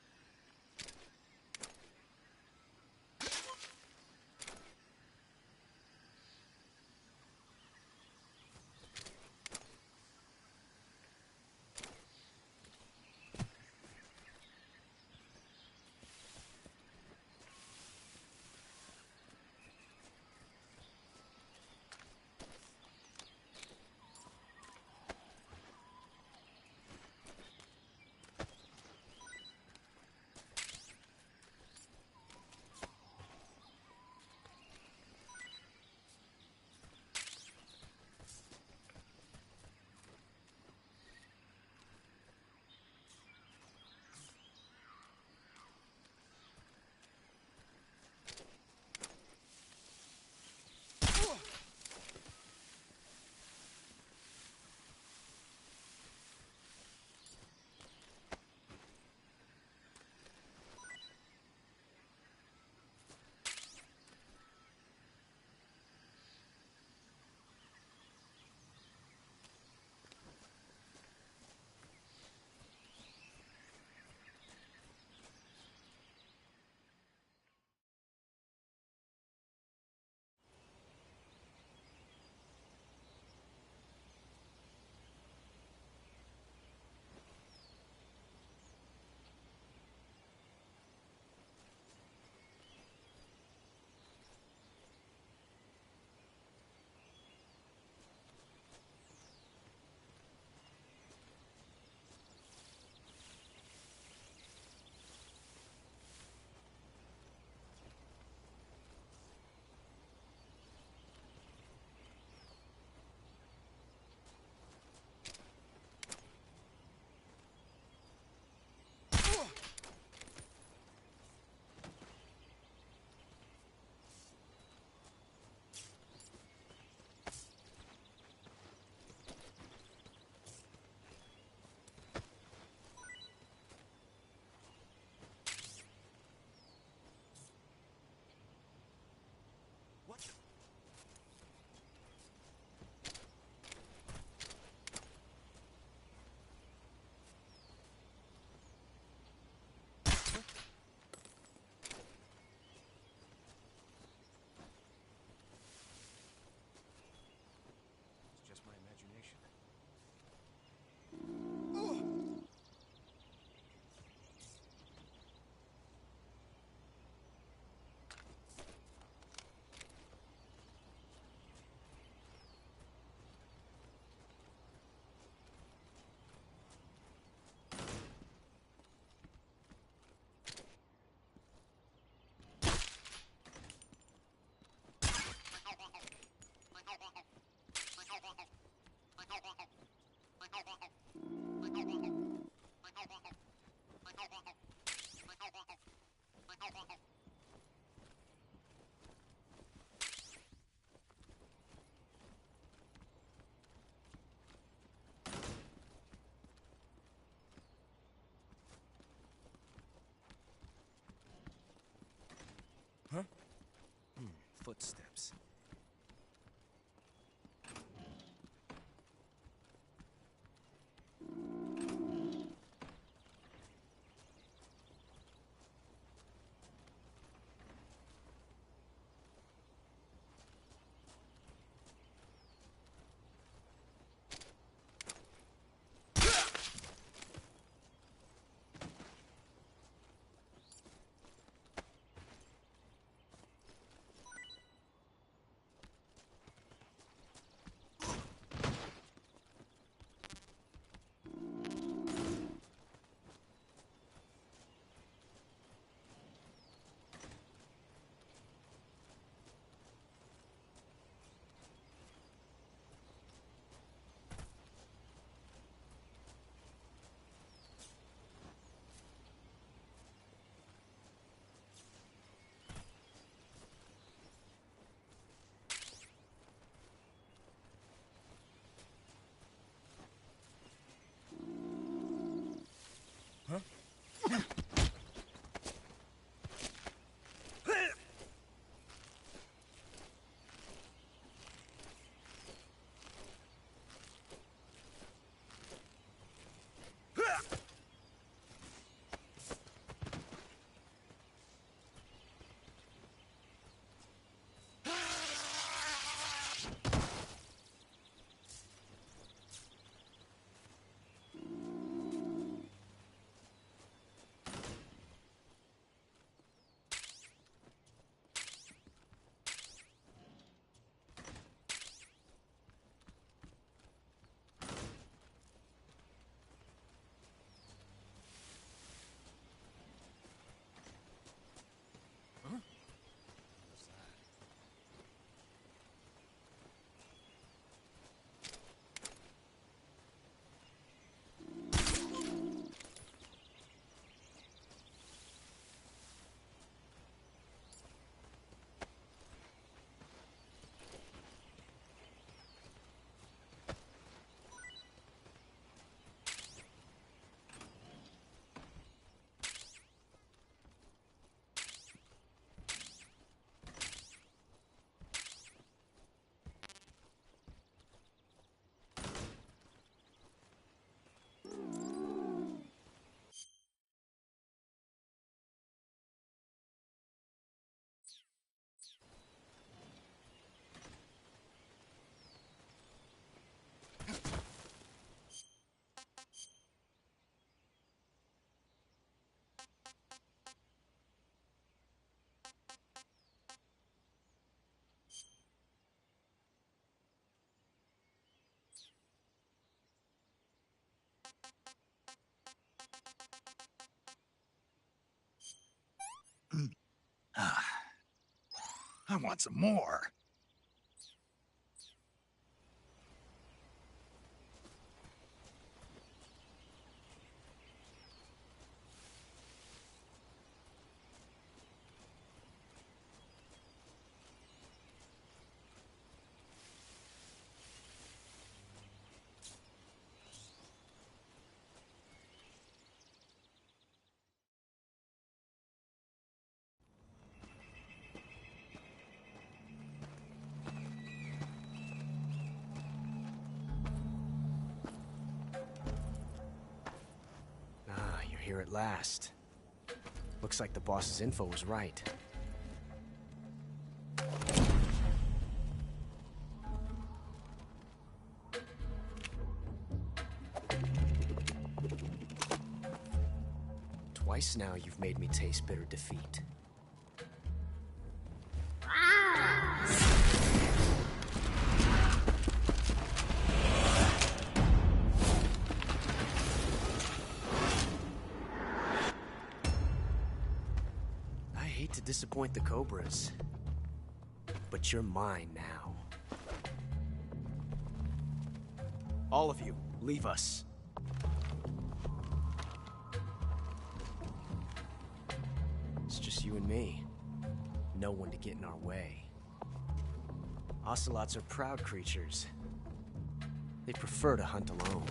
footsteps. I want some more. Here at last. Looks like the boss's info was right. Twice now you've made me taste bitter defeat. To disappoint the Cobras, but you're mine now. All of you, leave us. It's just you and me. No one to get in our way. Ocelots are proud creatures. They prefer to hunt alone.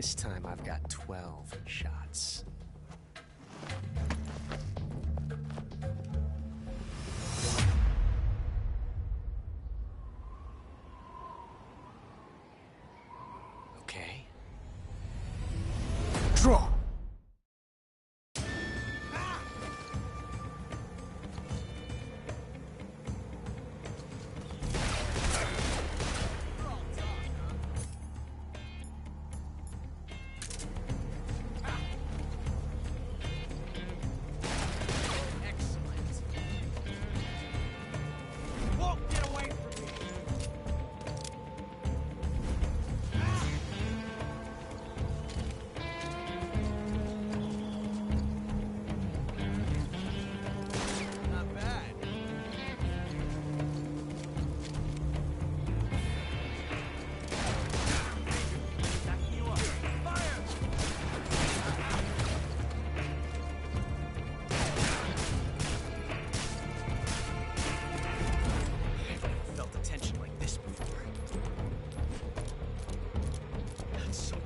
This time I've got 12 shots. Okay. Draw!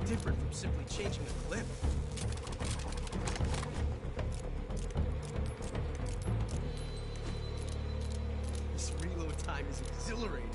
Different from simply changing a clip. This reload time is exhilarating.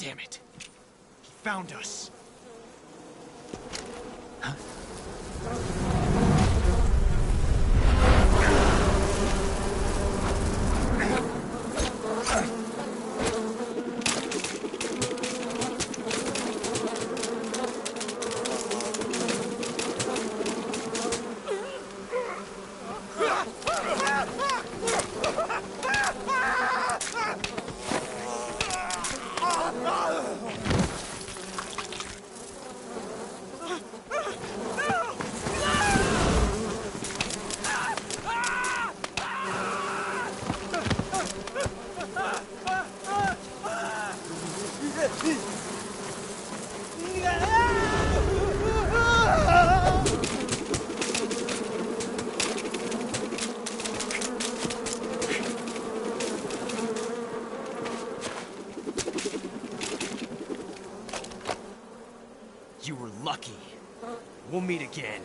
Damn it. He found us. Huh? we'll meet again.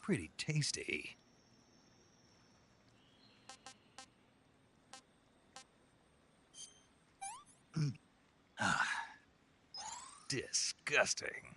pretty tasty. Ah, disgusting.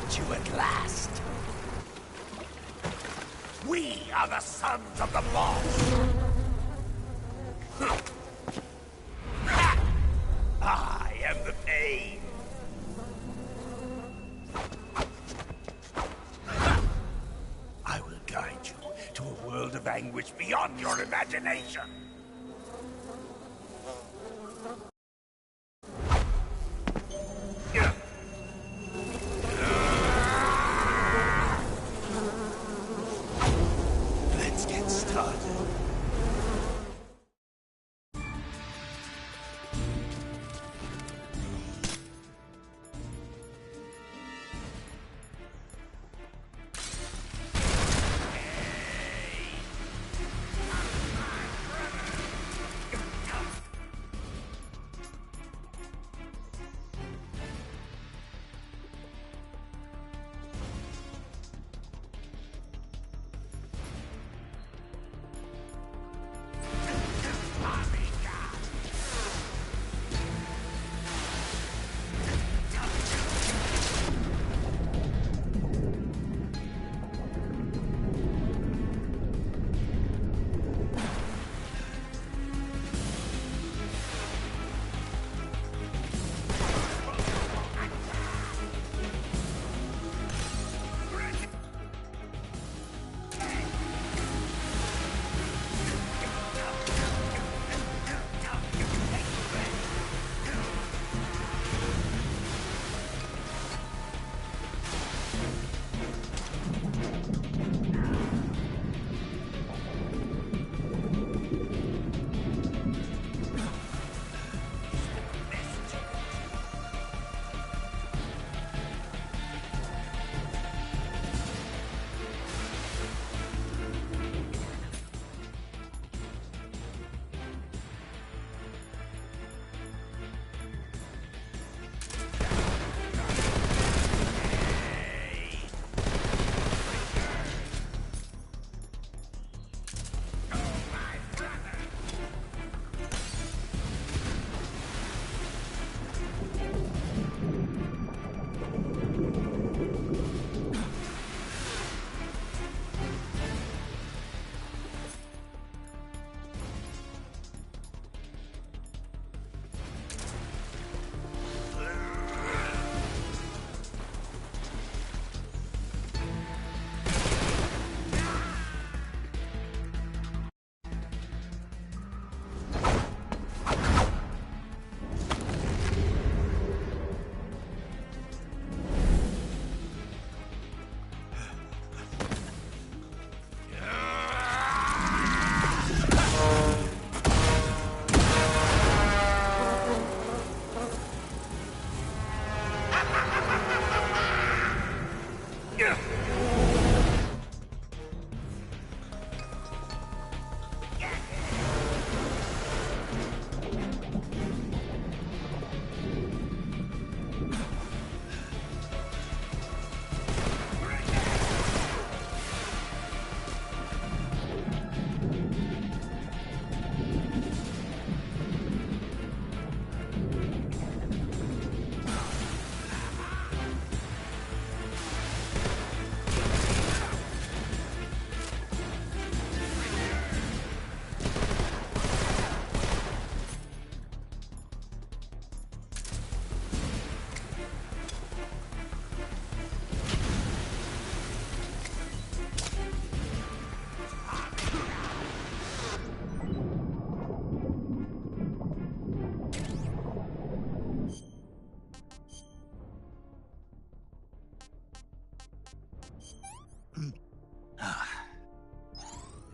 find you at last. We are the sons of the boss. I am the pain. I will guide you to a world of anguish beyond your imagination. Let's get started.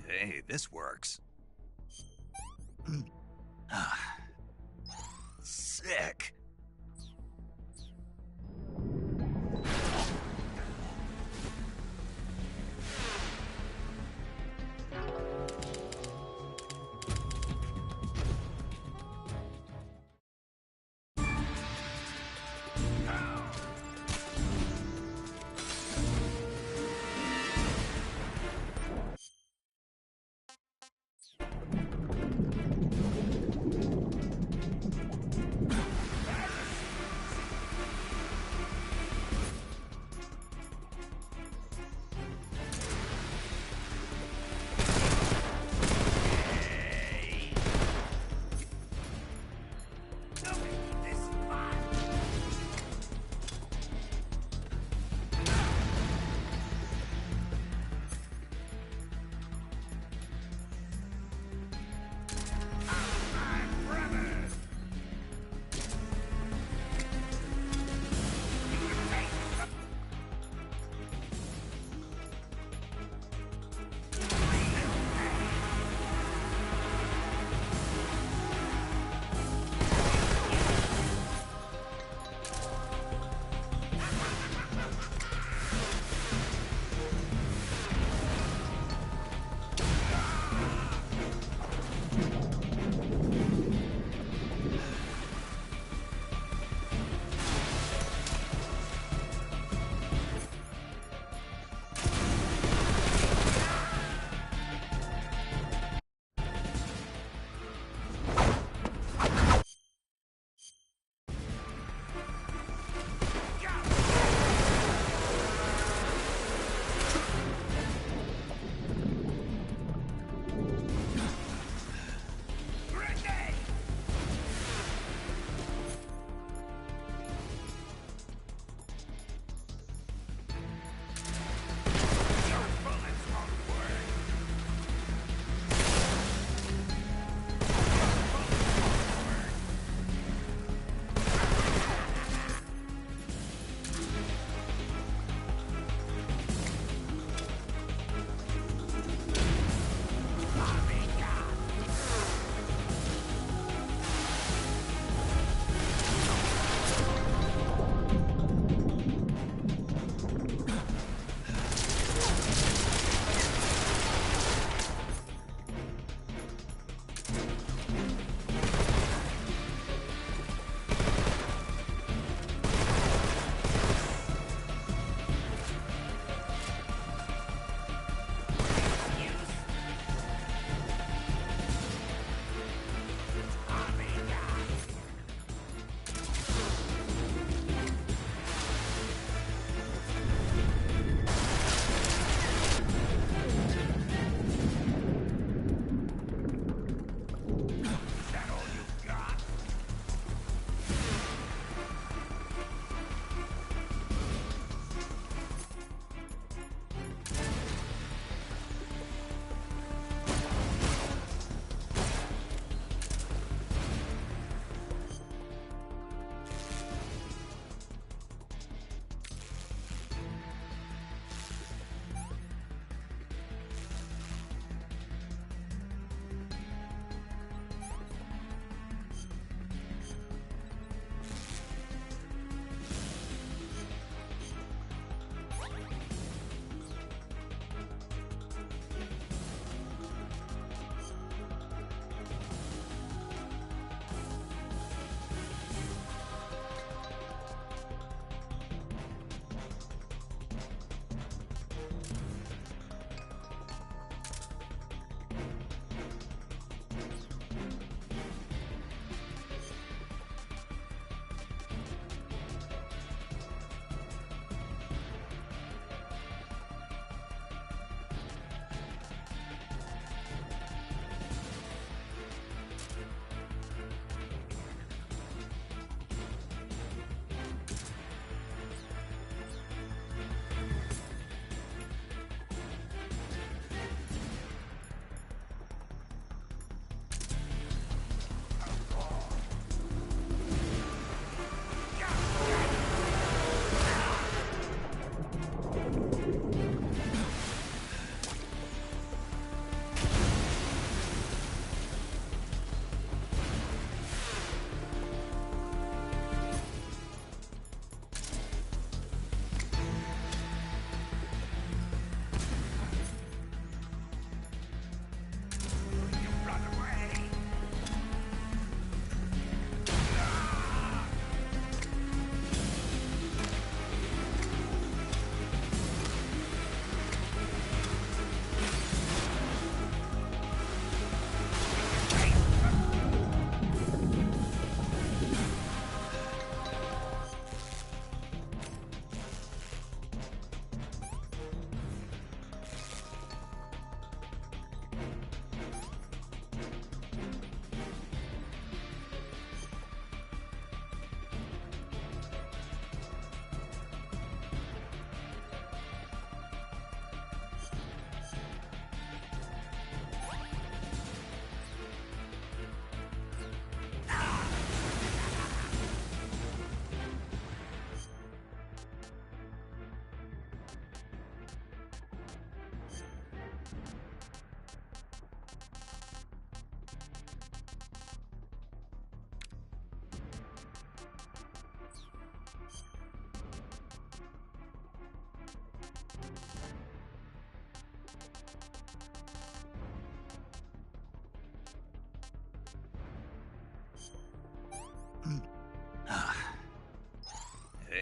Hey, this works. Sick.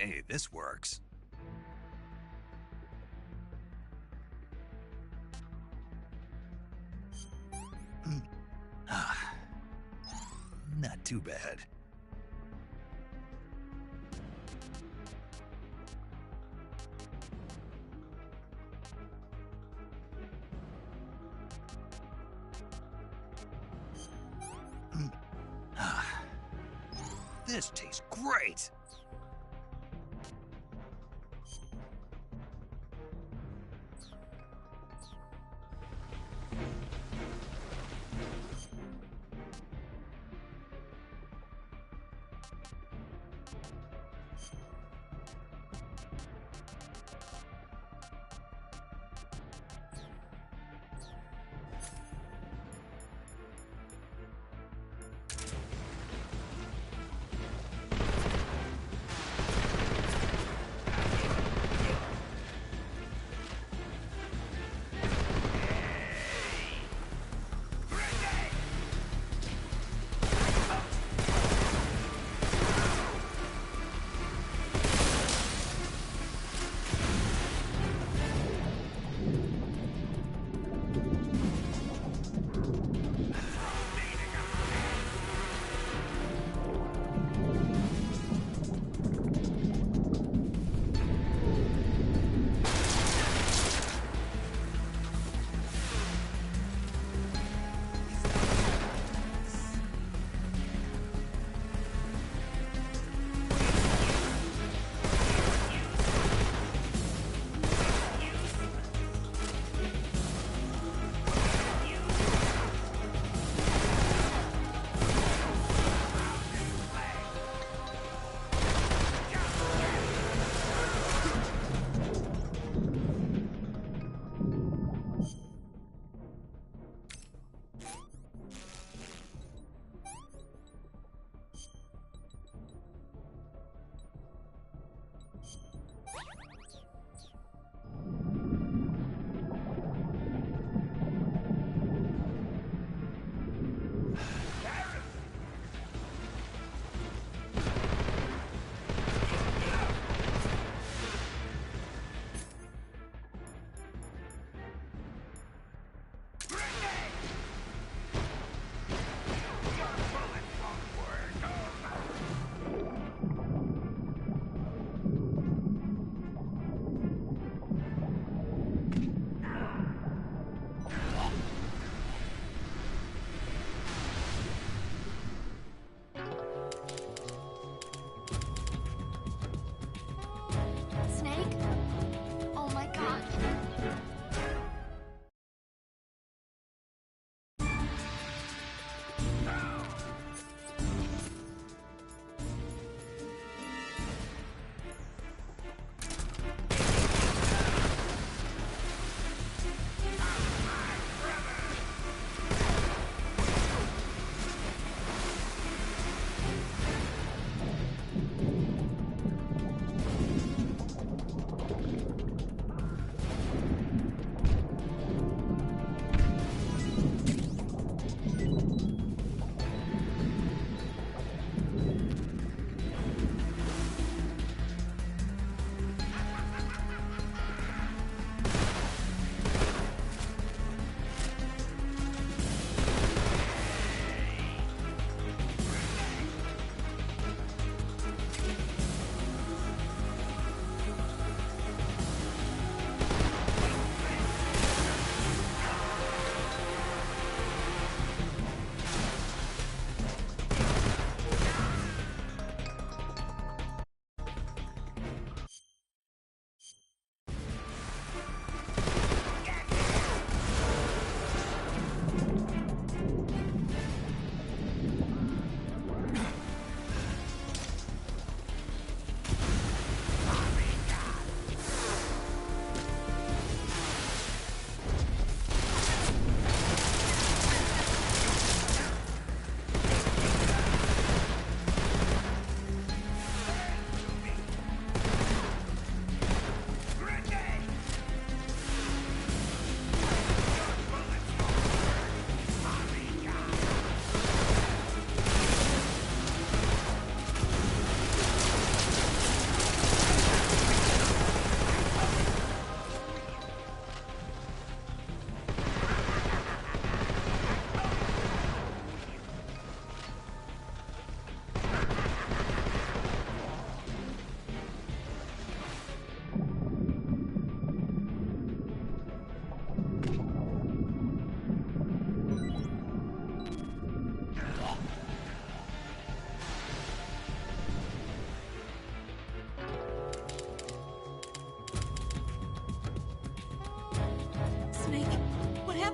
Hey, this works. Not too bad. This tastes great!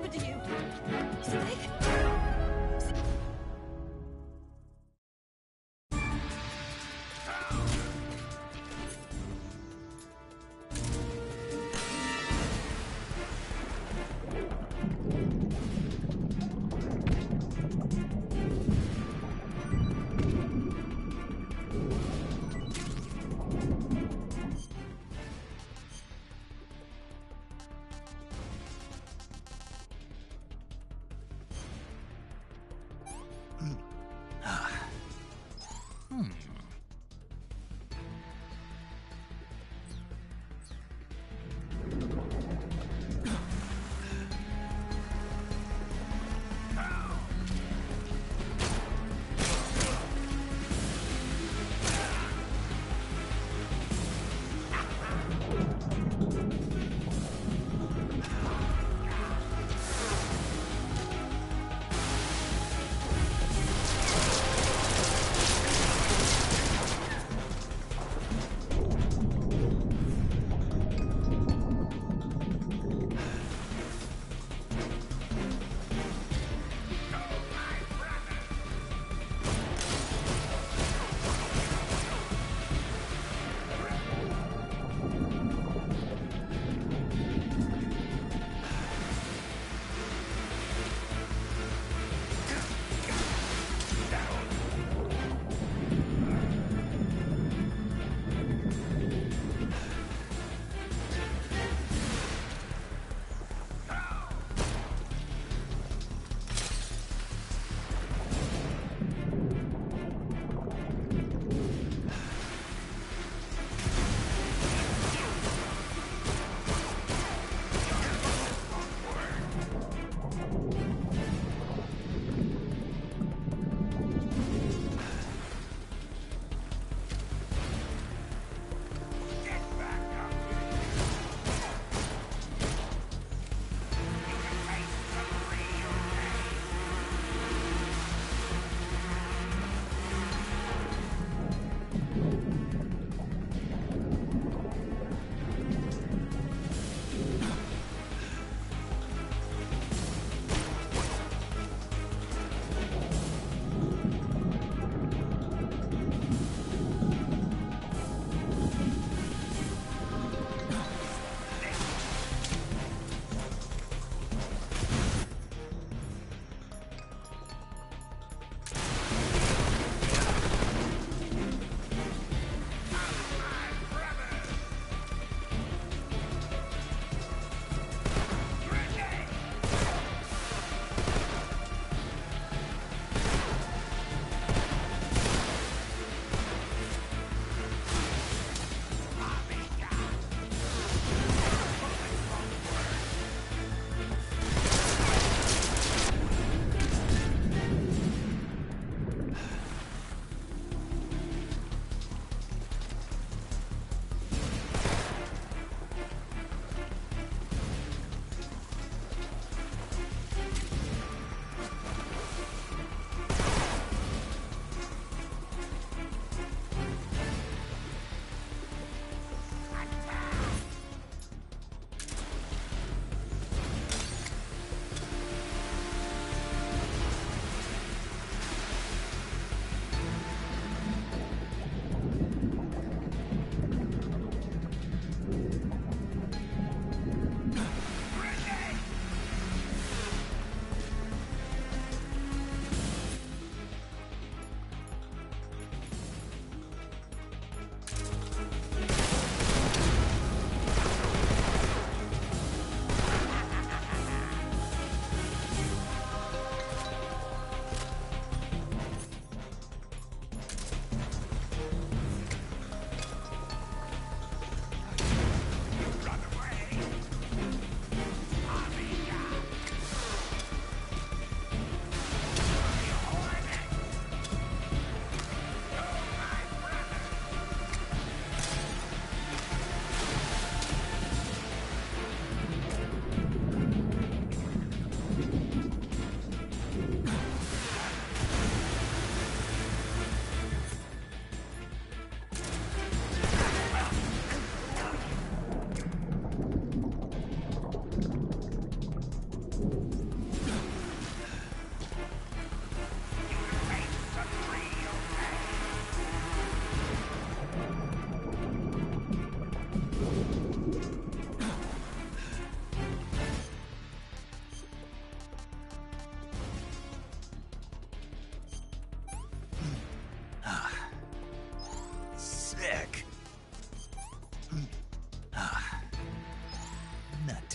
happened to you? Snake?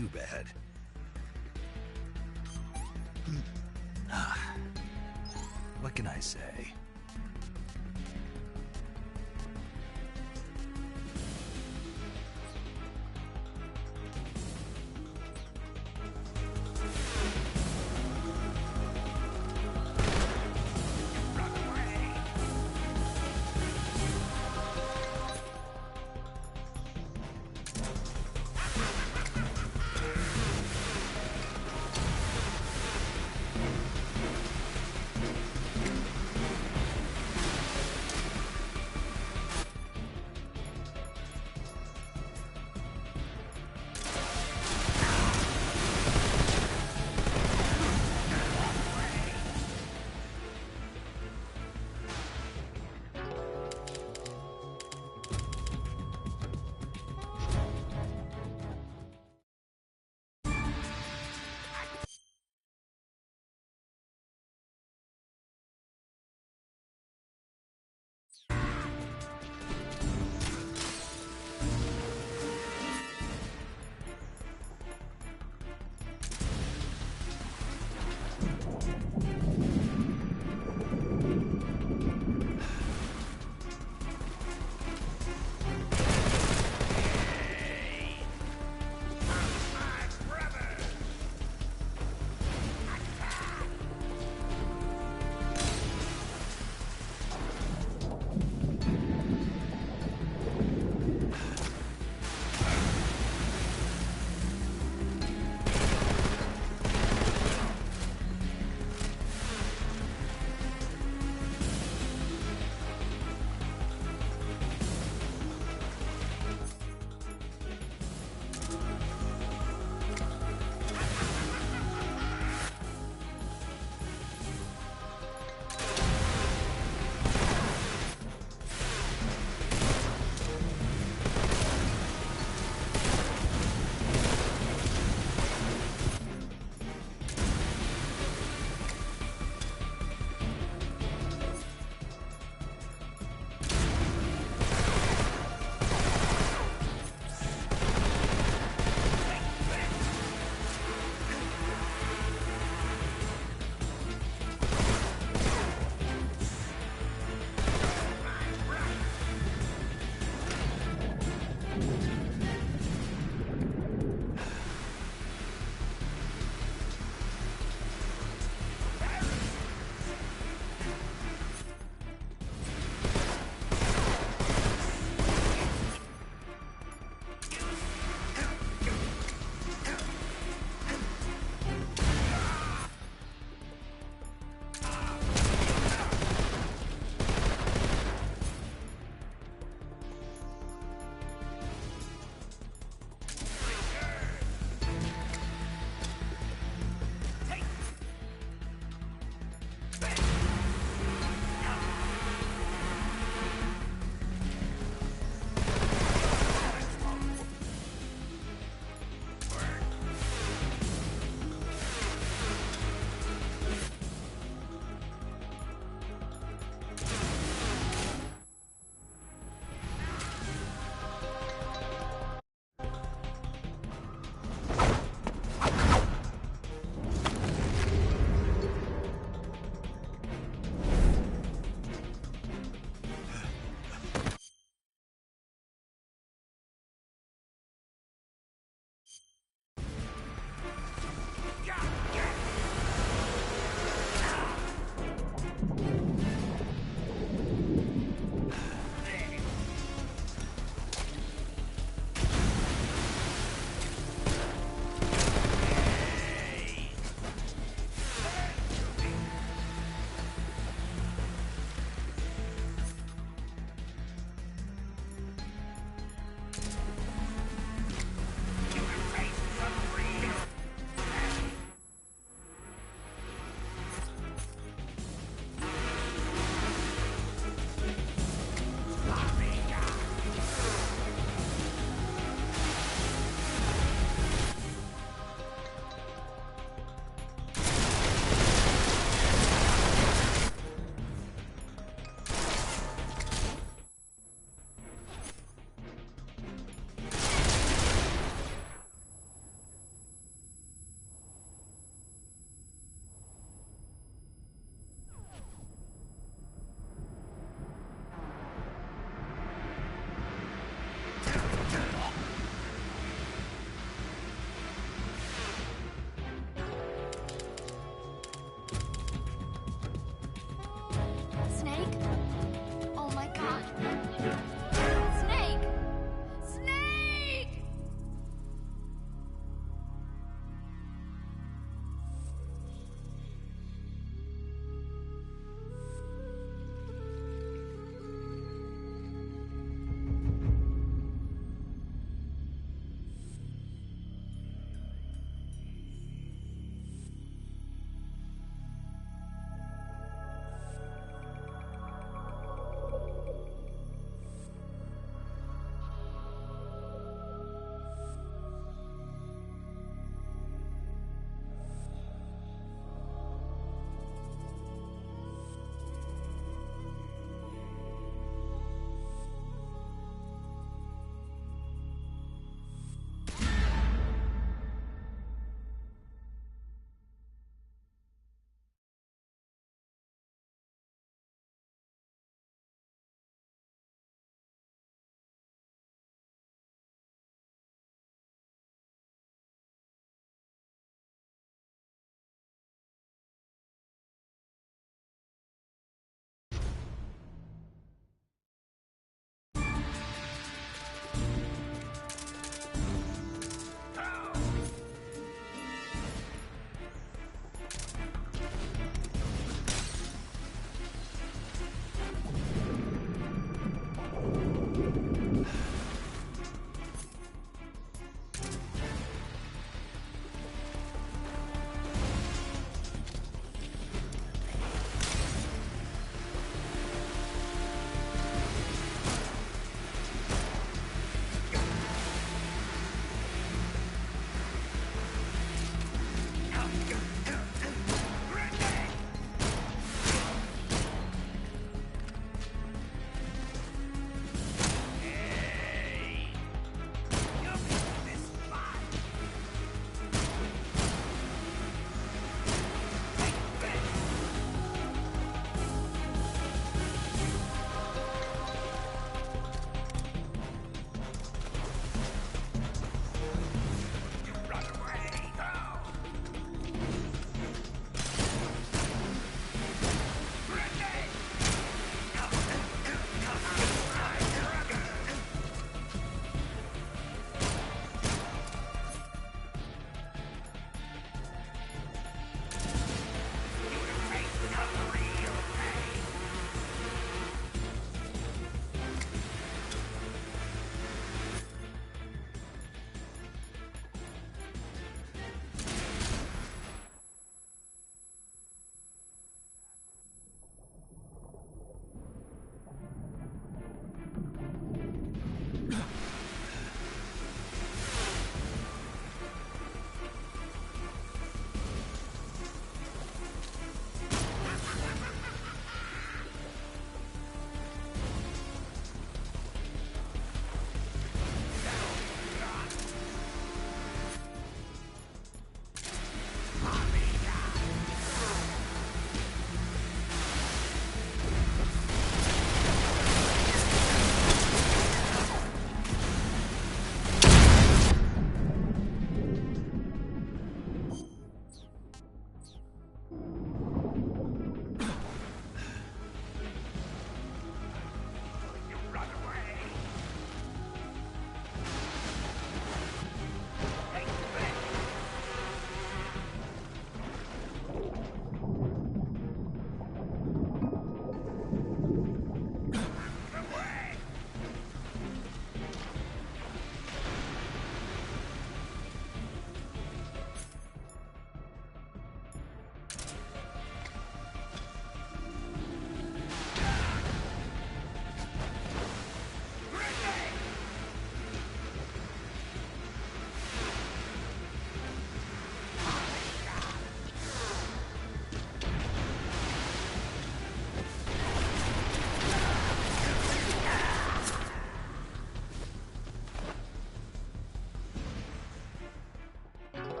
too bad. What can I say?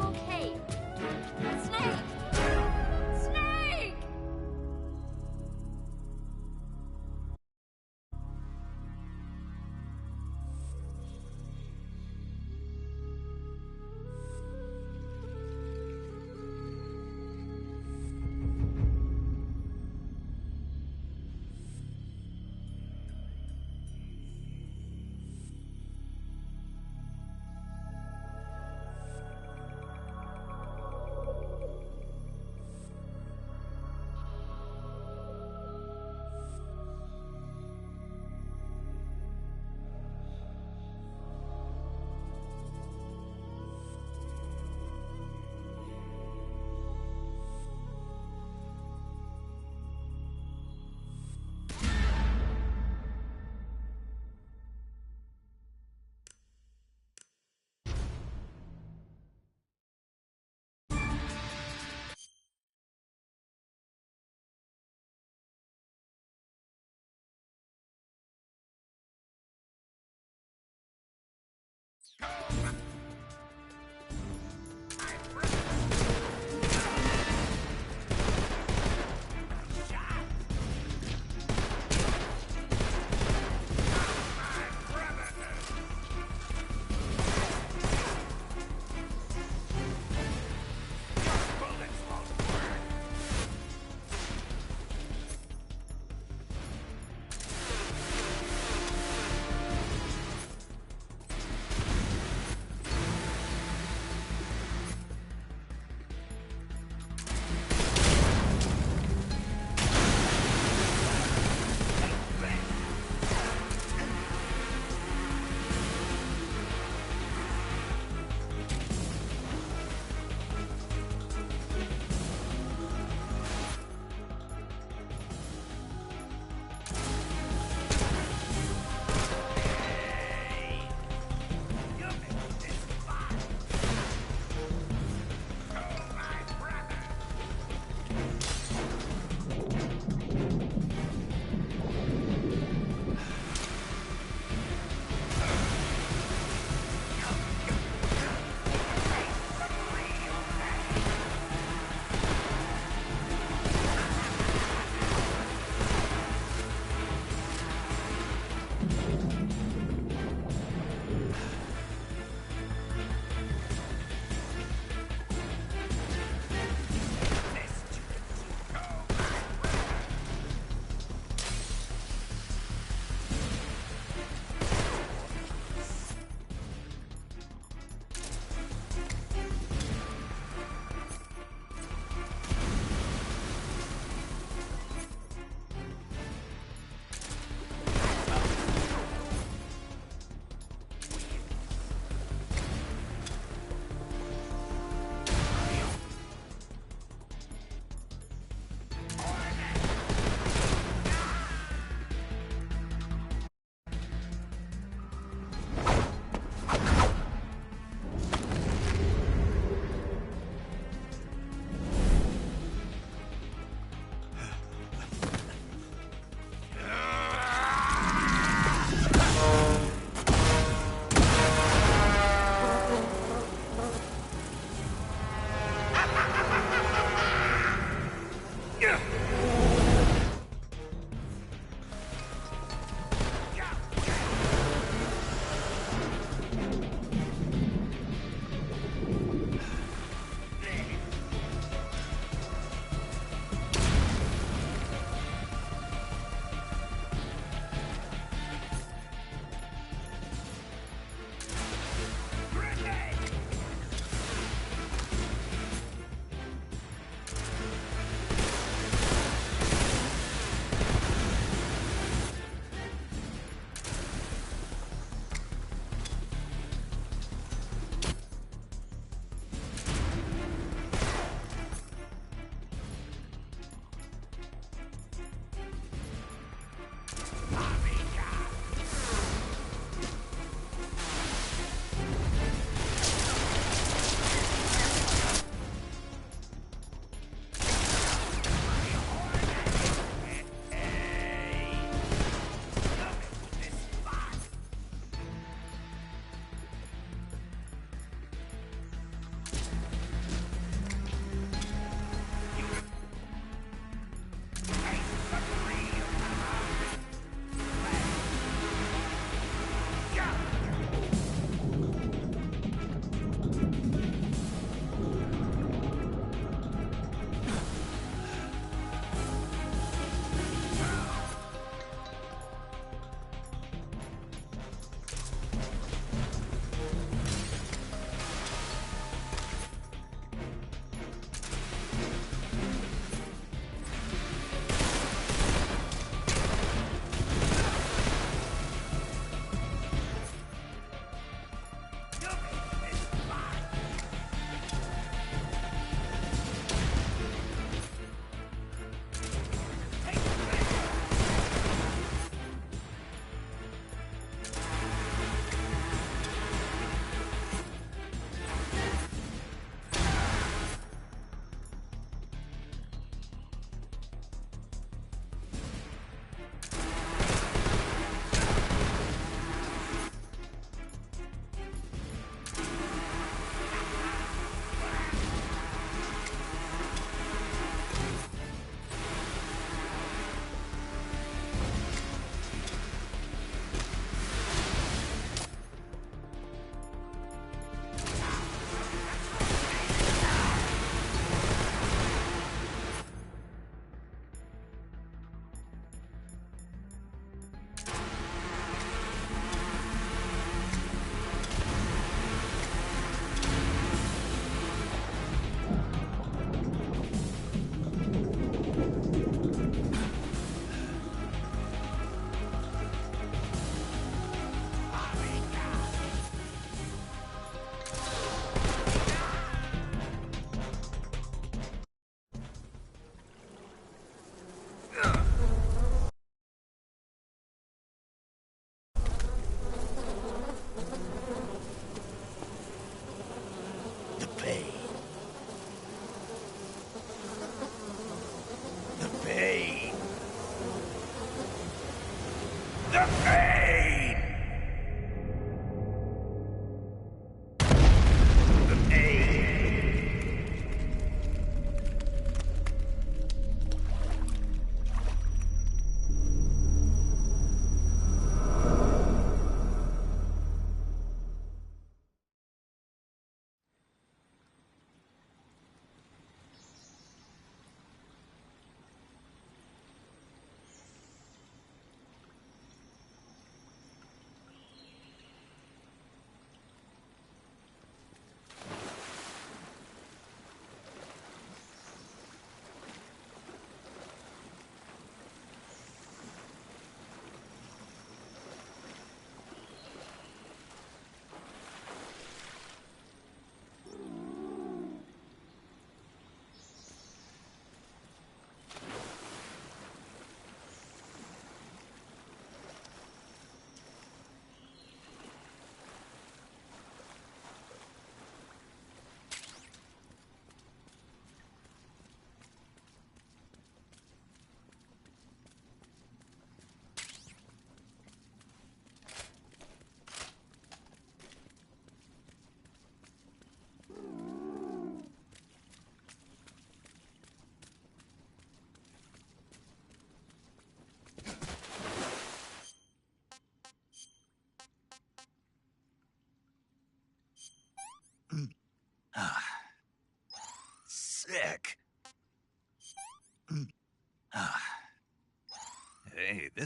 okay? Snake! Snake!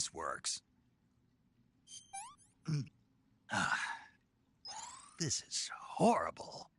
this works. This is horrible.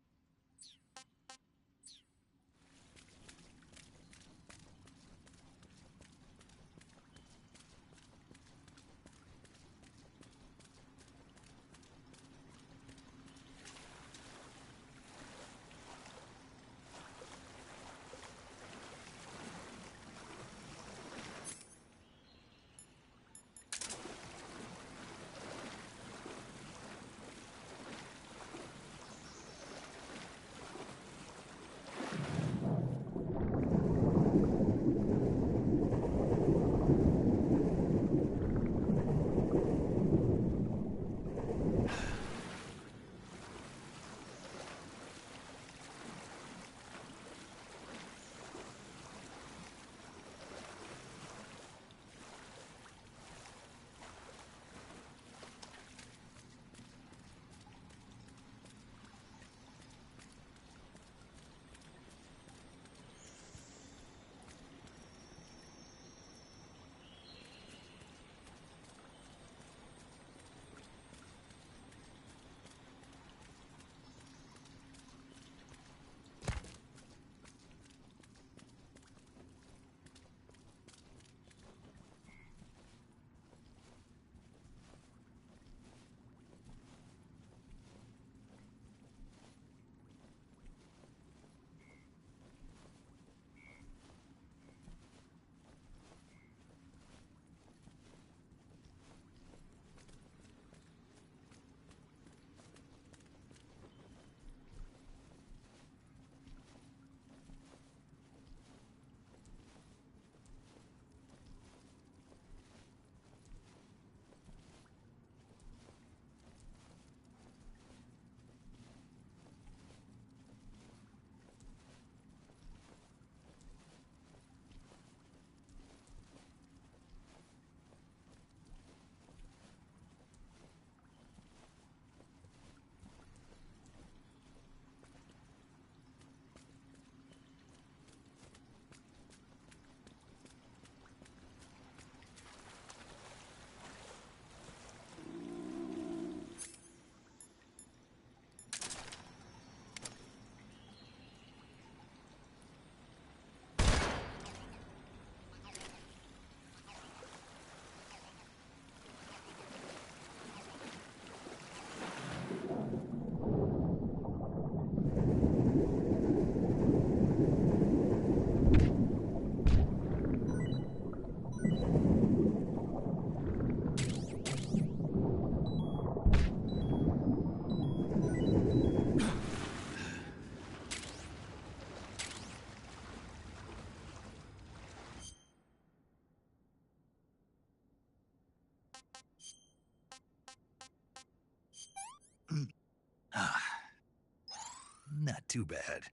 Not too bad.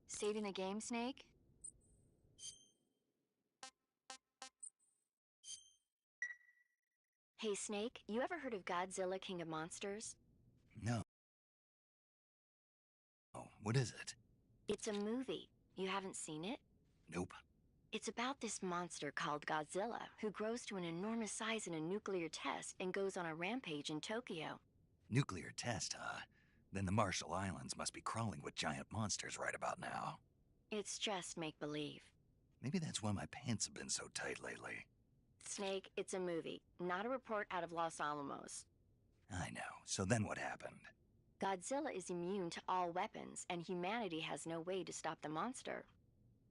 Saving the game, Snake? Hey, Snake, you ever heard of Godzilla, King of Monsters? No. Oh, what is it? It's a movie. You haven't seen it? Nope. It's about this monster called Godzilla, who grows to an enormous size in a nuclear test and goes on a rampage in Tokyo. Nuclear test, huh? Then the Marshall Islands must be crawling with giant monsters right about now. It's just make-believe. Maybe that's why my pants have been so tight lately. Snake, it's a movie, not a report out of Los Alamos. I know. So then what happened? Godzilla is immune to all weapons, and humanity has no way to stop the monster.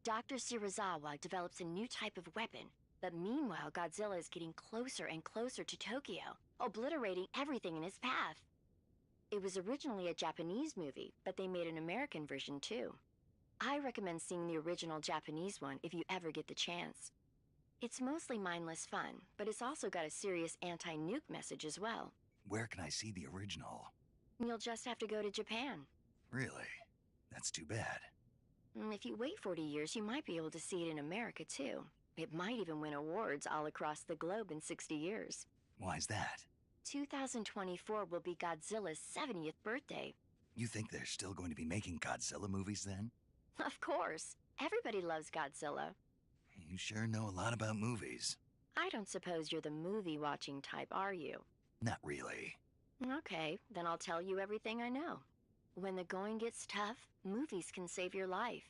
Dr. Shirazawa develops a new type of weapon, but meanwhile Godzilla is getting closer and closer to Tokyo, obliterating everything in his path. It was originally a Japanese movie, but they made an American version too. I recommend seeing the original Japanese one if you ever get the chance. It's mostly mindless fun, but it's also got a serious anti-nuke message as well. Where can I see the original? You'll just have to go to Japan. Really? That's too bad. If you wait 40 years, you might be able to see it in America too. It might even win awards all across the globe in 60 years. Why's that? 2024 will be Godzilla's 70th birthday. You think they're still going to be making Godzilla movies then? Of course. Everybody loves Godzilla. You sure know a lot about movies. I don't suppose you're the movie-watching type, are you? Not really. Okay, then I'll tell you everything I know. When the going gets tough, movies can save your life.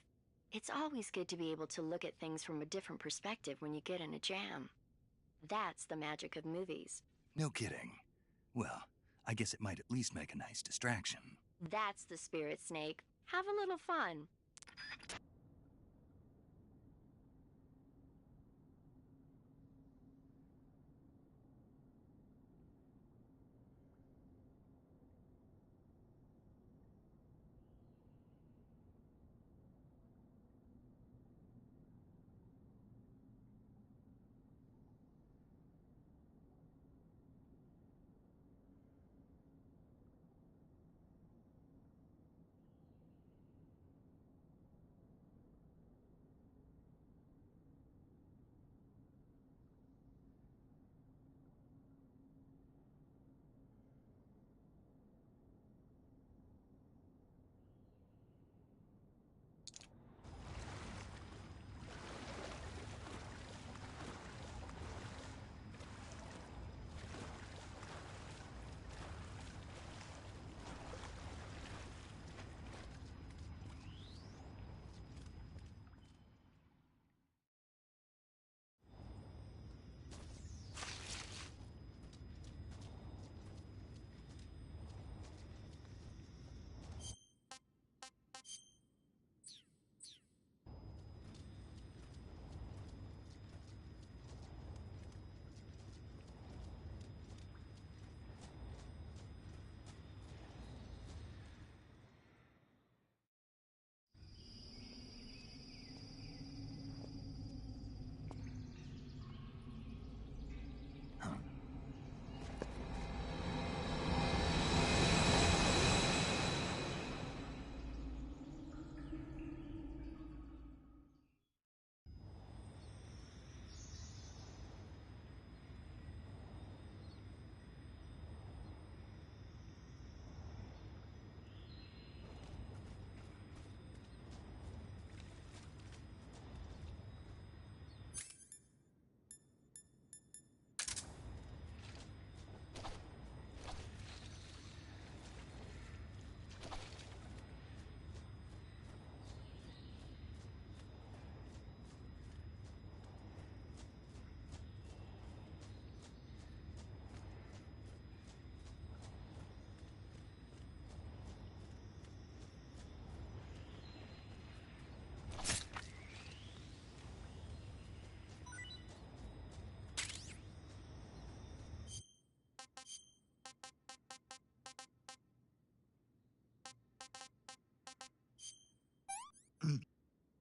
It's always good to be able to look at things from a different perspective when you get in a jam. That's the magic of movies. No kidding. Well, I guess it might at least make a nice distraction. That's the spirit, Snake. Have a little fun.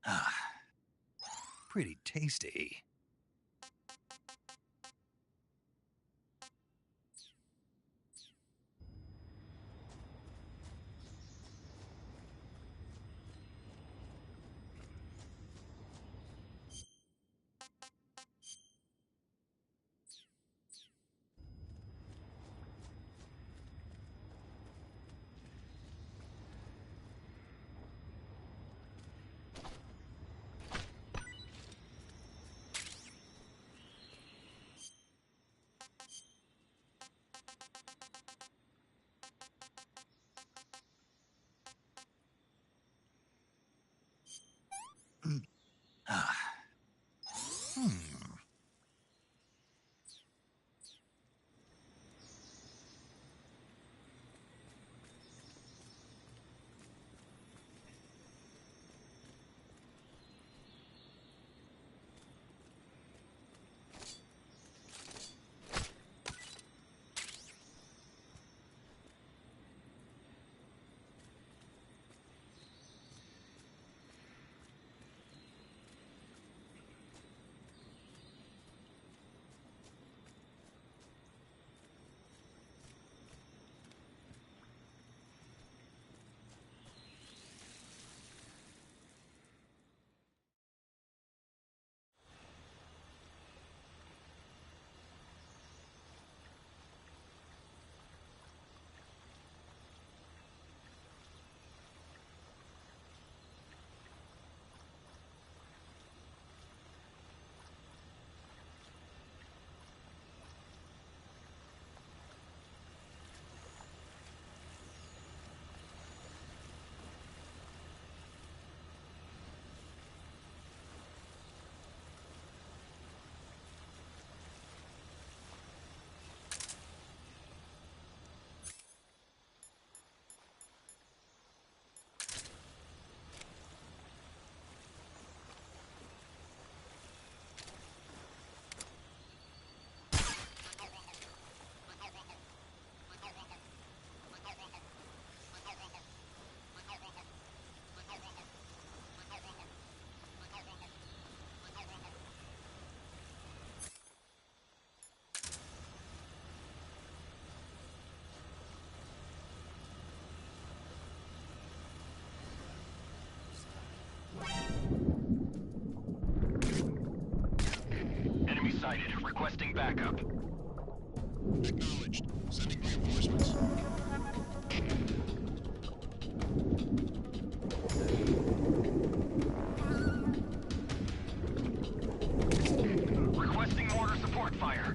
Ah, pretty tasty. sighted. Requesting backup. Acknowledged. Sending reinforcements. Requesting mortar support fire.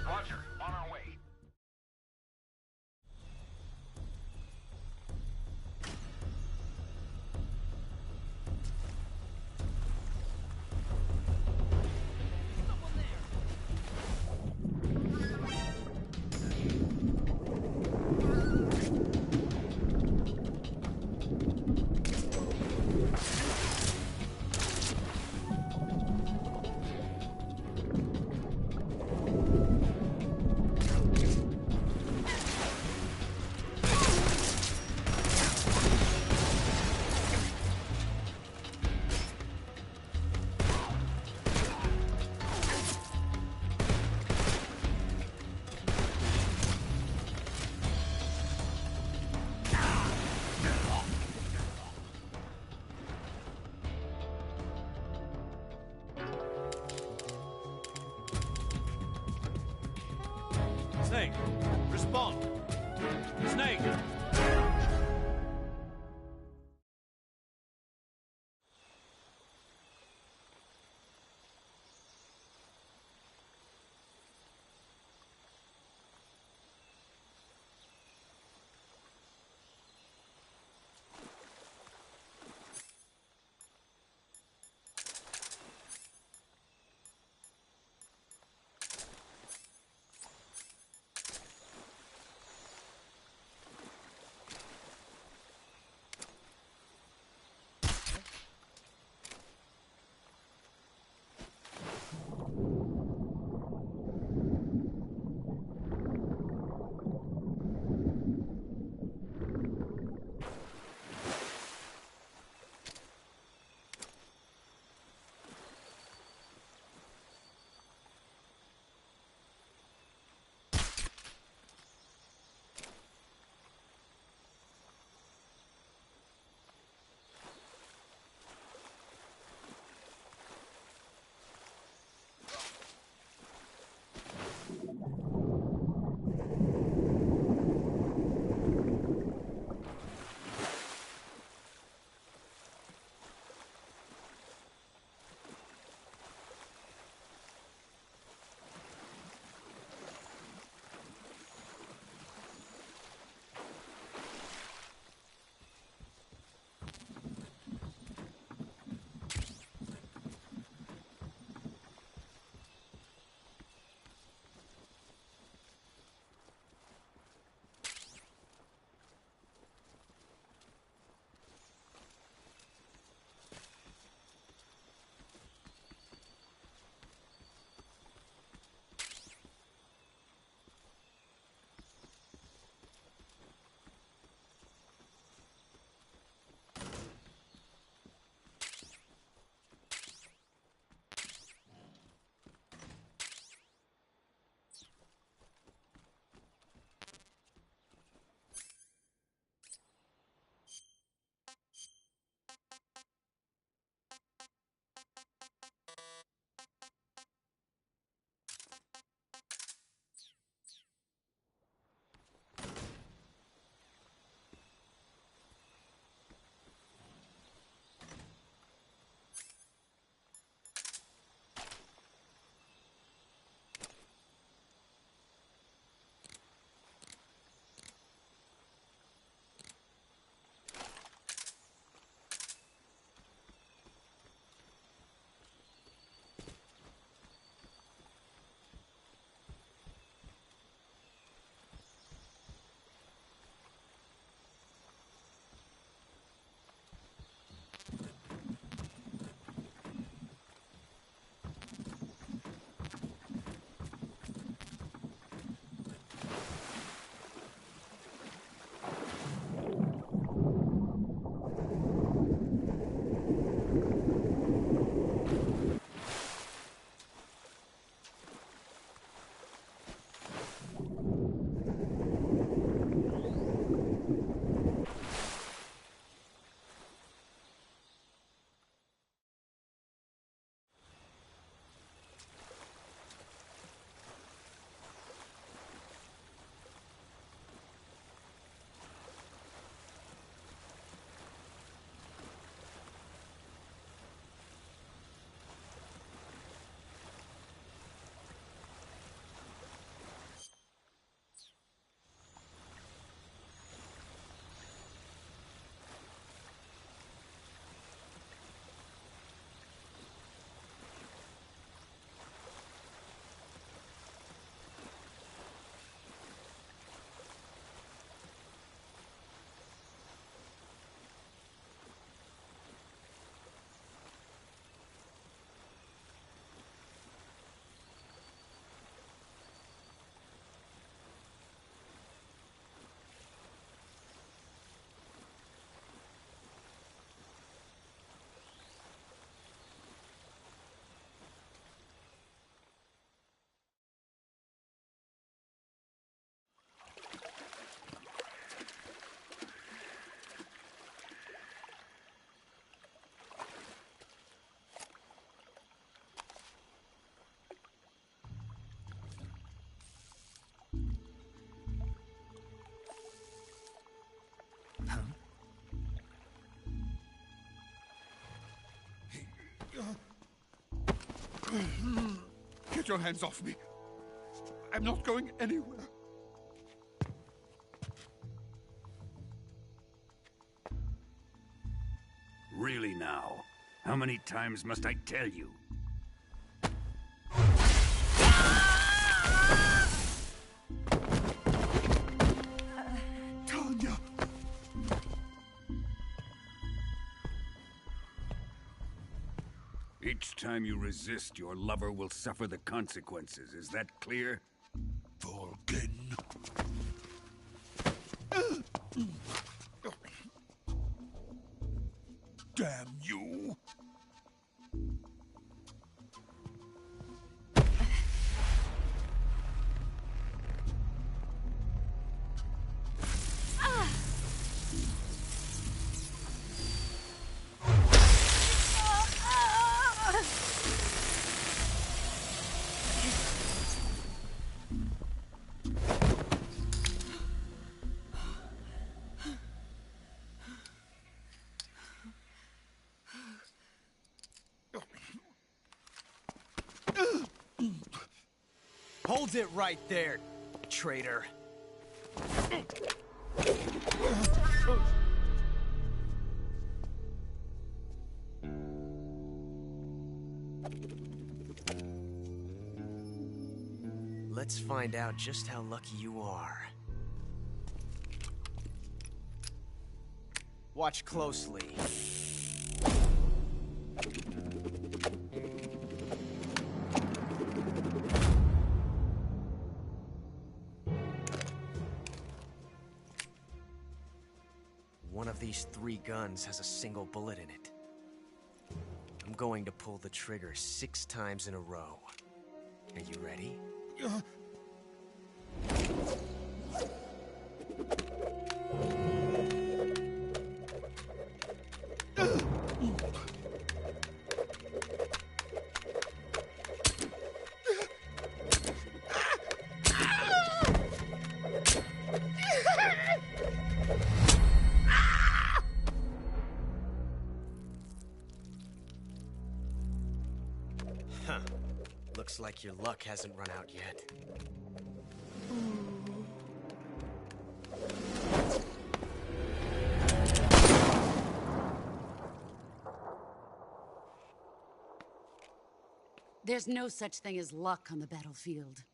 Roger, on our way. Snake, respond. Snake! Get your hands off me. I'm not going anywhere. Really now? How many times must I tell you? Tanya! Each time you resist, your lover will suffer the consequences. Is that clear? Volgin. Damn you! Hold it right there, traitor. Let's find out just how lucky you are. Watch closely. One of these 3 guns has a single bullet in it. I'm going to pull the trigger 6 times in a row. Are you ready? Huh. Looks like your luck hasn't run out yet. There's no such thing as luck on the battlefield.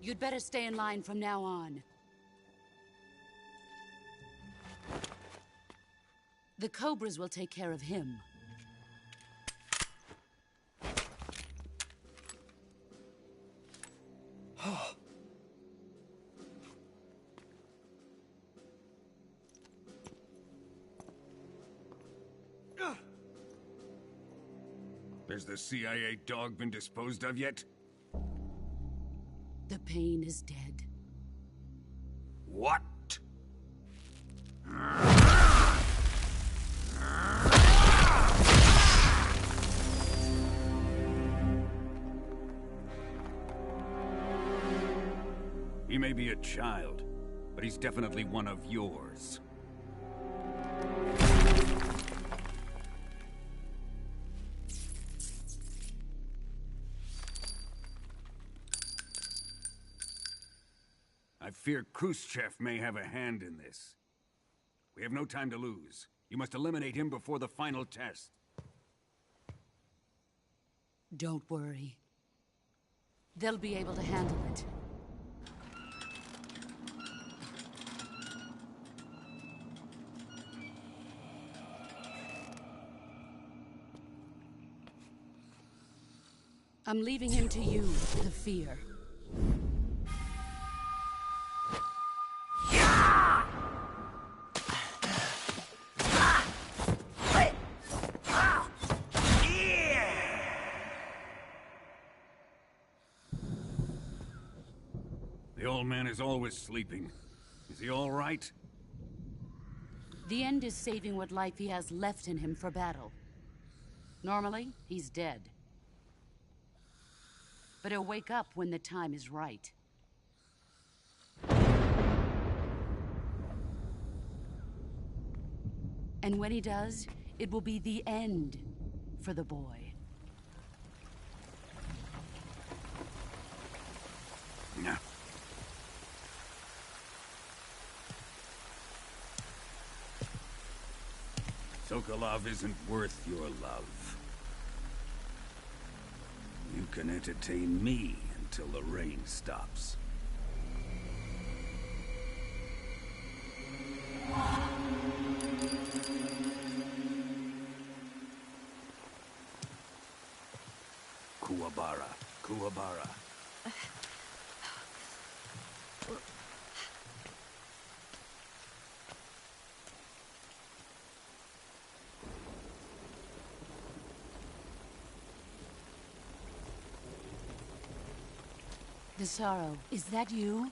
You'd better stay in line from now on. The Cobras will take care of him. Has the CIA dog been disposed of yet? The pain is dead. What? He may be a child, but he's definitely one of yours. I fear Khrushchev may have a hand in this. We have no time to lose. You must eliminate him before the final test. Don't worry. They'll be able to handle it. I'm leaving him to you, the fear. The old man is always sleeping. Is he all right? The end is saving what life he has left in him for battle. Normally, he's dead. But he'll wake up when the time is right. And when he does, it will be the end for the boy. No. Sokolov isn't worth your love. You can entertain me until the rain stops. Kuwabara, Kuwabara. Desaro, is that you?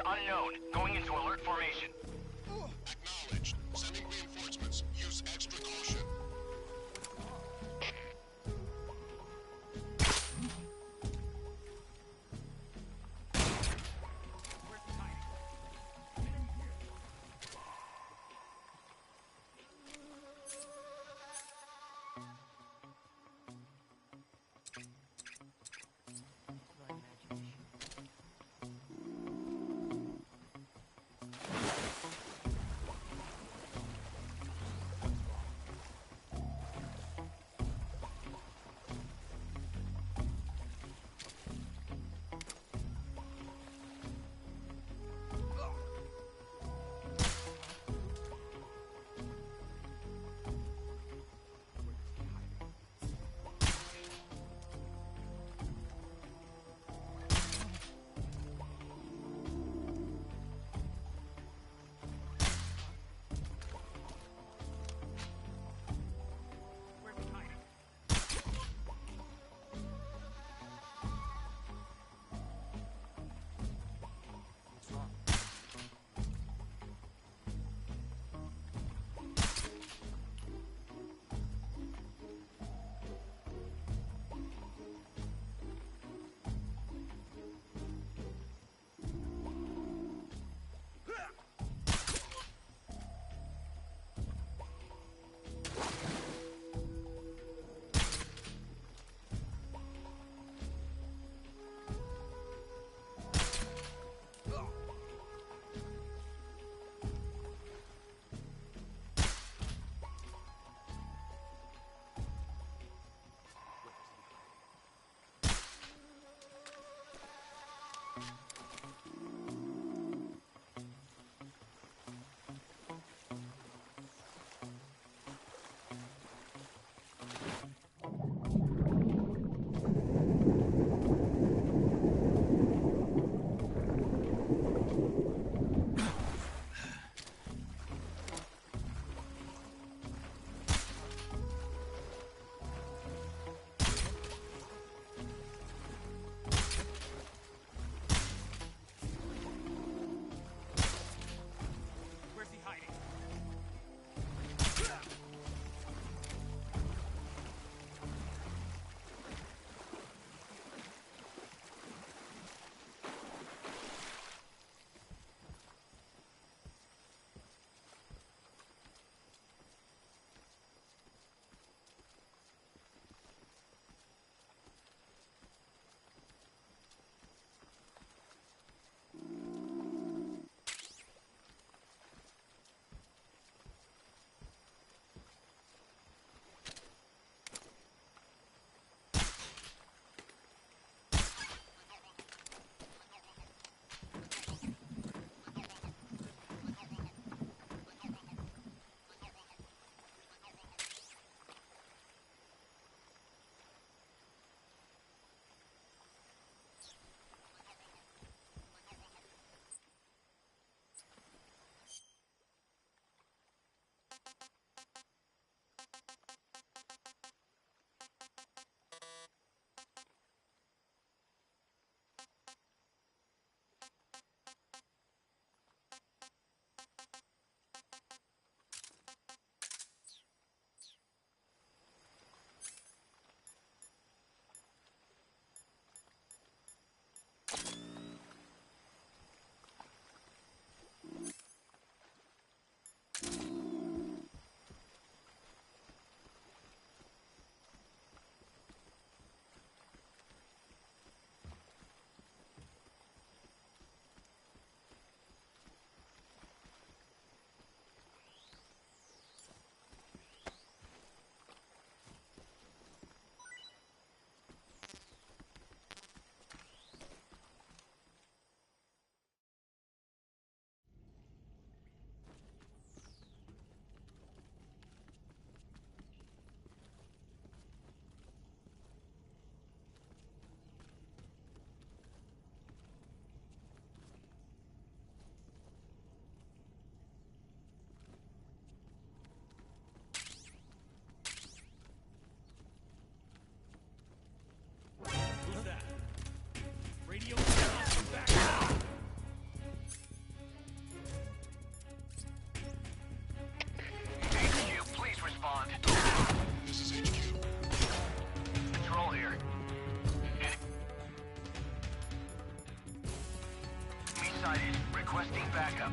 unknown. Going into alert formation. Acknowledged. Sending reinforcements. Use extra caution. sighted. Requesting backup.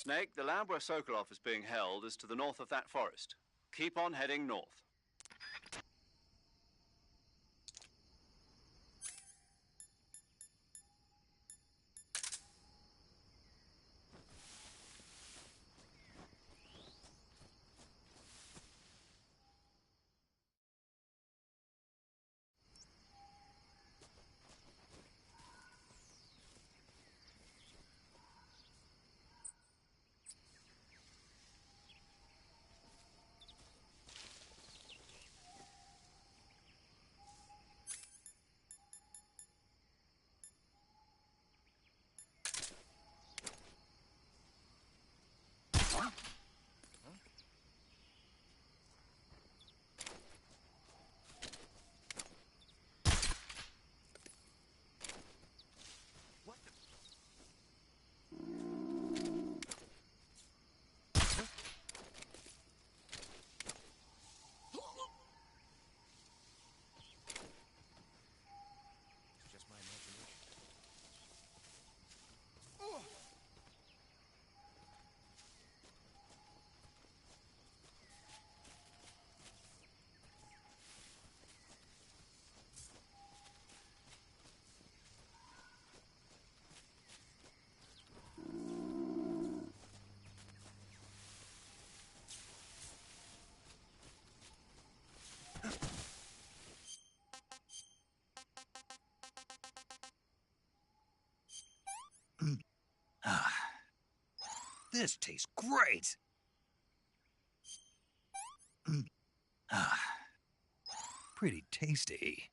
Snake, the lab where Sokolov is being held is to the north of that forest. Keep on heading north. This tastes great! Pretty tasty.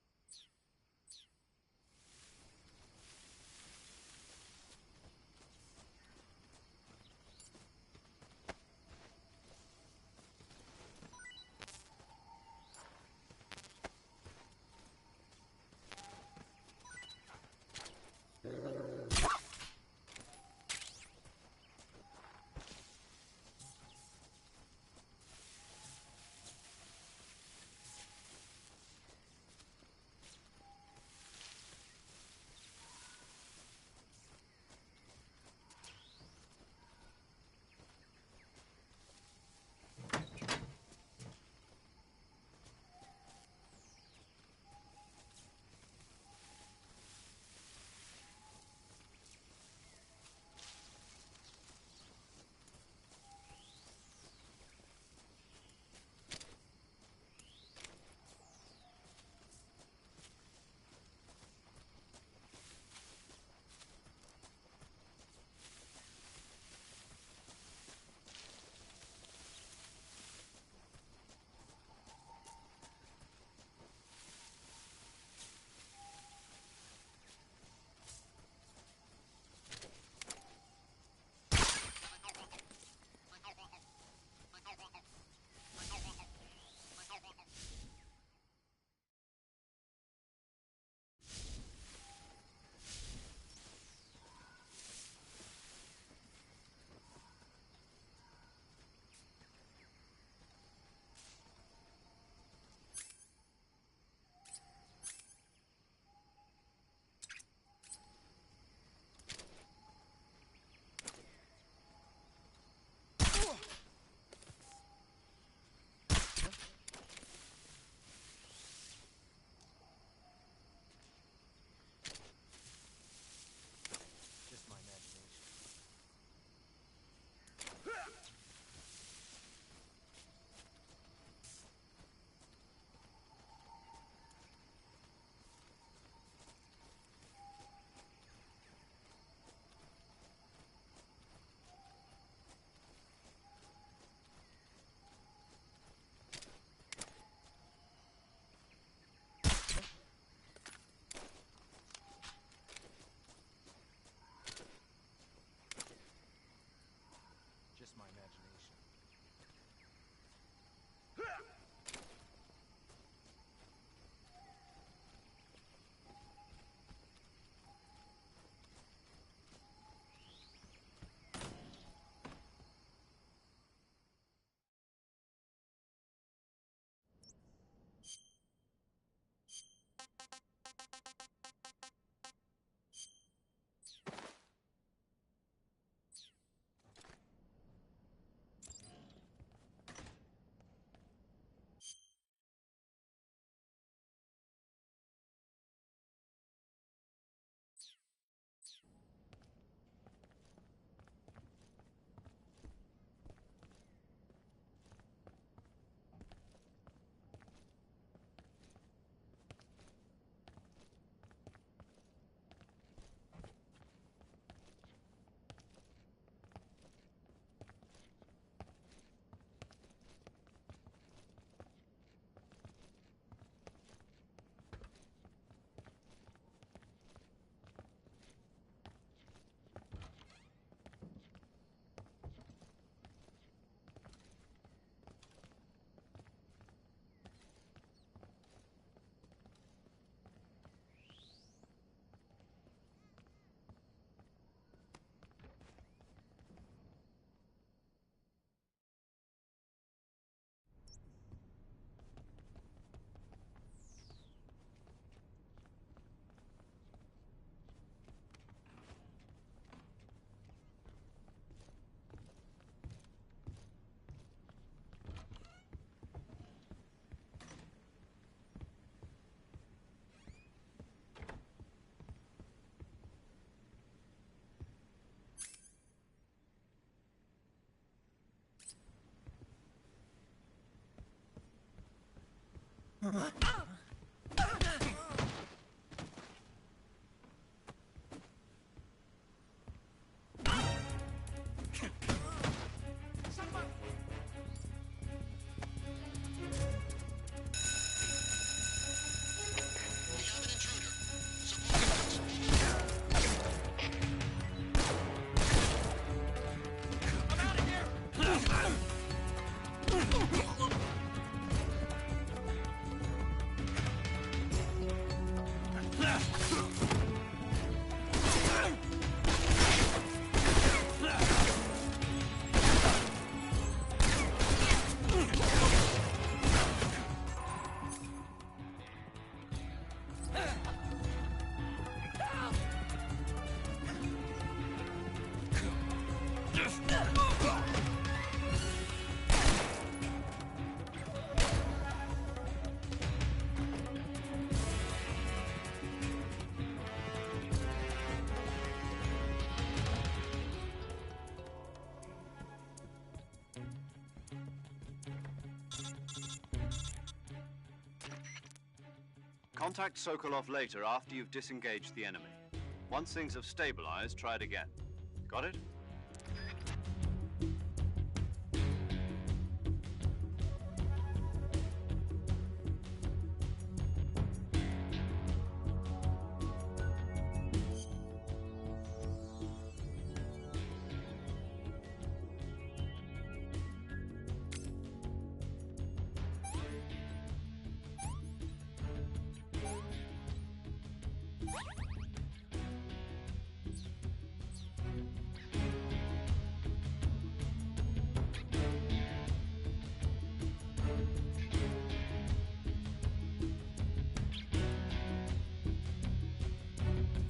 Contact Sokolov later after you've disengaged the enemy. Once things have stabilized, try it again. Got it?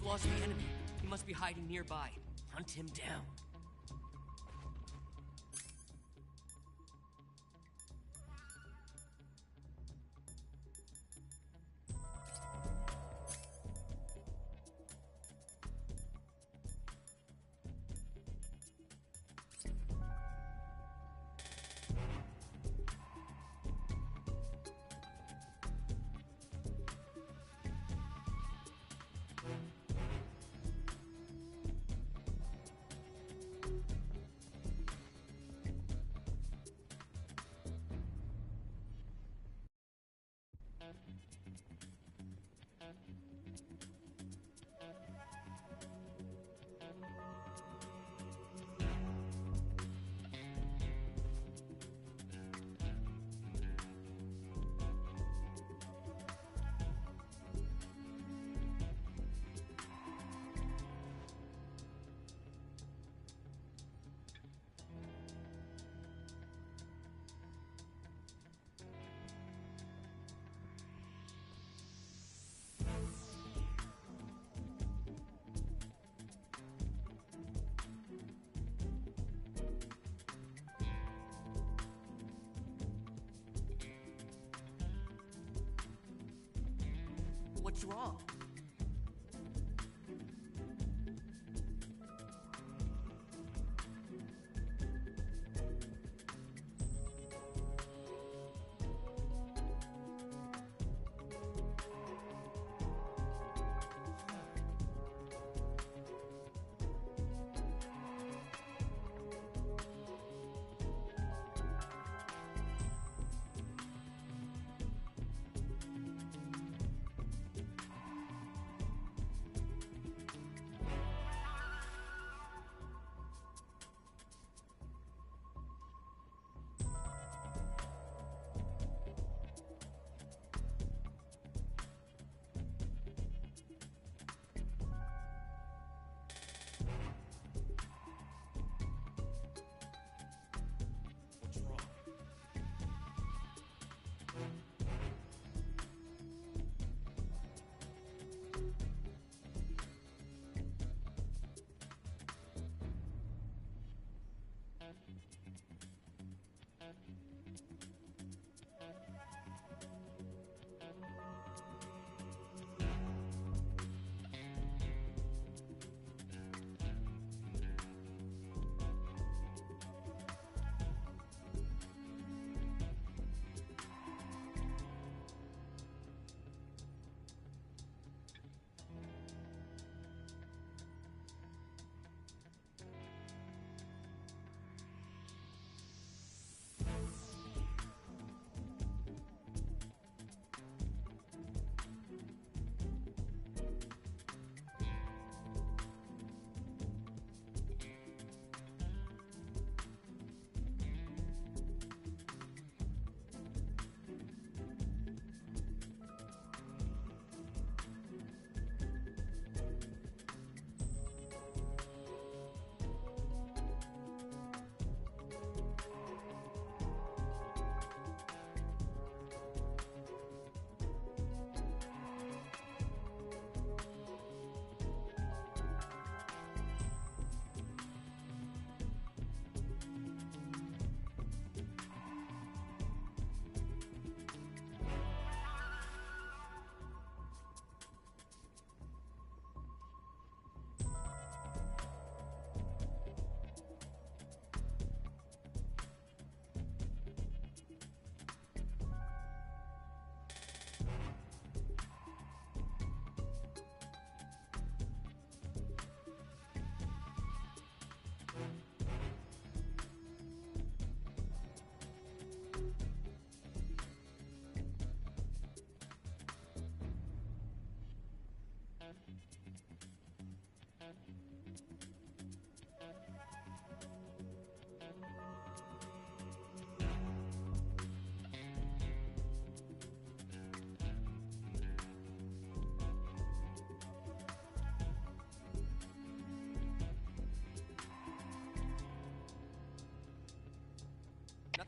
Lost the enemy. He must be hiding nearby. Hunt him down. What's wrong?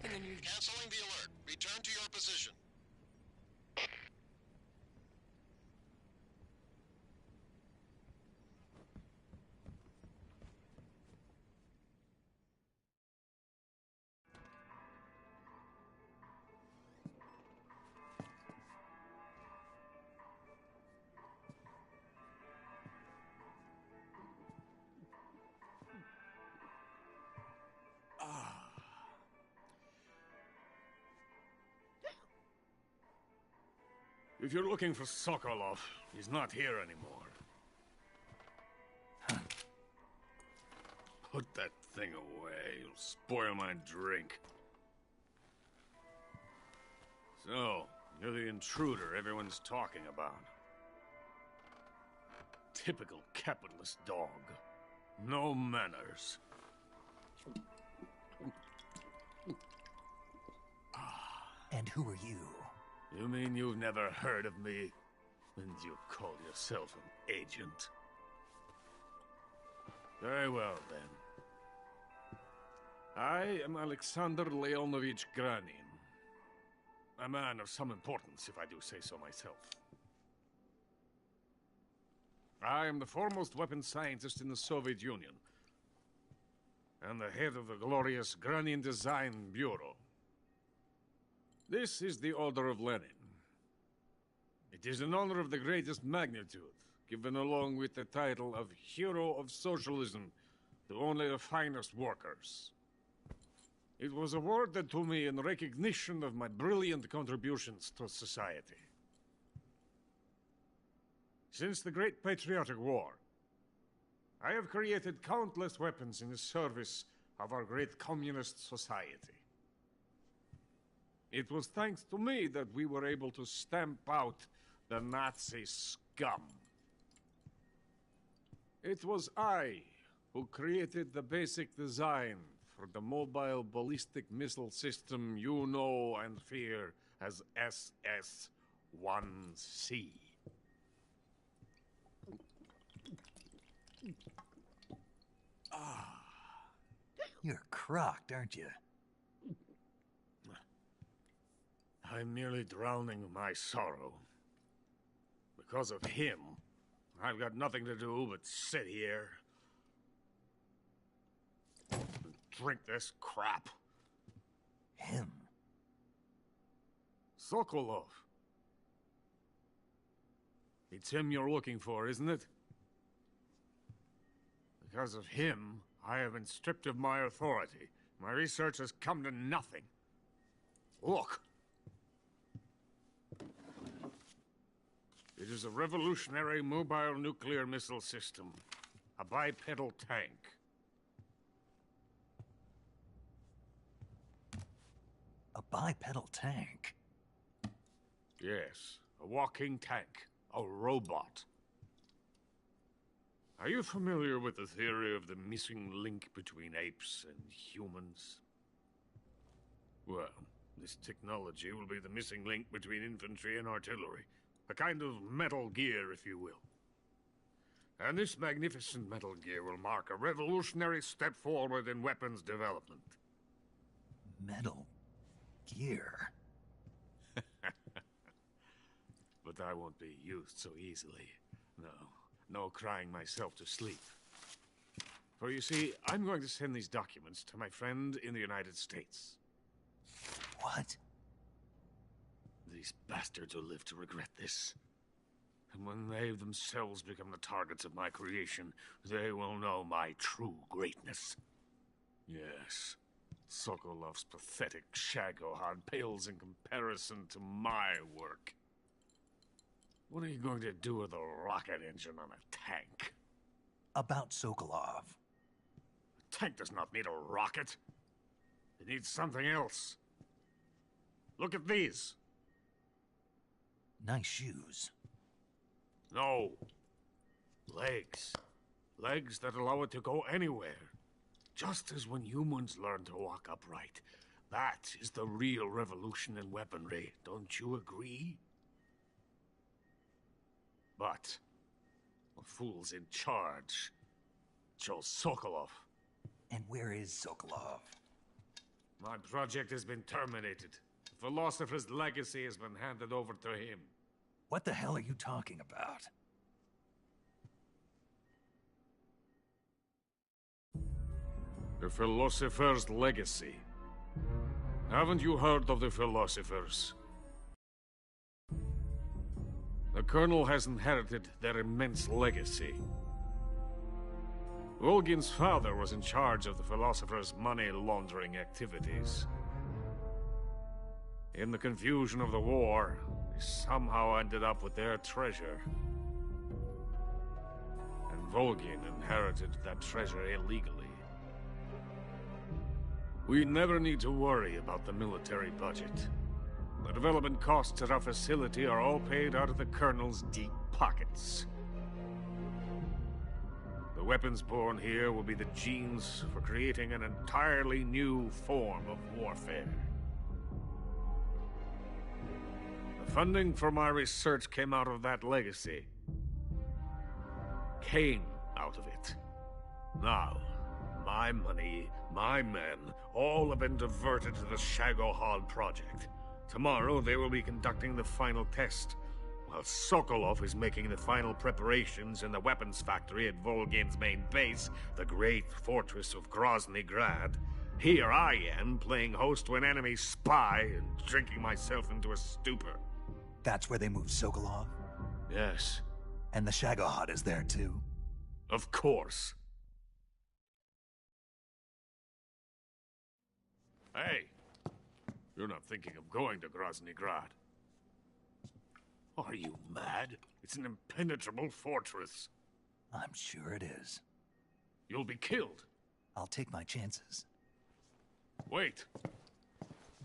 And then you... Canceling the alert. Return to your position. If you're looking for Sokolov, he's not here anymore. Put that thing away. You'll spoil my drink. So, you're the intruder everyone's talking about. Typical capitalist dog. No manners. And who are you? You mean you've never heard of me? And you call yourself an agent? Very well, then. I am Alexander Leonovich Granin. A man of some importance, if I do say so myself. I am the foremost weapons scientist in the Soviet Union, and the head of the glorious Granin Design Bureau. This is the Order of Lenin. It is an honor of the greatest magnitude, given along with the title of Hero of Socialism to only the finest workers. It was awarded to me in recognition of my brilliant contributions to society. Since the Great Patriotic War, I have created countless weapons in the service of our great communist society. It was thanks to me that we were able to stamp out the Nazi scum. It was I who created the basic design for the mobile ballistic missile system you know and fear as SS-1C. You're crocked, aren't you? I'm merely drowning my sorrow. Because of him, I've got nothing to do but sit here and drink this crap. Him? Sokolov. It's him you're looking for, isn't it? Because of him, I have been stripped of my authority. My research has come to nothing. Look. It is a revolutionary mobile nuclear missile system. A bipedal tank. A bipedal tank? Yes, a walking tank. A robot. Are you familiar with the theory of the missing link between apes and humans? Well, this technology will be the missing link between infantry and artillery. A kind of Metal Gear, if you will. And this magnificent Metal Gear will mark a revolutionary step forward in weapons development. Metal Gear? But I won't be used so easily. No crying myself to sleep. For you see, I'm going to send these documents to my friend in the United States. What? These bastards will live to regret this. And when they themselves become the targets of my creation, they will know my true greatness. Yes, Sokolov's pathetic Shagohod pales in comparison to my work. What are you going to do with a rocket engine on a tank? About Sokolov. A tank does not need a rocket. It needs something else. Look at these. Nice shoes. No. Legs. Legs that allow it to go anywhere. Just as when humans learn to walk upright. That is the real revolution in weaponry. Don't you agree? But the fool's in charge. Joe Sokolov. And where is Sokolov? My project has been terminated. The Philosopher's legacy has been handed over to him. What the hell are you talking about? The Philosopher's legacy. Haven't you heard of the Philosophers? The Colonel has inherited their immense legacy. Volgin's father was in charge of the Philosopher's money laundering activities. In the confusion of the war, they somehow ended up with their treasure. And Volgin inherited that treasure illegally. We never need to worry about the military budget. The development costs at our facility are all paid out of the Colonel's deep pockets. The weapons born here will be the genes for creating an entirely new form of warfare. The funding for my research came out of that legacy. Came out of it. Now, my money, my men, all have been diverted to the Shagohod project. Tomorrow they will be conducting the final test, while Sokolov is making the final preparations in the weapons factory at Volgin's main base, the great fortress of Grozny Grad. Here I am, playing host to an enemy spy and drinking myself into a stupor. That's where they moved Sokolov? Yes. And the Shagohod is there too? Of course. Hey, you're not thinking of going to Grozny Grad. Are you mad? It's an impenetrable fortress. I'm sure it is. You'll be killed. I'll take my chances. Wait.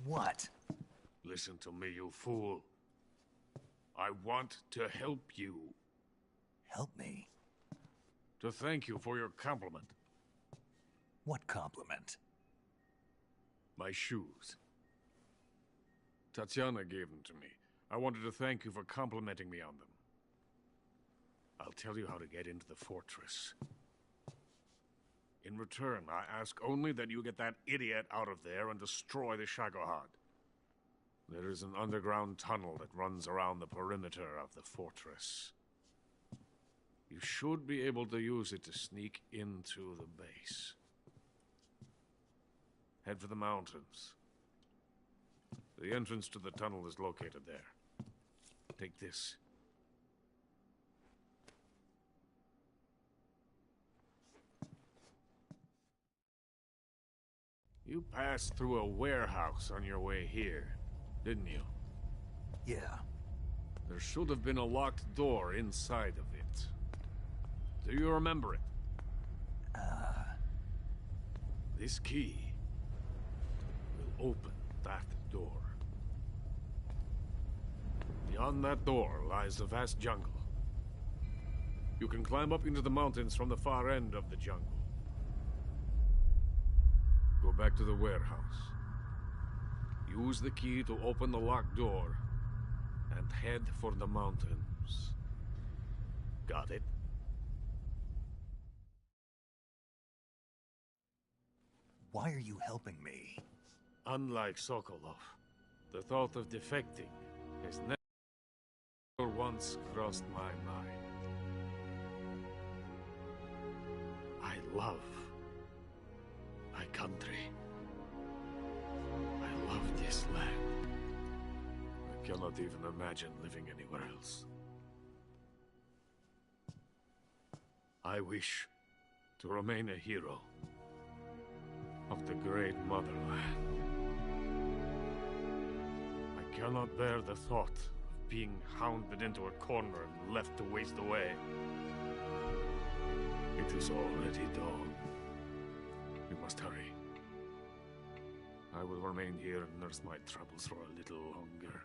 What? Listen to me, you fool. I want to help you. Help me? To thank you for your compliment. What compliment? My shoes. Tatiana gave them to me. I wanted to thank you for complimenting me on them. I'll tell you how to get into the fortress. In return, I ask only that you get that idiot out of there and destroy the Shagohod. There is an underground tunnel that runs around the perimeter of the fortress. You should be able to use it to sneak into the base. Head for the mountains. The entrance to the tunnel is located there. Take this. You passed through a warehouse on your way here, didn't you? Yeah. There should have been a locked door inside of it. Do you remember it? This key will open that door. Beyond that door lies a vast jungle. You can climb up into the mountains from the far end of the jungle. Go back to the warehouse. Use the key to open the locked door and head for the mountains. Got it? Why are you helping me? Unlike Sokolov, the thought of defecting has never once crossed my mind. I love my country. I love this land. I cannot even imagine living anywhere else. I wish to remain a hero of the great motherland. I cannot bear the thought of being hounded into a corner and left to waste away. It is already dawn. We must hurry. I will remain here and nurse my troubles for a little longer.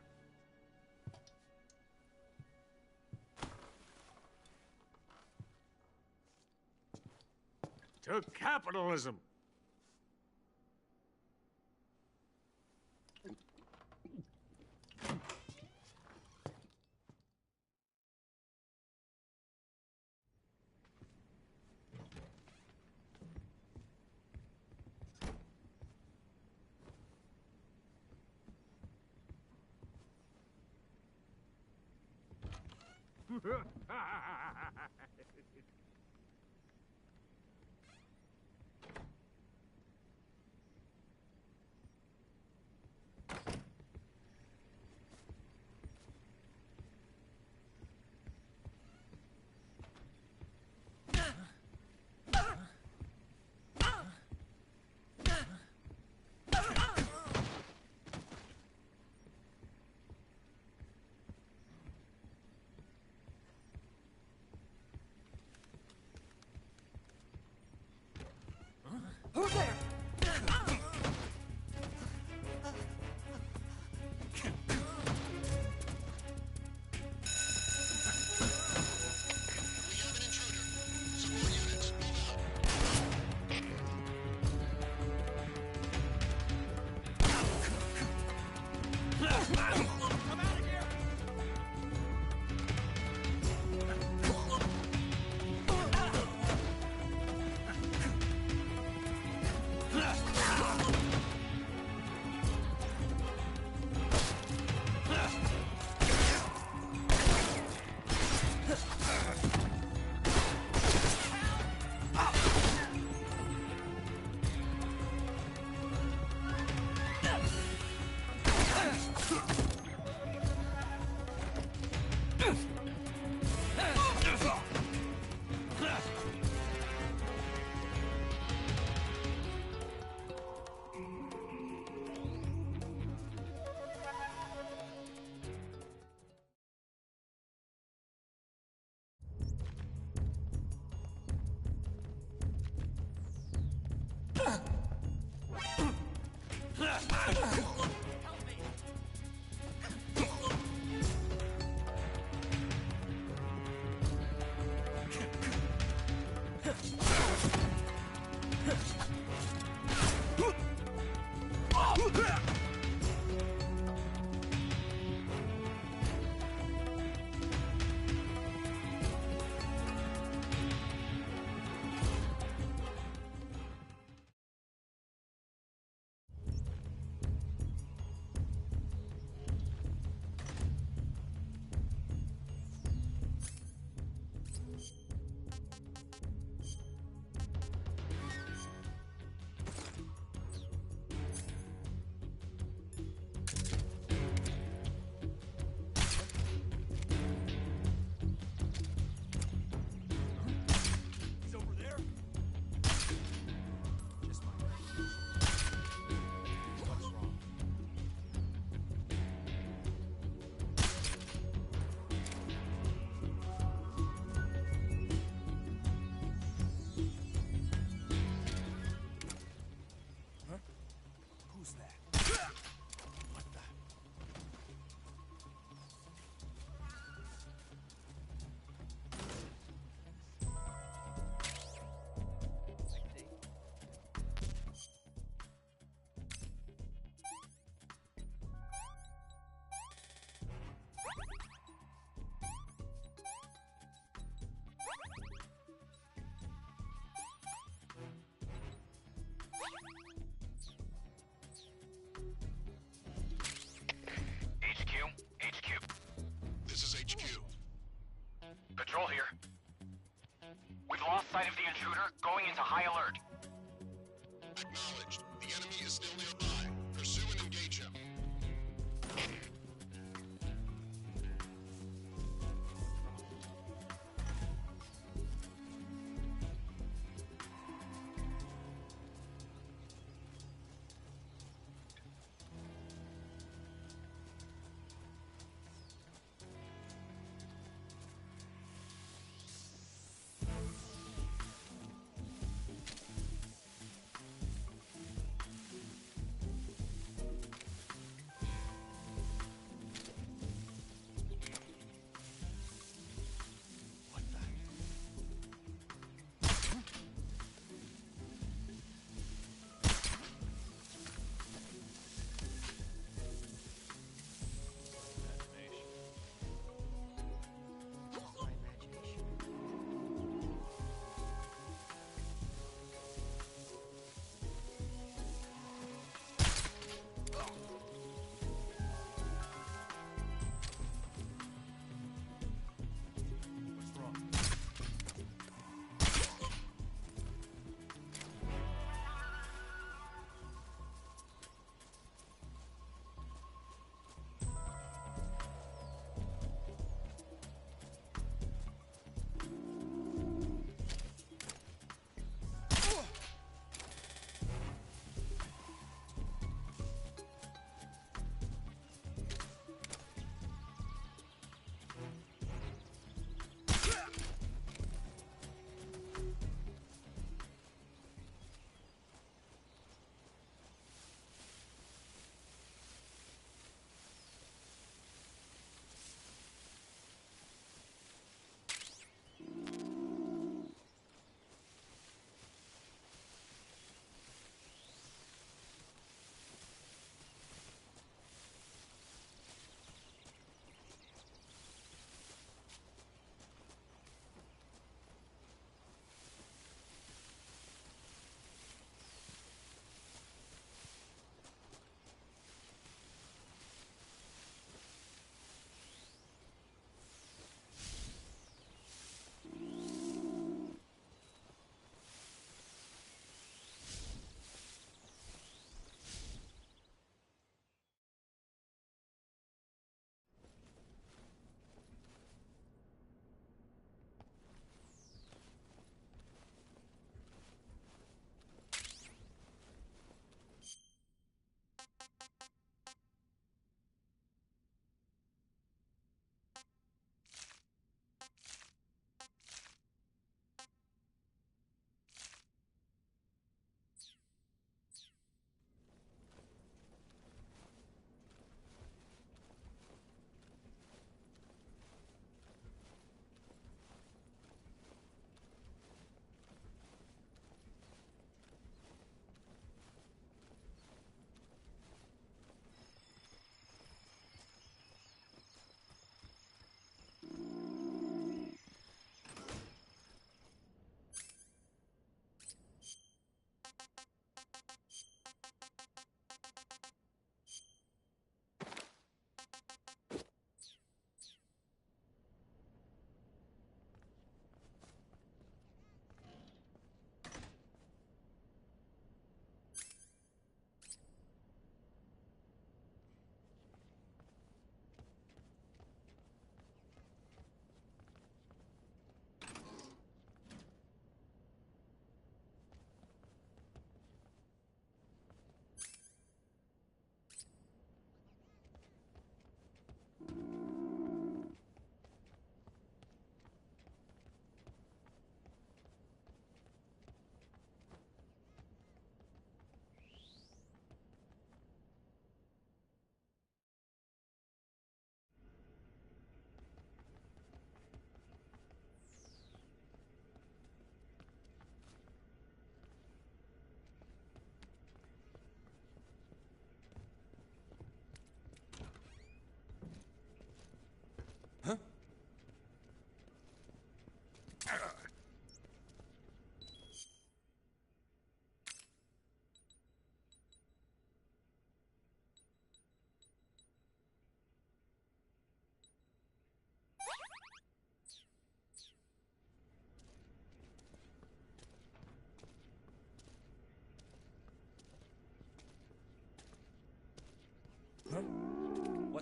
To capitalism! Who's there? Patrol here. We've lost sight of the intruder, going into high alert. Acknowledged. The enemy is still nearby. Pursue and engage him.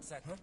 What's that, huh?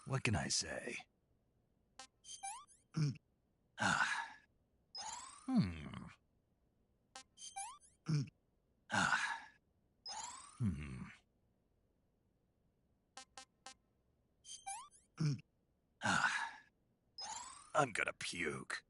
What can I say? I'm gonna puke.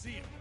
see him.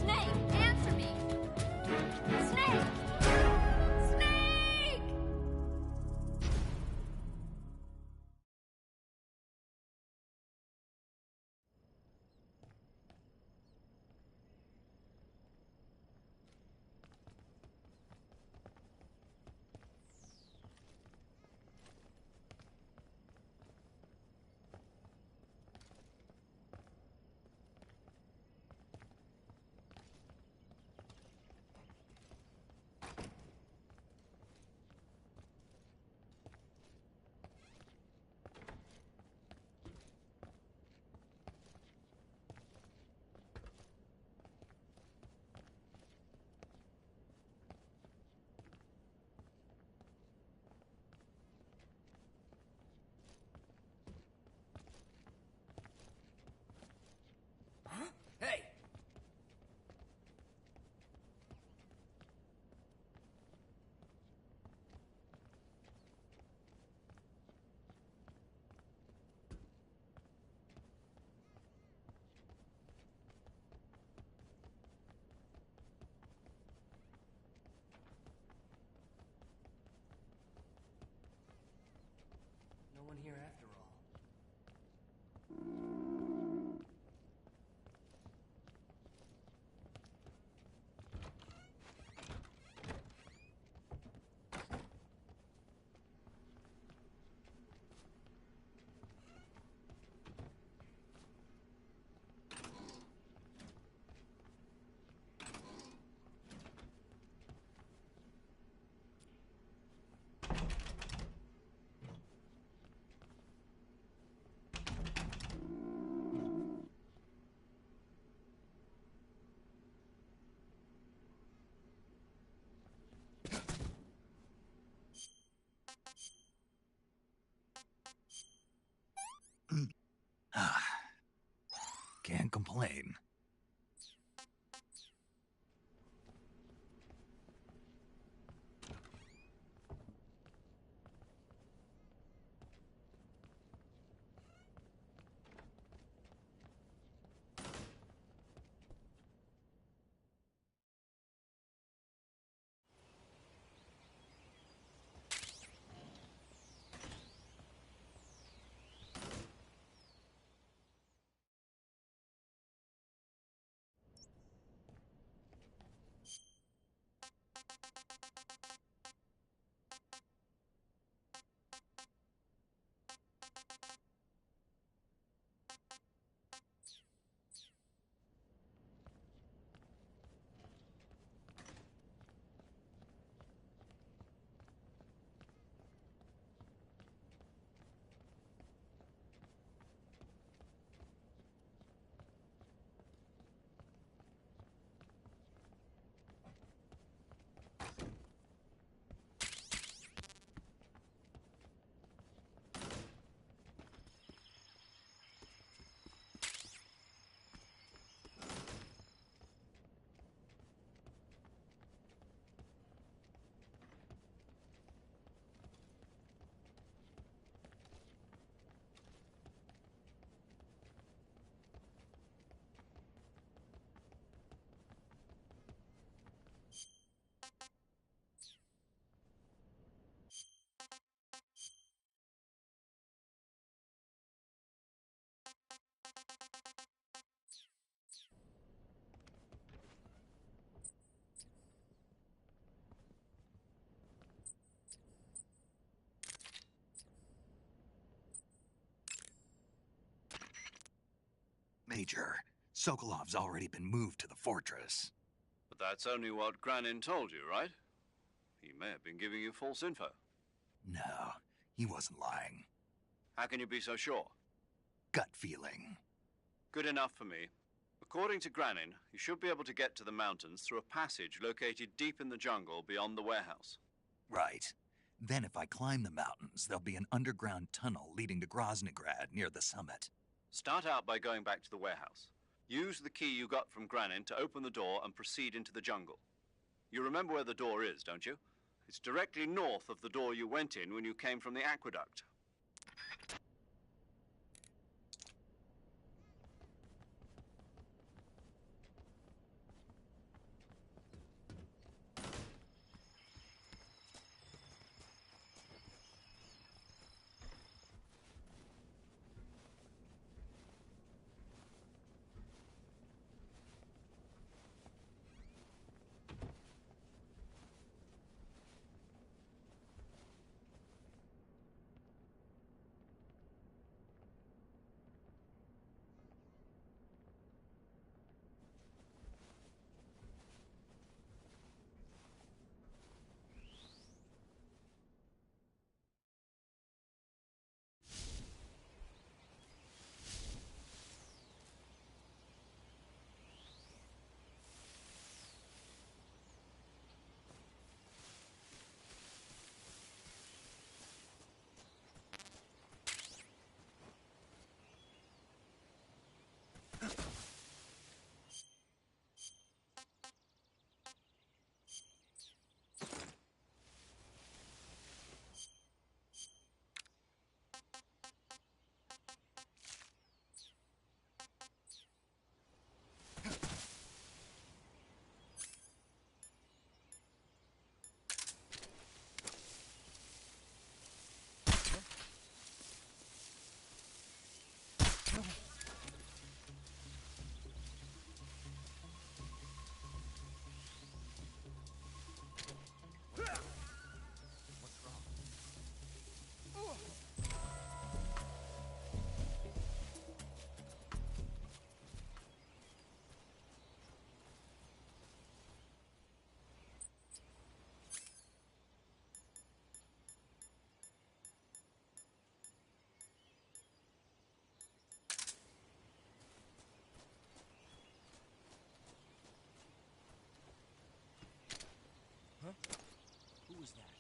Snake, answer me! Snake! Snake! Hey! No one here after all. Can't complain. Major, Sokolov's already been moved to the fortress. But that's only what Granin told you, right? He may have been giving you false info. No, He wasn't lying. How can you be so sure? Gut feeling. Good enough for me. According to Granin, you should be able to get to the mountains through a passage located deep in the jungle beyond the warehouse. Right. Then if I climb the mountains, there'll be an underground tunnel leading to Groznygrad near the summit. Start out by going back to the warehouse. Use the key you got from Granin to open the door and proceed into the jungle. You remember where the door is, don't you? It's directly north of the door you went in when you came from the aqueduct. Who was that?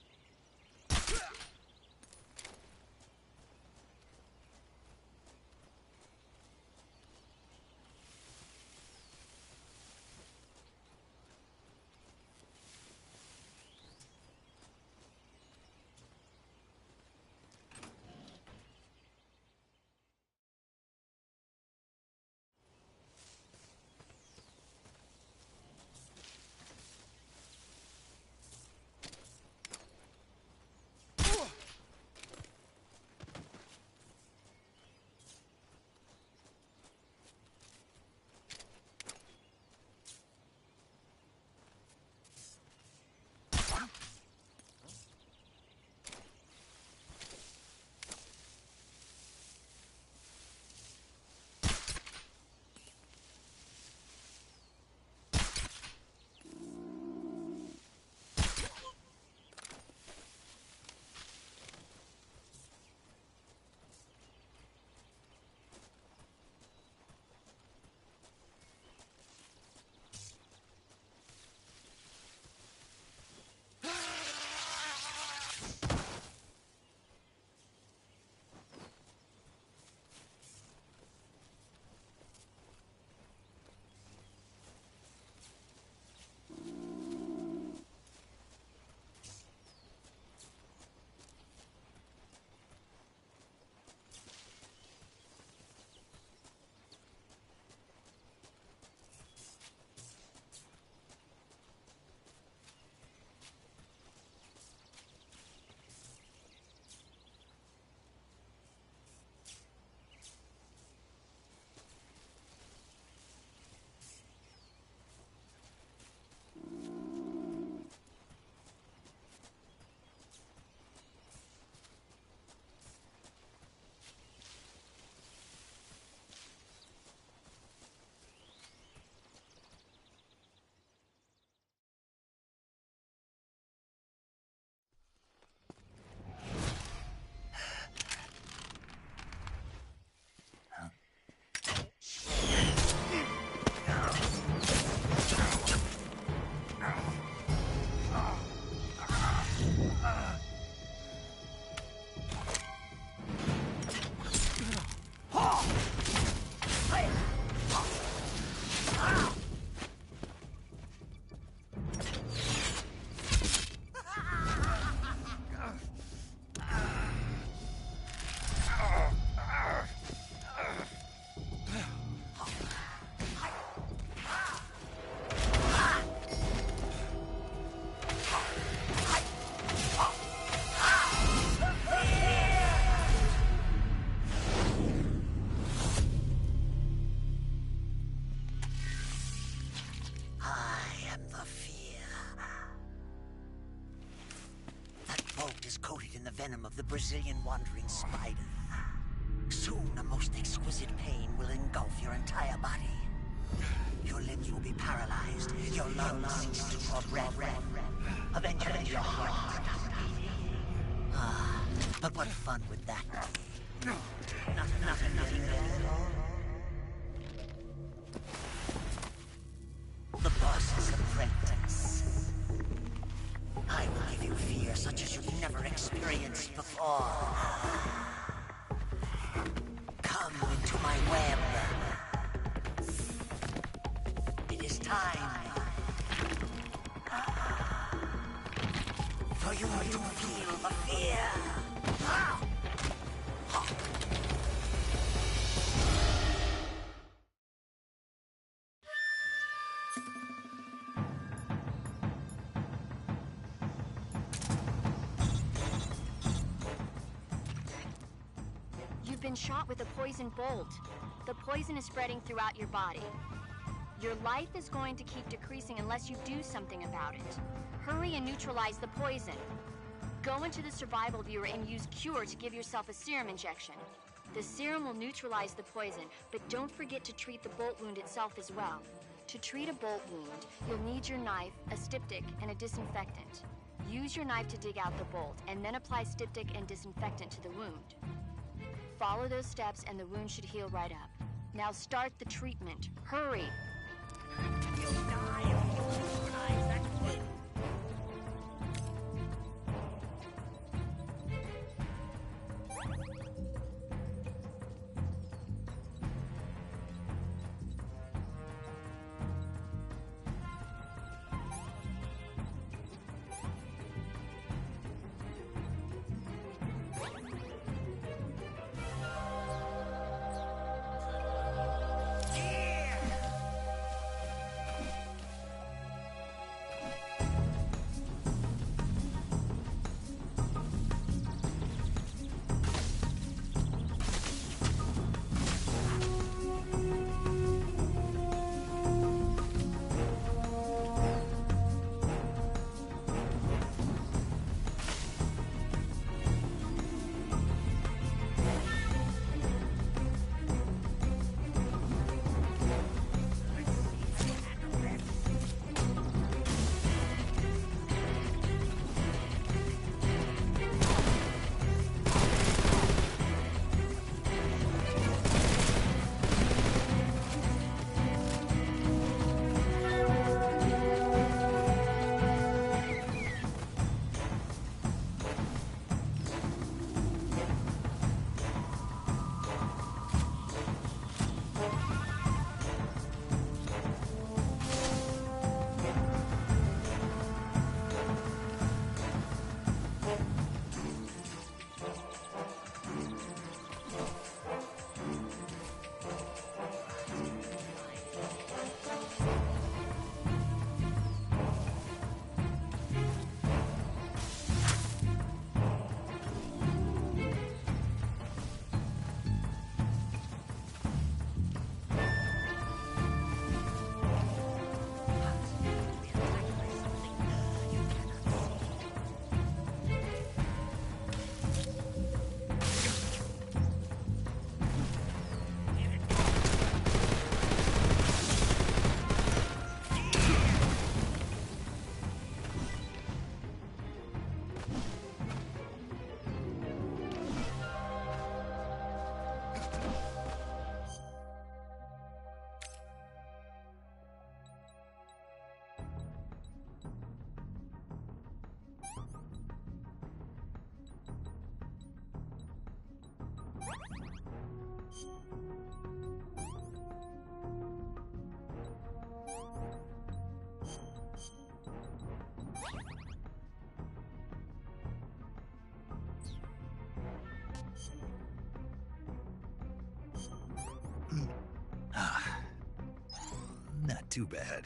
suit is coated in the venom of the Brazilian wandering spider. Soon, a most exquisite pain will engulf your entire body. Your limbs will be paralyzed, your lungs cease to draw breath. Eventually, your heart stops beating. Ah, but what fun would that be? Nothing getting better at all. The boss's apprentice. I will give you fear such as you've never experienced before. Come into my web. It is time for you to feel the fear. You've been shot with a poison bolt. The poison is spreading throughout your body. Your life is going to keep decreasing unless you do something about it. Hurry and neutralize the poison. Go into the survival viewer and use Cure to give yourself a serum injection. The serum will neutralize the poison, but don't forget to treat the bolt wound itself as well. To treat a bolt wound, you'll need your knife, a styptic, and a disinfectant. Use your knife to dig out the bolt, and then apply styptic and disinfectant to the wound. Follow those steps and the wound should heal right up. Now start the treatment. Hurry! Not too bad.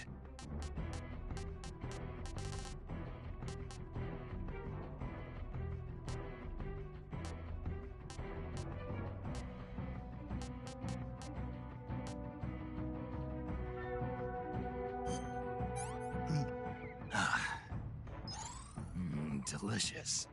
Delicious.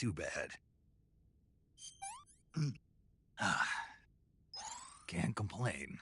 too bad. Can't complain.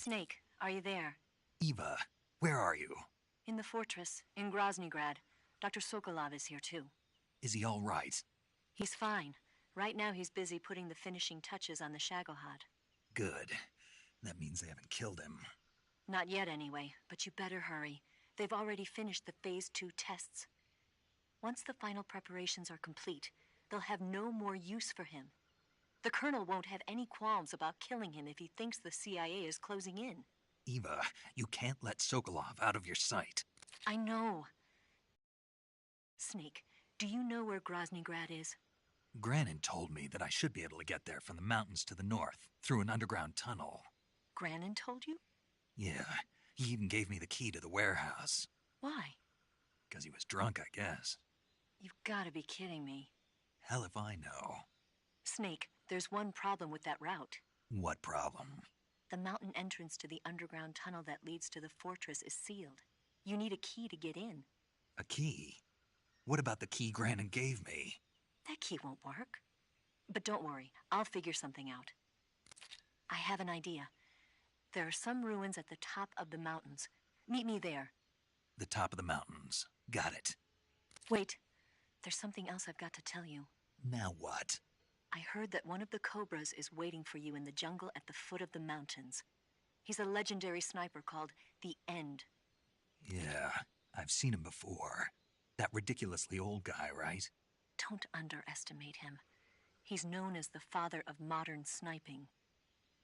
Snake, are you there? Eva, where are you? In the fortress, in Groznygrad. Dr. Sokolov is here too. Is he all right? He's fine. Right now he's busy putting the finishing touches on the Shagohod. Good. That means they haven't killed him. Not yet anyway, but you better hurry. They've already finished the Phase 2 tests. Once the final preparations are complete, they'll have no more use for him. The Colonel won't have any qualms about killing him if he thinks the CIA is closing in. Eva, you can't let Sokolov out of your sight. I know. Snake, do you know where Groznygrad is? Granin told me that I should be able to get there from the mountains to the north, through an underground tunnel. Granin told you? Yeah, he even gave me the key to the warehouse. Why? Because he was drunk, I guess. You've got to be kidding me. Hell if I know. Snake, there's one problem with that route. What problem? The mountain entrance to the underground tunnel that leads to the fortress is sealed. You need a key to get in. A key? What about the key Granin gave me? That key won't work. But don't worry, I'll figure something out. I have an idea. There are some ruins at the top of the mountains. Meet me there. The top of the mountains. Got it. Wait, there's something else I've got to tell you. Now what? I heard that one of the Cobras is waiting for you in the jungle at the foot of the mountains. He's a legendary sniper called the End. Yeah, I've seen him before. That ridiculously old guy, right? Don't underestimate him. He's known as the father of modern sniping.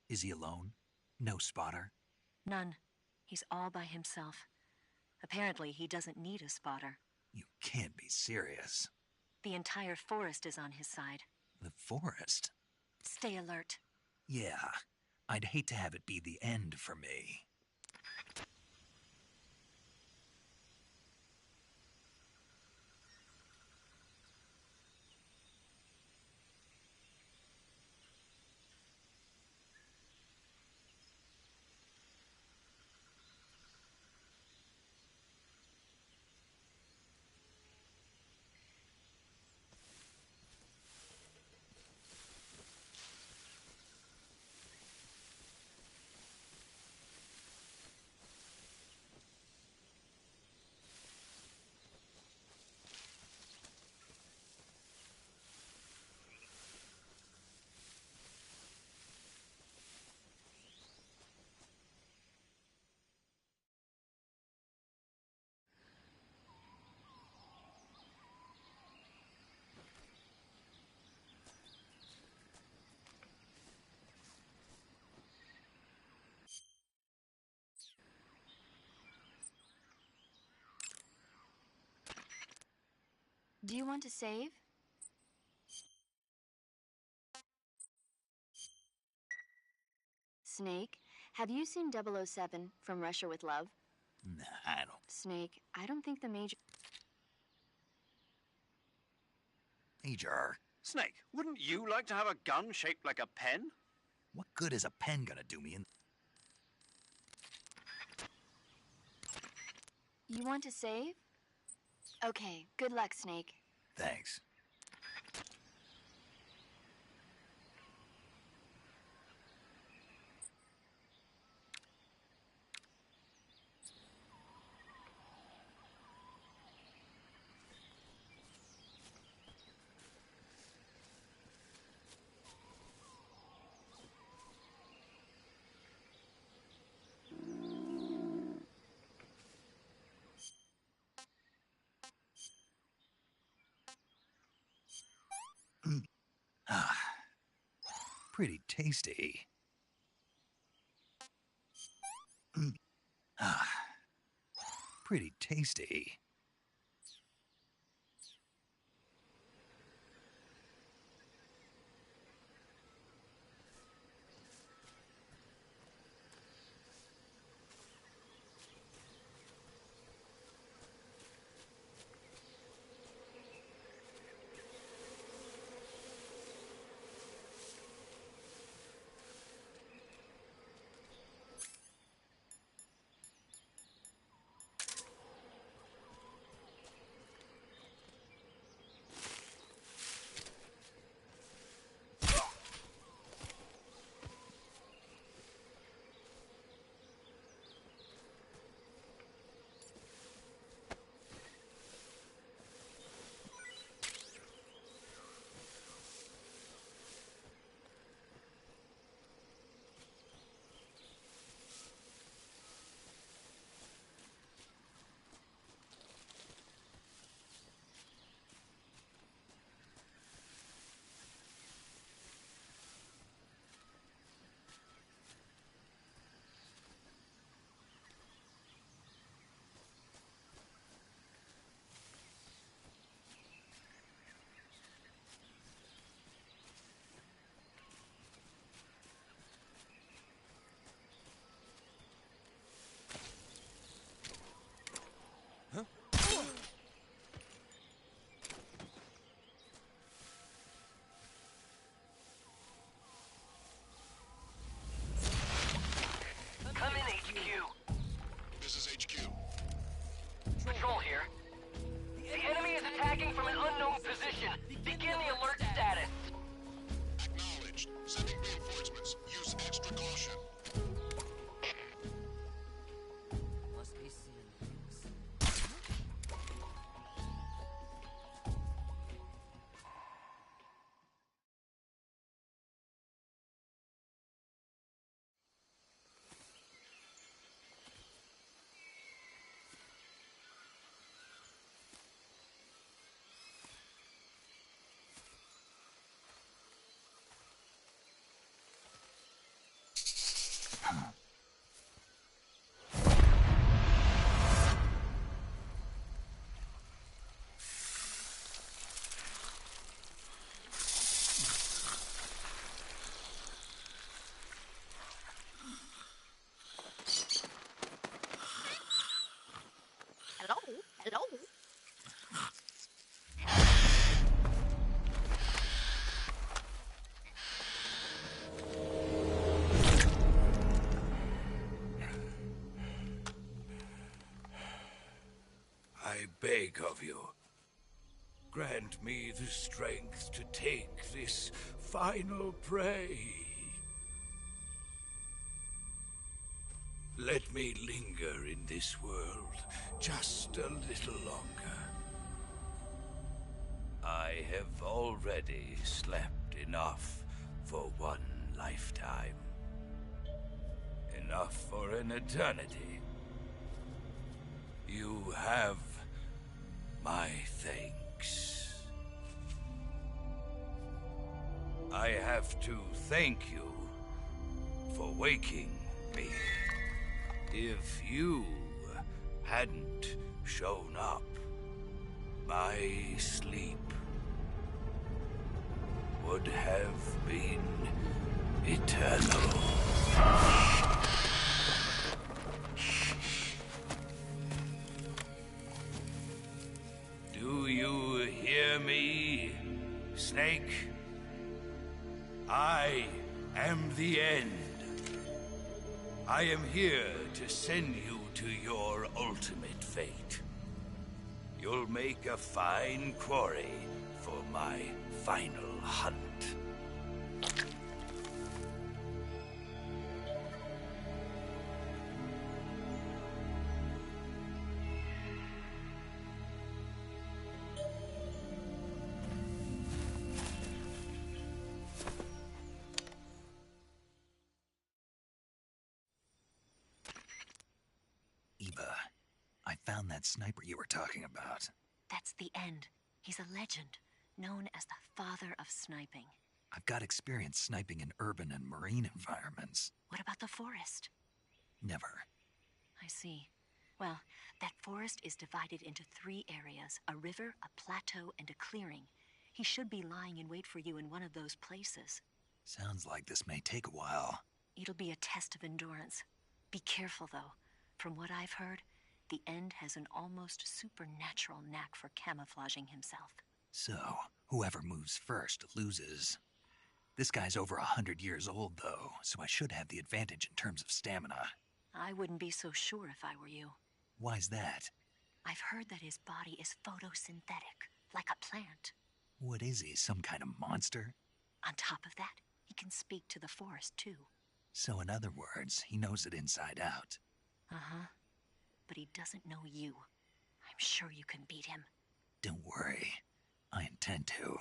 Is he alone? No spotter? None. He's all by himself. Apparently, he doesn't need a spotter. You can't be serious. The entire forest is on his side. The forest? Stay alert. Yeah, I'd hate to have it be the end for me. Do you want to save? Snake, have you seen 007 from Russia with Love? Nah, I don't. Snake, I don't think the Major... Major, Snake, wouldn't you like to have a gun shaped like a pen? what good is a pen gonna do me in... You want to save? Okay, good luck, Snake. Thanks. Pretty tasty. Ah, pretty tasty. Come in, HQ. This is HQ. Patrol here. The enemy is attacking from an unknown position. Begin the alert status. Acknowledged. Sending reinforcements. Use extra caution. Must be seeing things. Hello? Hello? I beg of you, grant me the strength to take this final prey. Let me linger in this world just a little longer. I have already slept enough for one lifetime. Enough for an eternity. You have my thanks. I have to thank you for waking me. If you hadn't shown up, my sleep would have been eternal. Do you hear me, Snake? I am the end. I am here to send you to your ultimate fate. You'll make a fine quarry for my final hunt. Eva, I found that sniper you were talking about. That's the end. He's a legend, known as the father of sniping. I've got experience sniping in urban and marine environments. What about the forest? Never. I see. Well, that forest is divided into 3 areas, a river, a plateau, and a clearing. He should be lying in wait for you in one of those places. Sounds like this may take a while. It'll be a test of endurance. Be careful, though. From what I've heard, the End has an almost supernatural knack for camouflaging himself. So, whoever moves first loses. This guy's over 100 years old, though, so I should have the advantage in terms of stamina. I wouldn't be so sure if I were you. Why's that? I've heard that his body is photosynthetic, like a plant. What is he, some kind of monster? On top of that, he can speak to the forest, too. So in other words, he knows it inside out. Uh-huh. But he doesn't know you. I'm sure you can beat him. Don't worry. I intend to.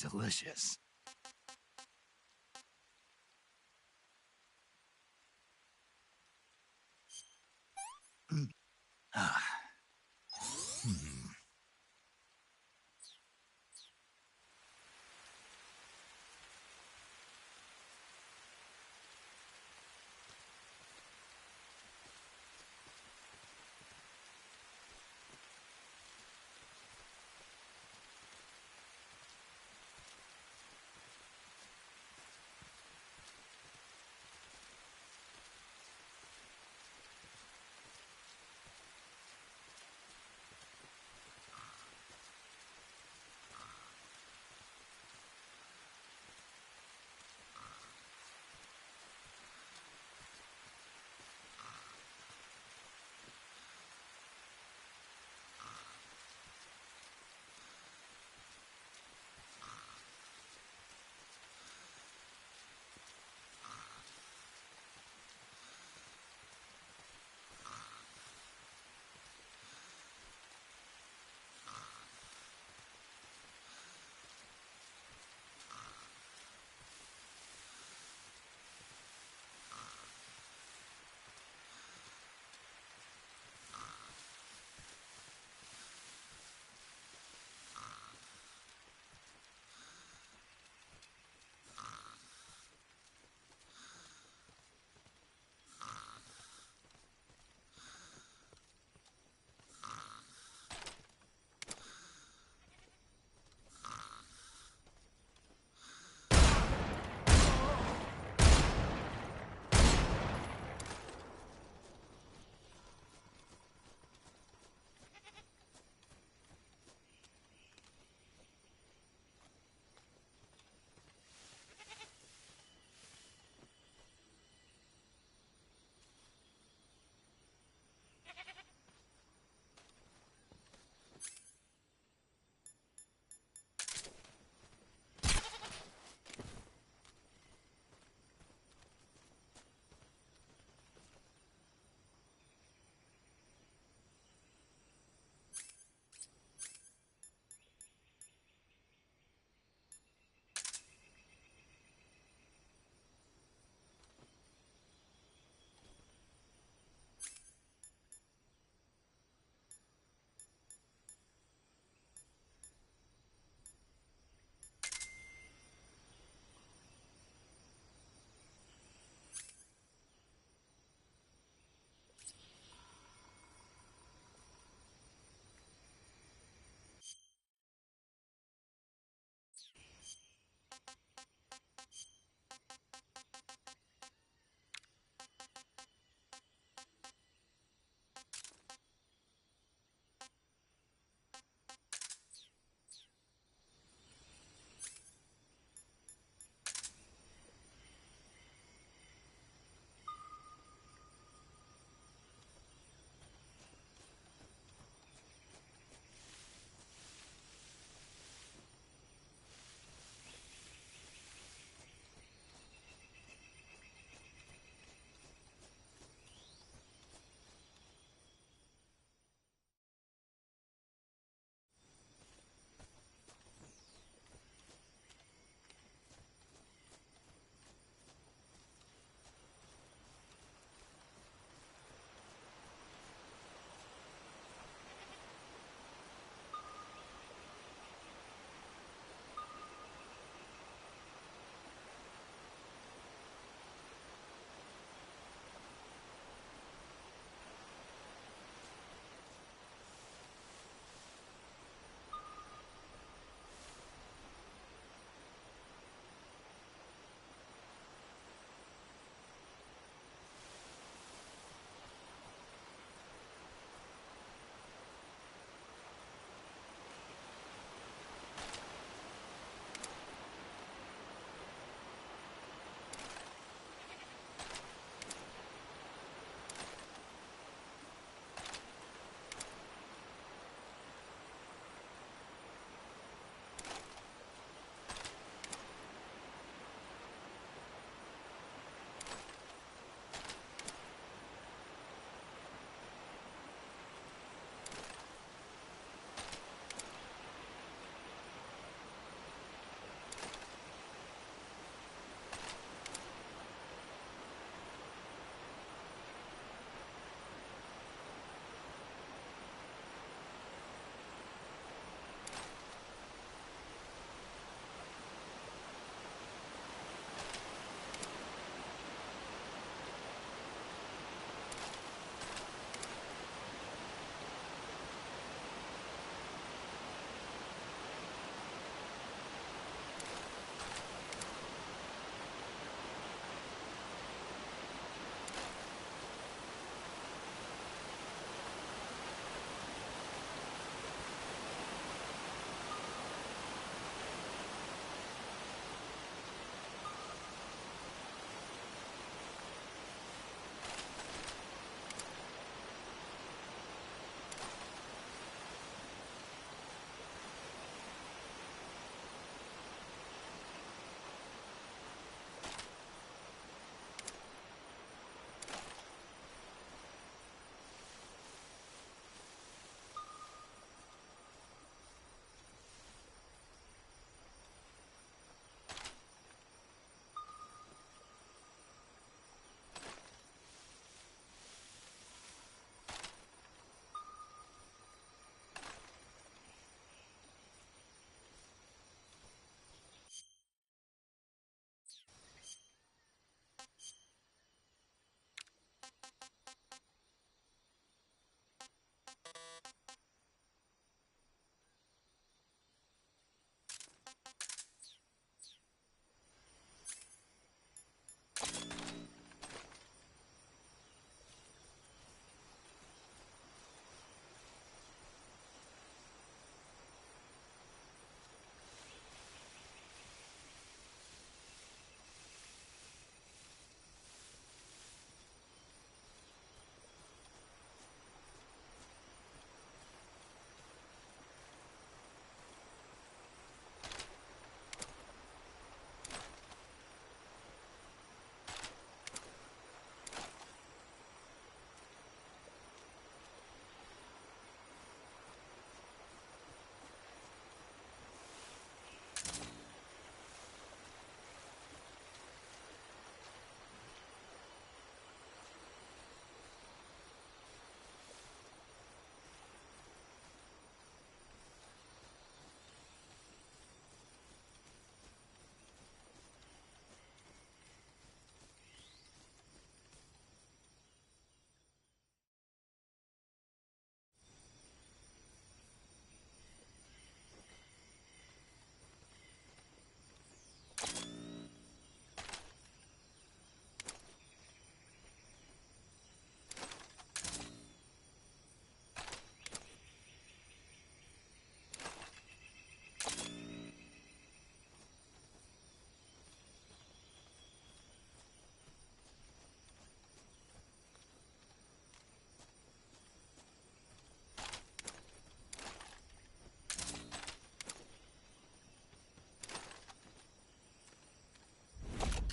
delicious. Ah.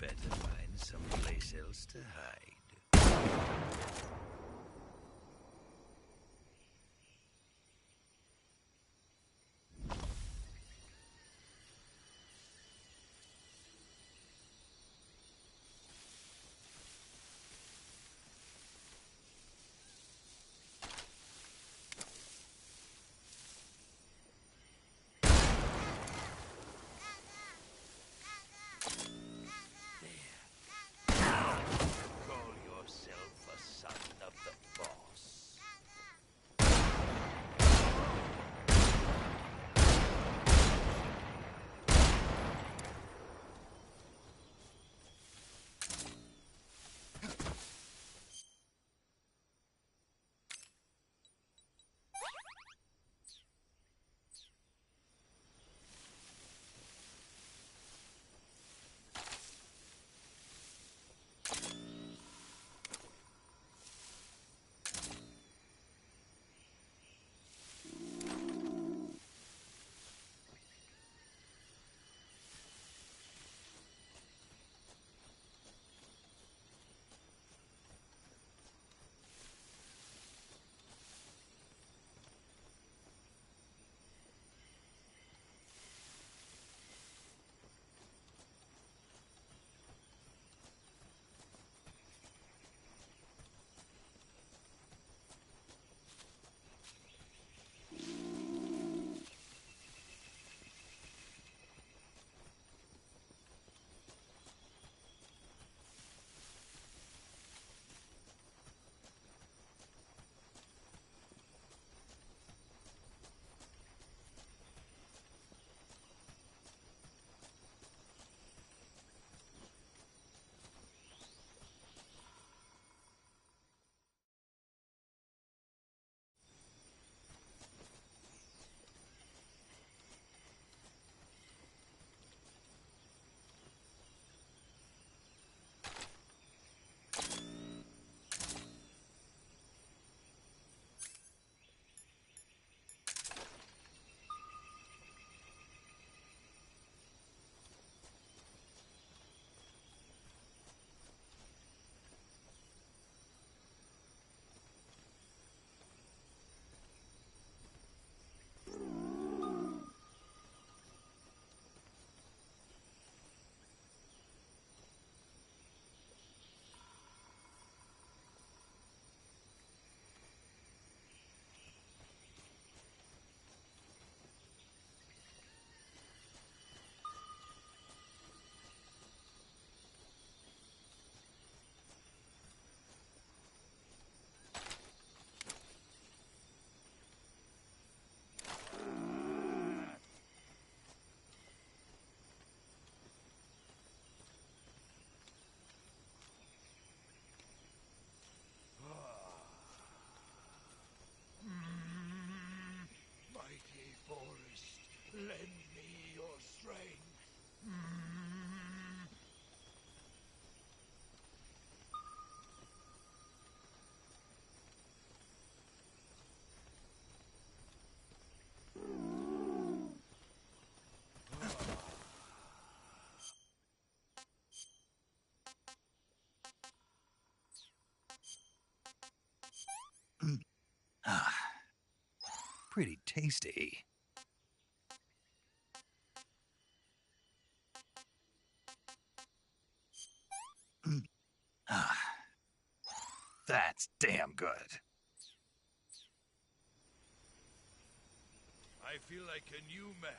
better find someplace else to hide. Call yourself a son of the boss. Mighty forest, lend me your strength. Ah, pretty tasty. Ah, that's damn good. I feel like a new man.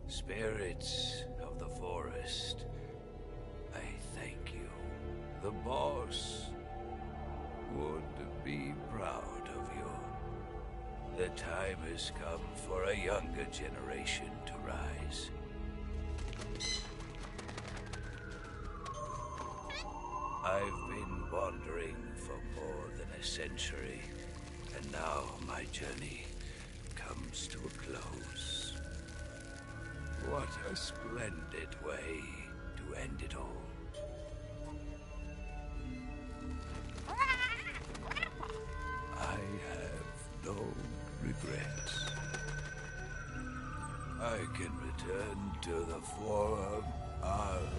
Spirits of the forest, I thank you. The boss would be proud of you. The time has come for a younger generation to rise. I've been wandering for more than a century, and now my journey comes to a close. What a splendid way to end it all. I have no regrets. I can return to the Forum of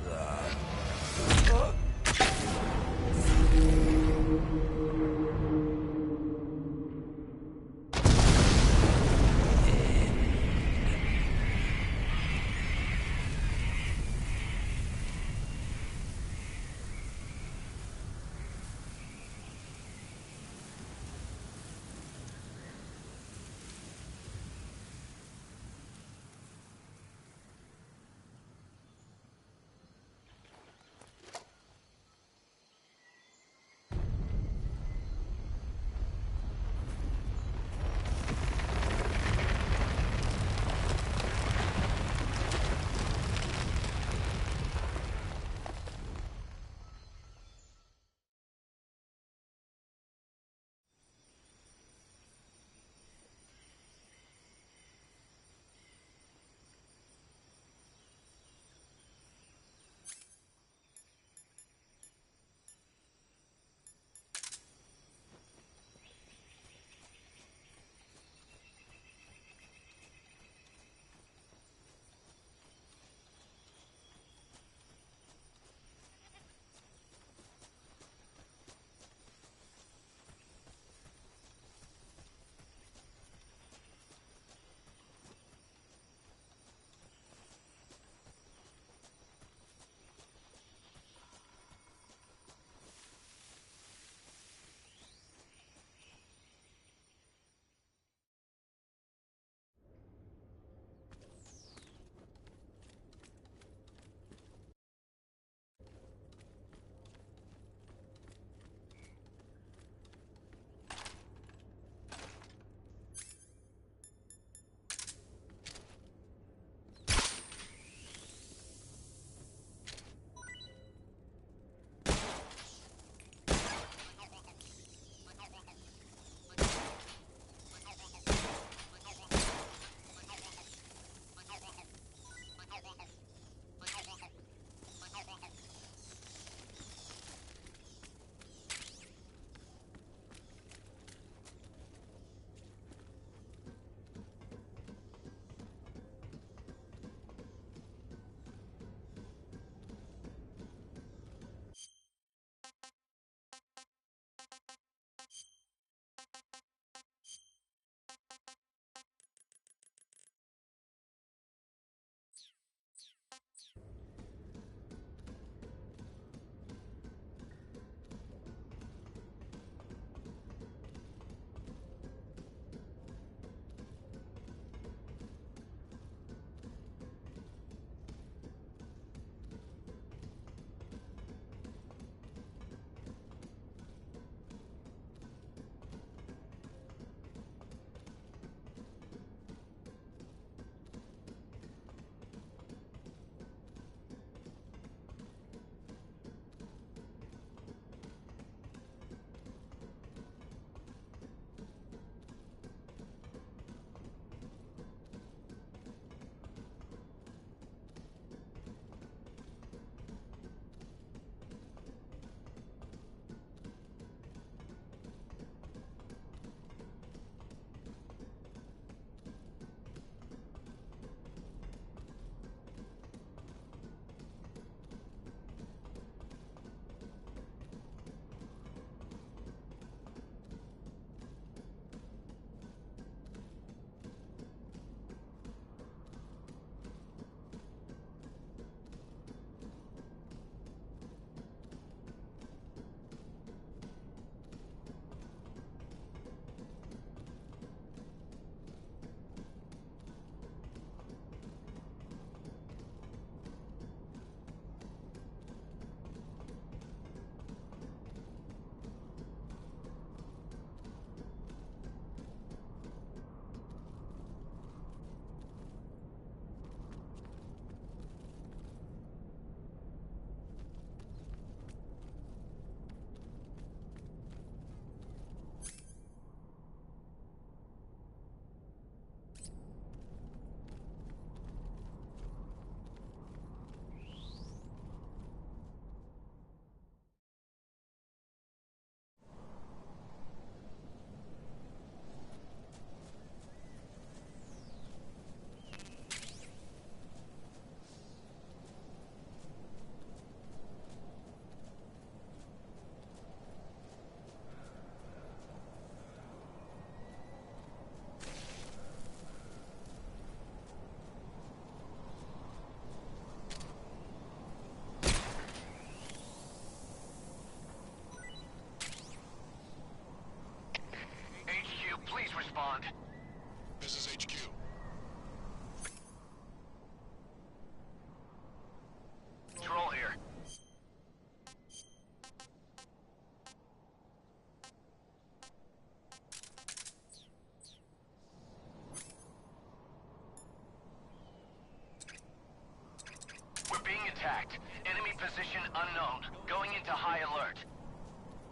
attacked. Enemy position unknown. Going into high alert.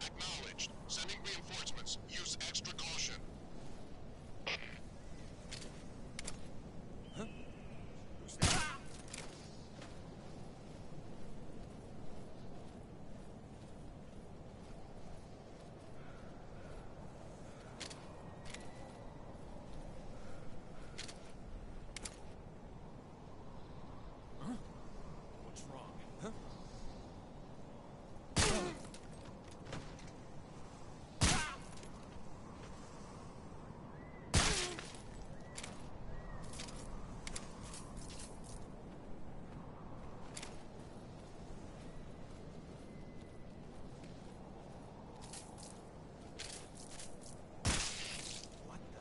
Acknowledged. Sending reinforcements. Use extra caution. Huh? Who's that? What's wrong? Huh? What the?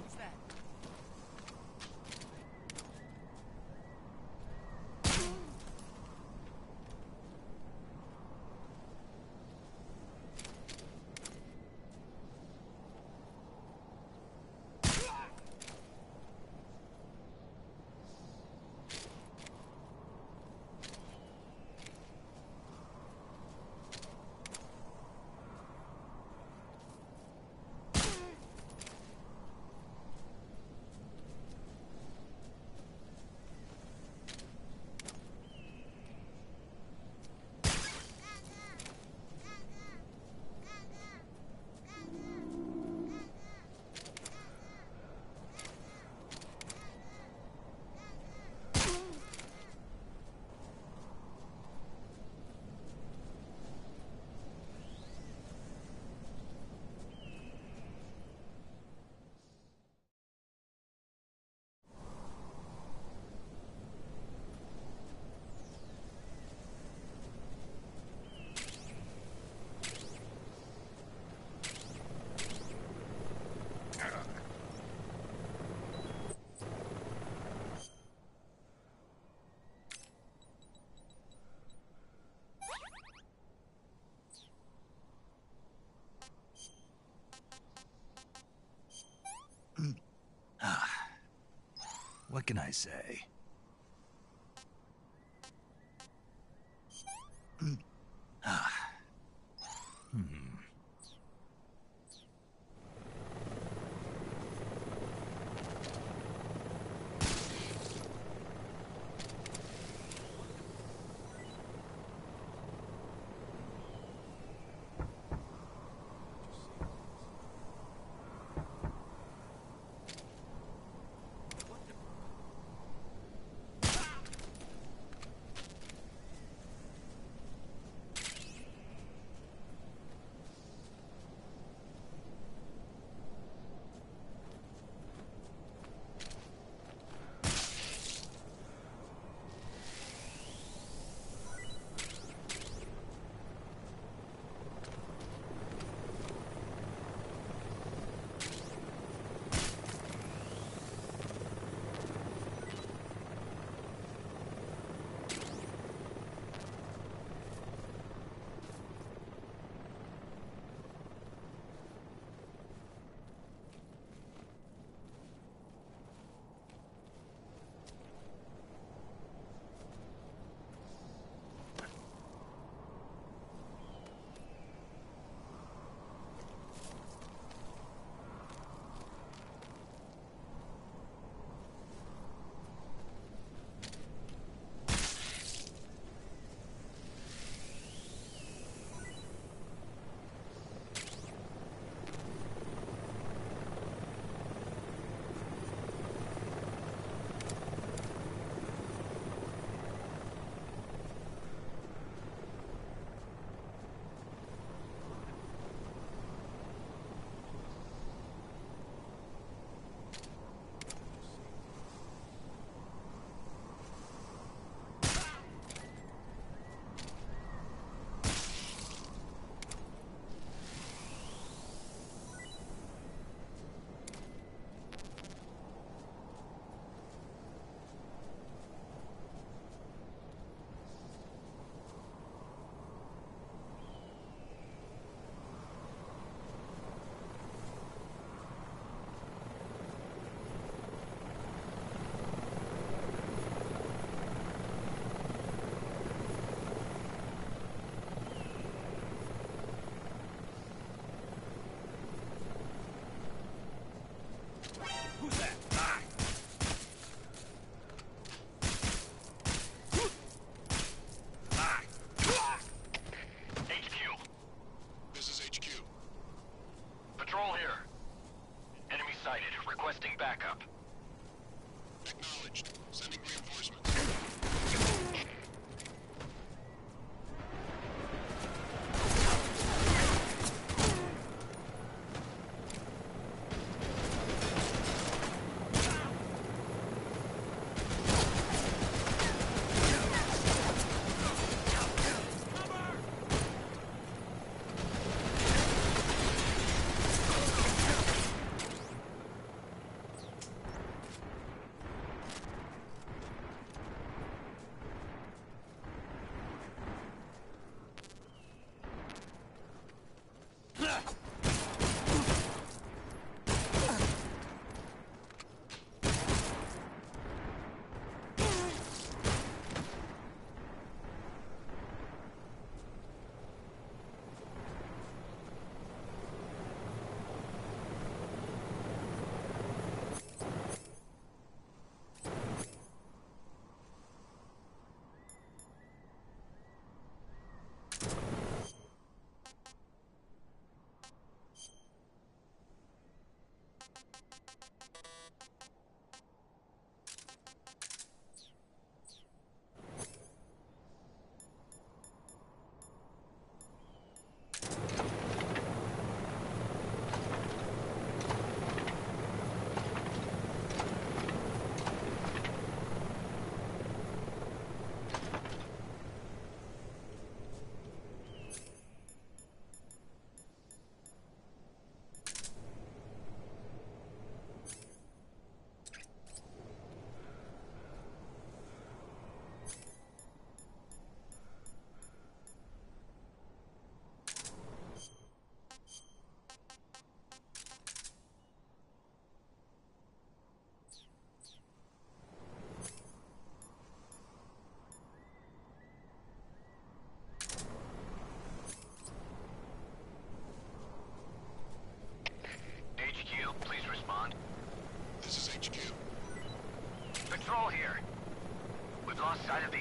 Who's that? What can I say?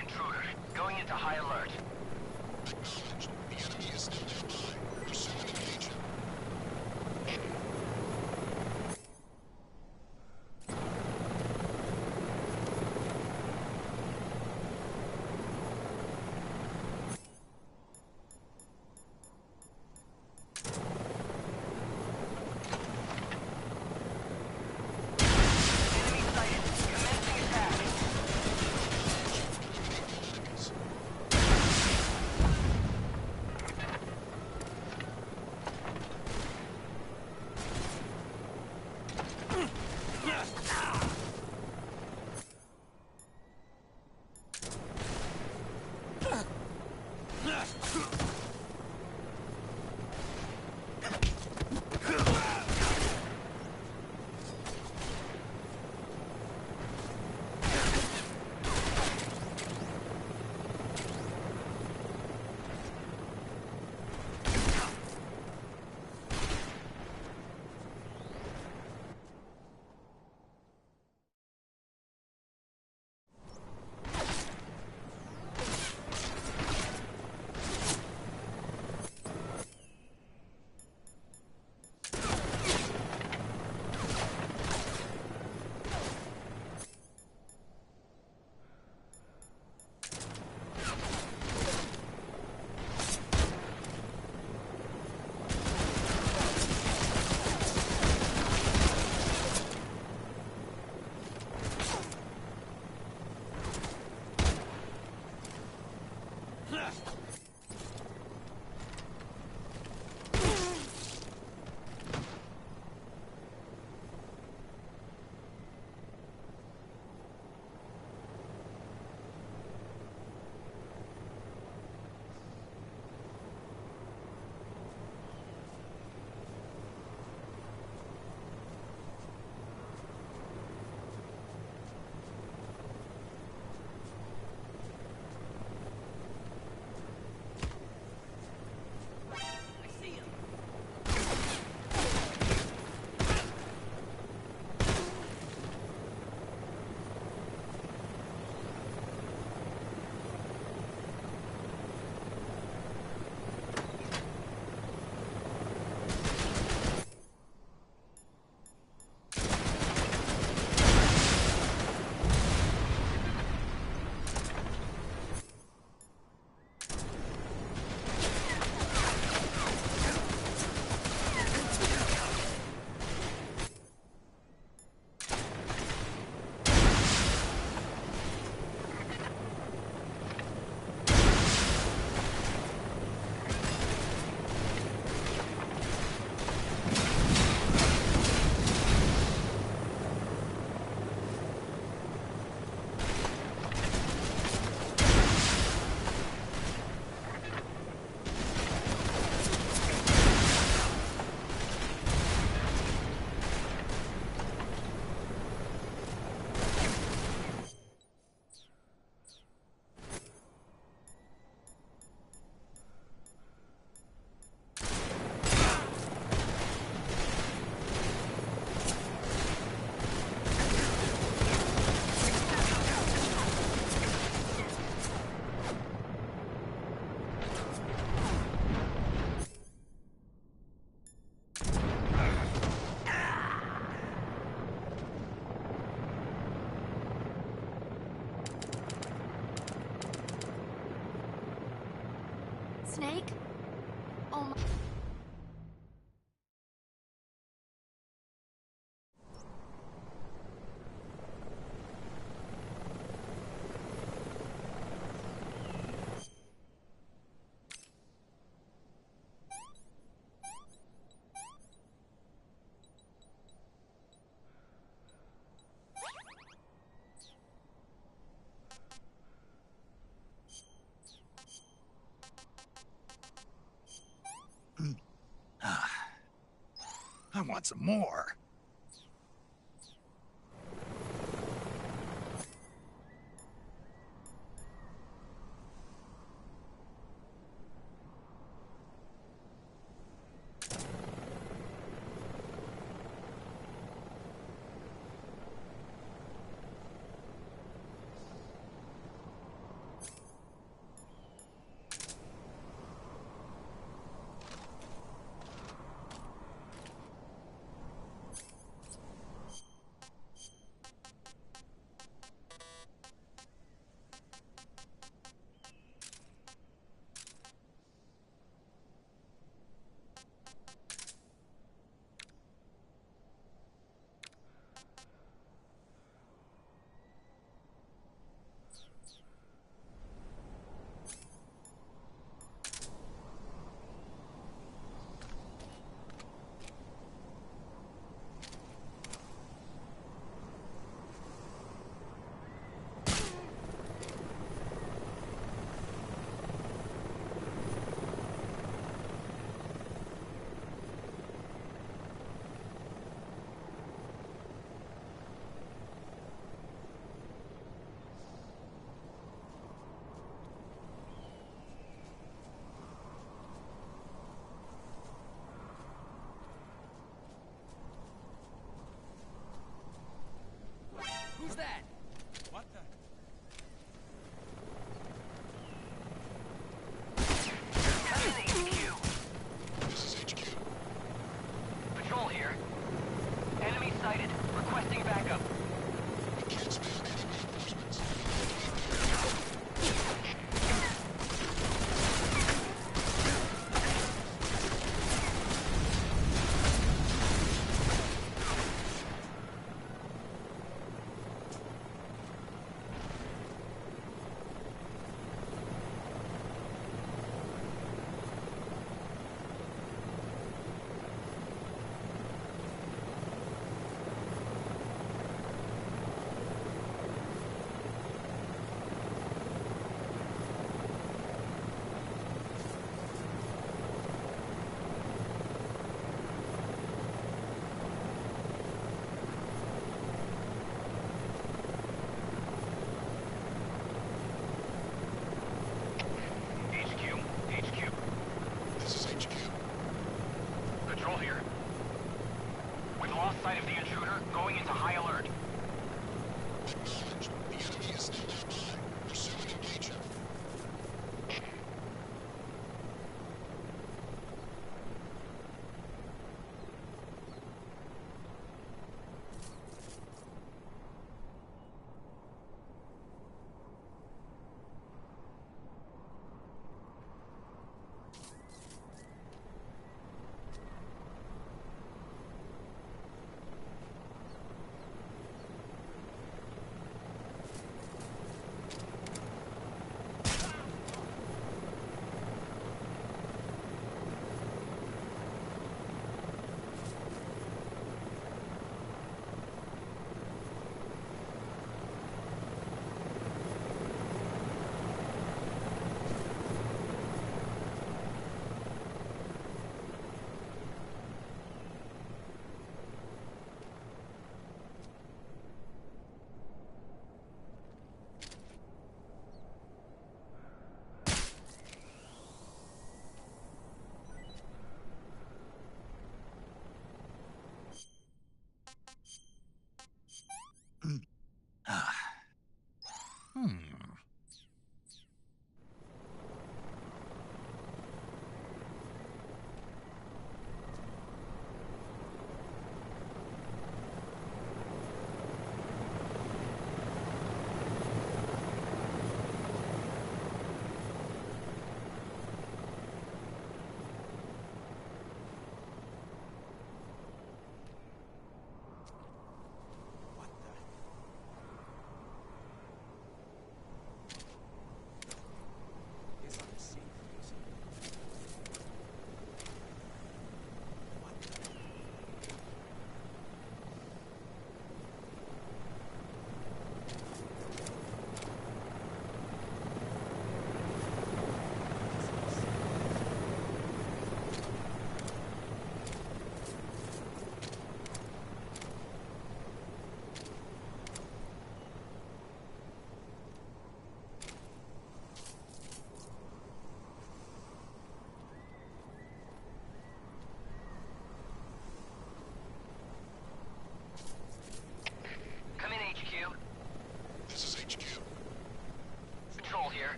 intruder. Going into high alert. Acknowledged. The enemy is still nearby. Pursue and engage him. Enemy sighted. Commencing attack. Snake? Oh my... I want some more.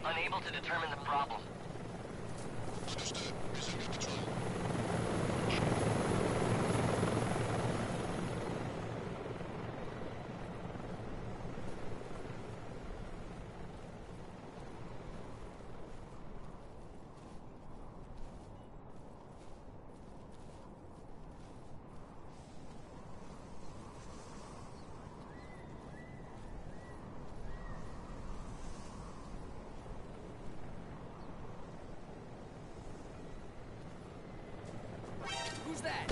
Unable to determine the problem. Understood. Resuming patrol. Who's that?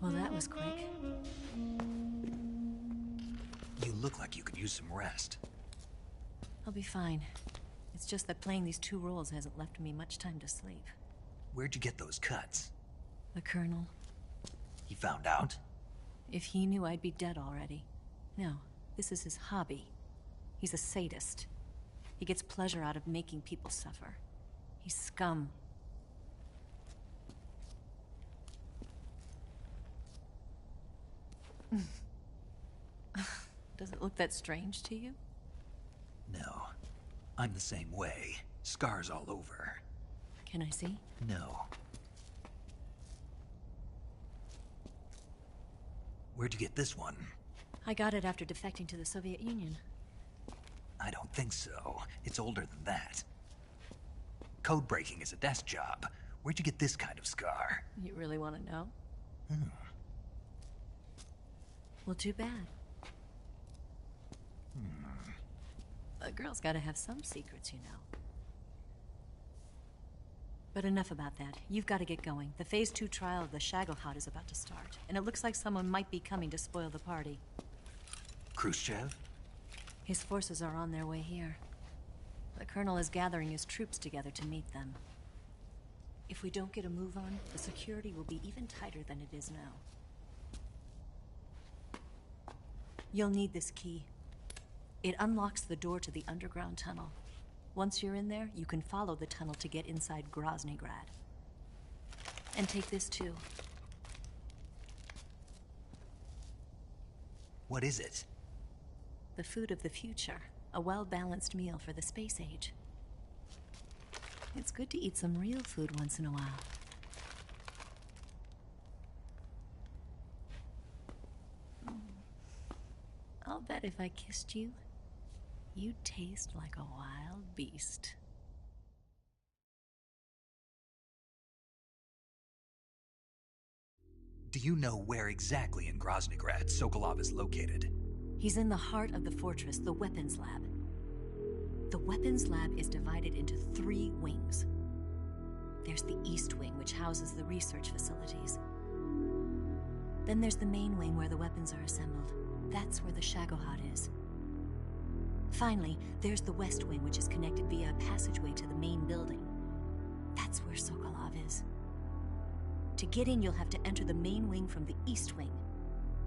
Well, that was quick. You look like you could use some rest. I'll be fine. It's just that playing these two roles hasn't left me much time to sleep. Where'd you get those cuts? The Colonel. He found out? If he knew, I'd be dead already. No, this is his hobby. He's a sadist. He gets pleasure out of making people suffer. He's scum. Does it look that strange to you? No. I'm the same way. Scars all over. Can I see? No. Where'd you get this one? I got it after defecting to the Soviet Union. I don't think so. It's older than that. Code breaking is a desk job. Where'd you get this kind of scar? You really want to know? Well, too bad. A girl's gotta have some secrets, you know. But enough about that. You've got to get going. The Phase 2 trial of the Shagohod is about to start, and it looks like someone might be coming to spoil the party. Khrushchev? His forces are on their way here. The Colonel is gathering his troops together to meet them. If we don't get a move on, the security will be even tighter than it is now. You'll need this key. It unlocks the door to the underground tunnel. Once you're in there, you can follow the tunnel to get inside Groznygrad. And take this too. What is it? The food of the future. A well-balanced meal for the space age. It's good to eat some real food once in a while. I'll bet if I kissed you, you'd taste like a wild beast. Do you know where exactly in Groznygrad Sokolov is located? He's in the heart of the fortress, the weapons lab. The weapons lab is divided into 3 wings. There's the East Wing, which houses the research facilities. Then there's the main wing where the weapons are assembled. That's where the Shagohod is. Finally, there's the West Wing, which is connected via a passageway to the main building. That's where Sokolov is. To get in, you'll have to enter the main wing from the East Wing.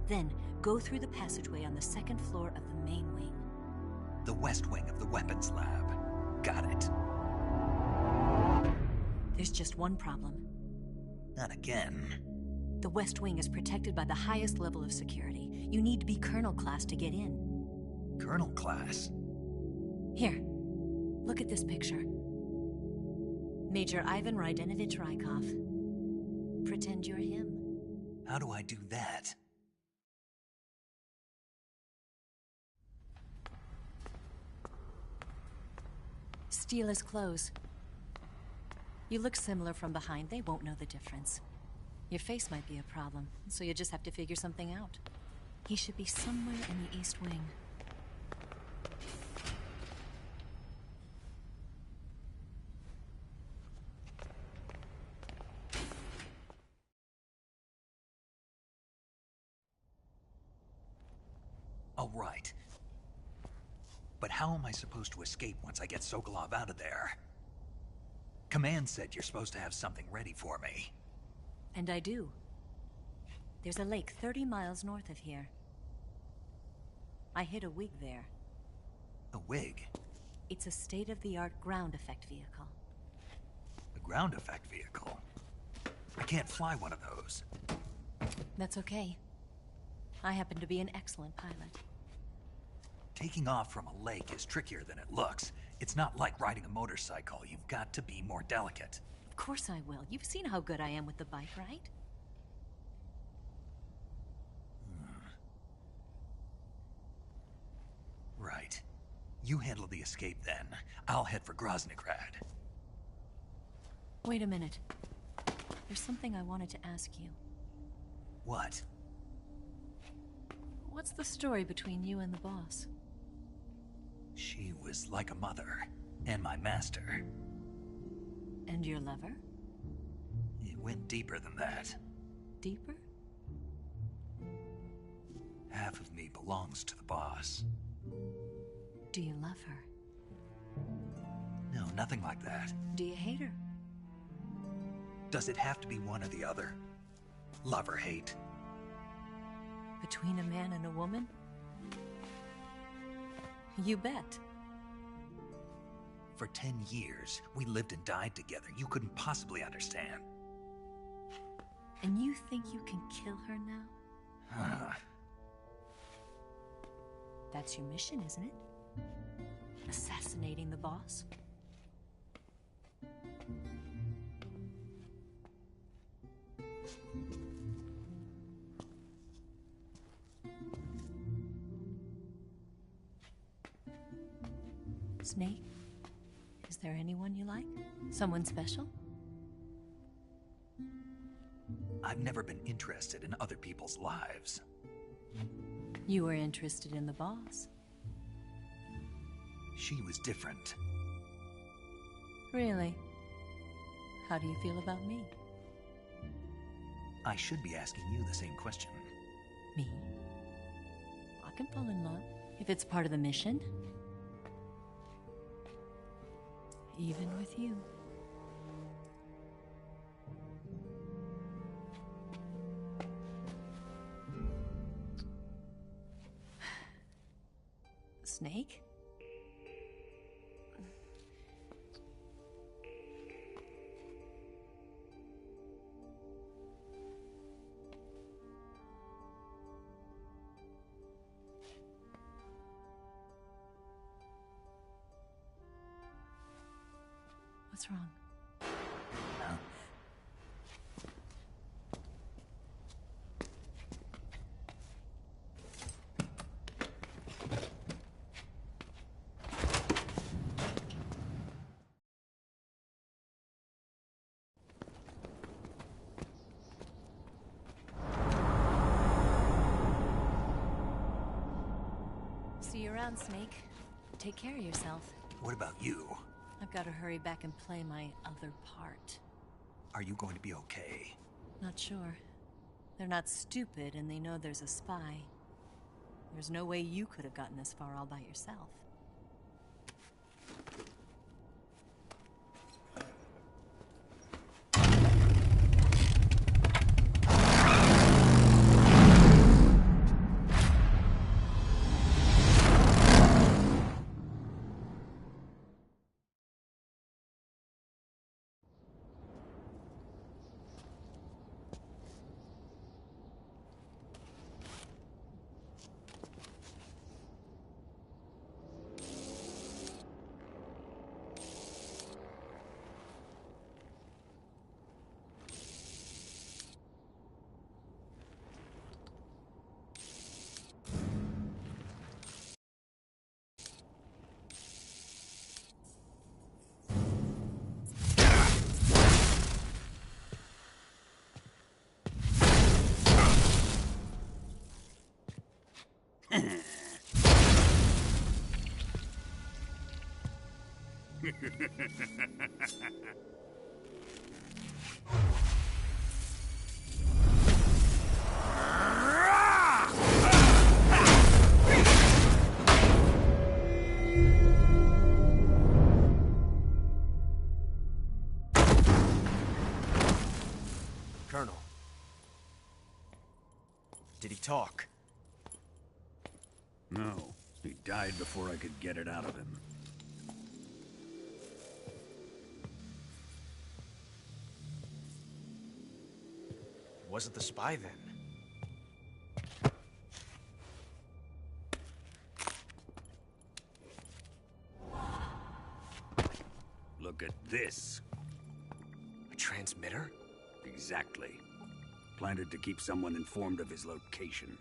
Then, go through the passageway on the 2nd floor of the main wing. The West Wing of the weapons lab. Got it. There's just one problem. Not again. The West Wing is protected by the highest level of security. You need to be Colonel class to get in. Colonel class? Here, look at this picture. Major Ivan Rydenovich Rykov. Pretend you're him. How do I do that? Steal his clothes. You look similar from behind. They won't know the difference. Your face might be a problem, so you just have to figure something out. He should be somewhere in the East Wing. Oh, right. But how am I supposed to escape once I get Sokolov out of there? Command said you're supposed to have something ready for me. And I do. There's a lake 30 miles north of here. I hid a wig there. A wig? It's a state-of-the-art ground effect vehicle. A ground effect vehicle? I can't fly one of those. That's okay. I happen to be an excellent pilot. Taking off from a lake is trickier than it looks. It's not like riding a motorcycle. You've got to be more delicate. Of course I will. You've seen how good I am with the bike, right? Right. You handle the escape then. I'll head for Groznygrad. Wait a minute. There's something I wanted to ask you. What? What's the story between you and the boss? She was like a mother, and my master. And your lover? It went deeper than that. Deeper? Half of me belongs to the boss. Do you love her? No, nothing like that. Do you hate her? Does it have to be one or the other? Love or hate? Between a man and a woman? You bet. For 10 years, we lived and died together. You couldn't possibly understand. And you think you can kill her now? That's your mission, isn't it? Assassinating the boss? Snake, is there anyone you like? Someone special? I've never been interested in other people's lives. You were interested in the boss. She was different. Really? How do you feel about me? I should be asking you the same question. Me? I can fall in love if it's part of the mission. Even with you. Snake? What's wrong? See you around, Snake. Take care of yourself. What about you? I've got to hurry back and play my other part. Are you going to be okay? Not sure. They're not stupid, and they know there's a spy. There's no way you could have gotten this far all by yourself. Colonel. Did he talk? No. He died before I could get it out of him. Wasn't the spy then? Look at this. A transmitter? Exactly. Planted to keep someone informed of his location.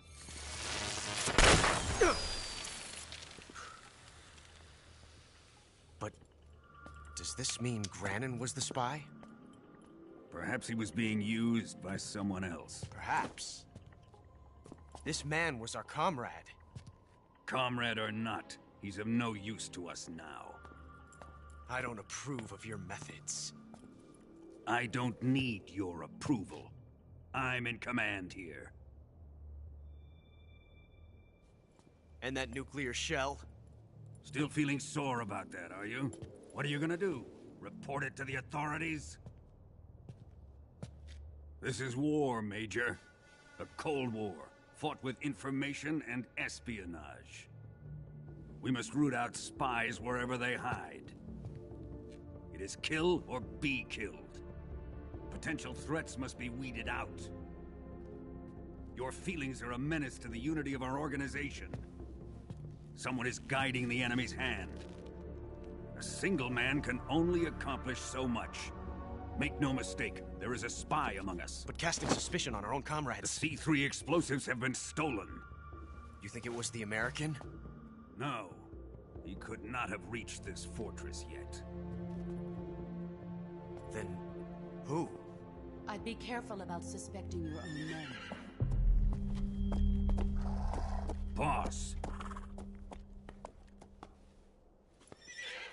But does this mean Granin was the spy? Perhaps he was being used by someone else. Perhaps. This man was our comrade. Comrade or not, he's of no use to us now. I don't approve of your methods. I don't need your approval. I'm in command here. And that nuclear shell? Still feeling sore about that, are you? What are you gonna do? Report it to the authorities? This is war, Major. A Cold War, fought with information and espionage. We must root out spies wherever they hide. It is kill or be killed. Potential threats must be weeded out. Your feelings are a menace to the unity of our organization. Someone is guiding the enemy's hand. A single man can only accomplish so much. Make no mistake, there is a spy among us. But casting suspicion on our own comrades... The C3 explosives have been stolen. You think it was the American? No. He could not have reached this fortress yet. Then... who? I'd be careful about suspecting your own men. Boss!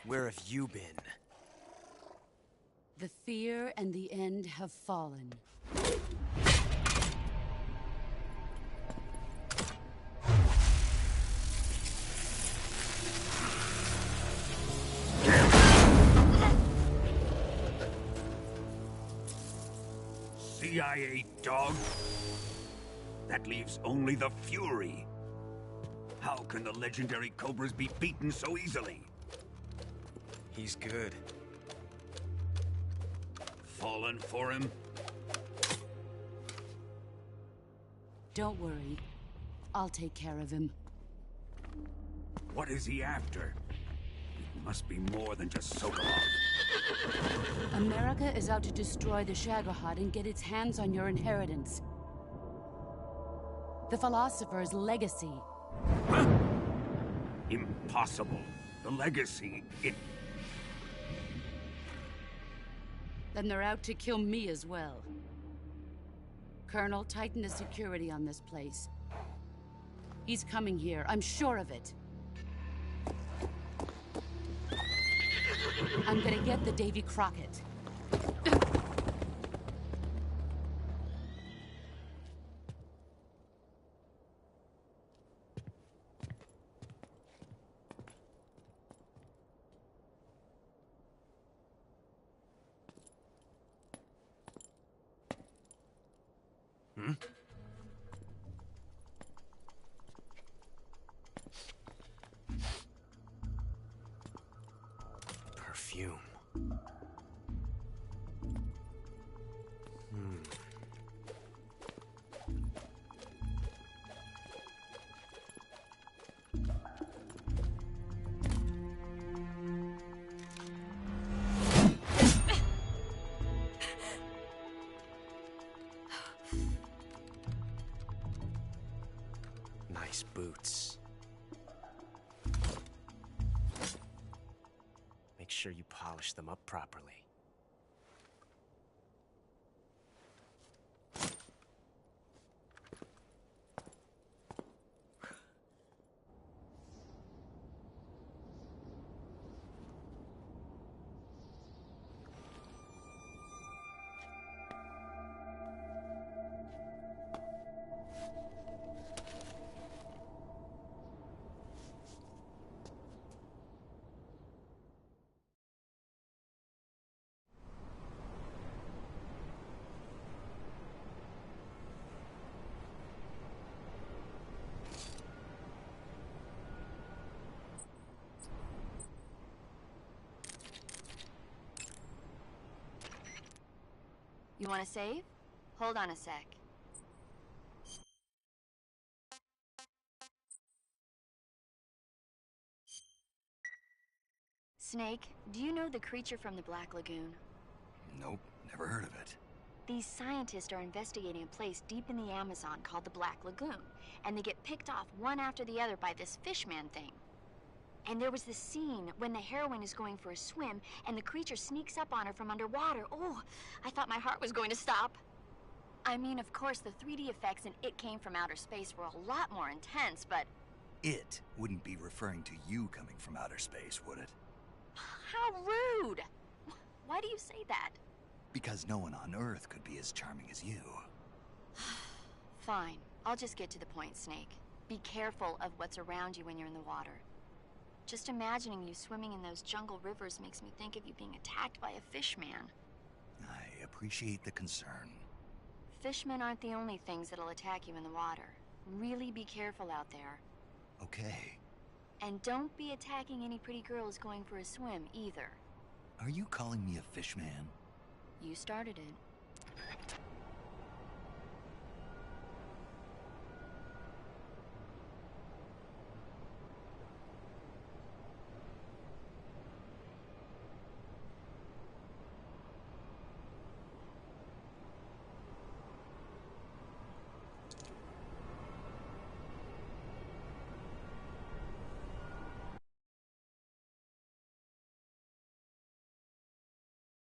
Where have you been? The fear and the end have fallen. CIA dog? That leaves only the Fury. How can the legendary Cobras be beaten so easily? He's good. Fallen for him? Don't worry. I'll take care of him. What is he after? It must be more than just Sokolov. America is out to destroy the Shagohod and get its hands on your inheritance. The Philosopher's legacy. Huh? Impossible. The legacy, Then they're out to kill me as well. Colonel, tighten the security on this place. He's coming here, I'm sure of it. I'm gonna get the Davy Crockett. Perfume. Nice boots. Make sure you polish them up properly. You want to save? Hold on a sec. Snake, do you know the creature from the Black Lagoon? Nope, never heard of it. These scientists are investigating a place deep in the Amazon called the Black Lagoon, and they get picked off one after the other by this fishman thing. And there was this scene when the heroine is going for a swim, and the creature sneaks up on her from underwater. Oh, I thought my heart was going to stop. I mean, of course, the 3D effects in It Came from Outer Space were a lot more intense, but... It wouldn't be referring to you coming from outer space, would it? How rude! Why do you say that? Because no one on Earth could be as charming as you. Fine. I'll just get to the point, Snake. Be careful of what's around you when you're in the water. Just imagining you swimming in those jungle rivers makes me think of you being attacked by a fishman. I appreciate the concern. Fishmen aren't the only things that'll attack you in the water. Really be careful out there. Okay. And don't be attacking any pretty girls going for a swim, either. Are you calling me a fishman? You started it.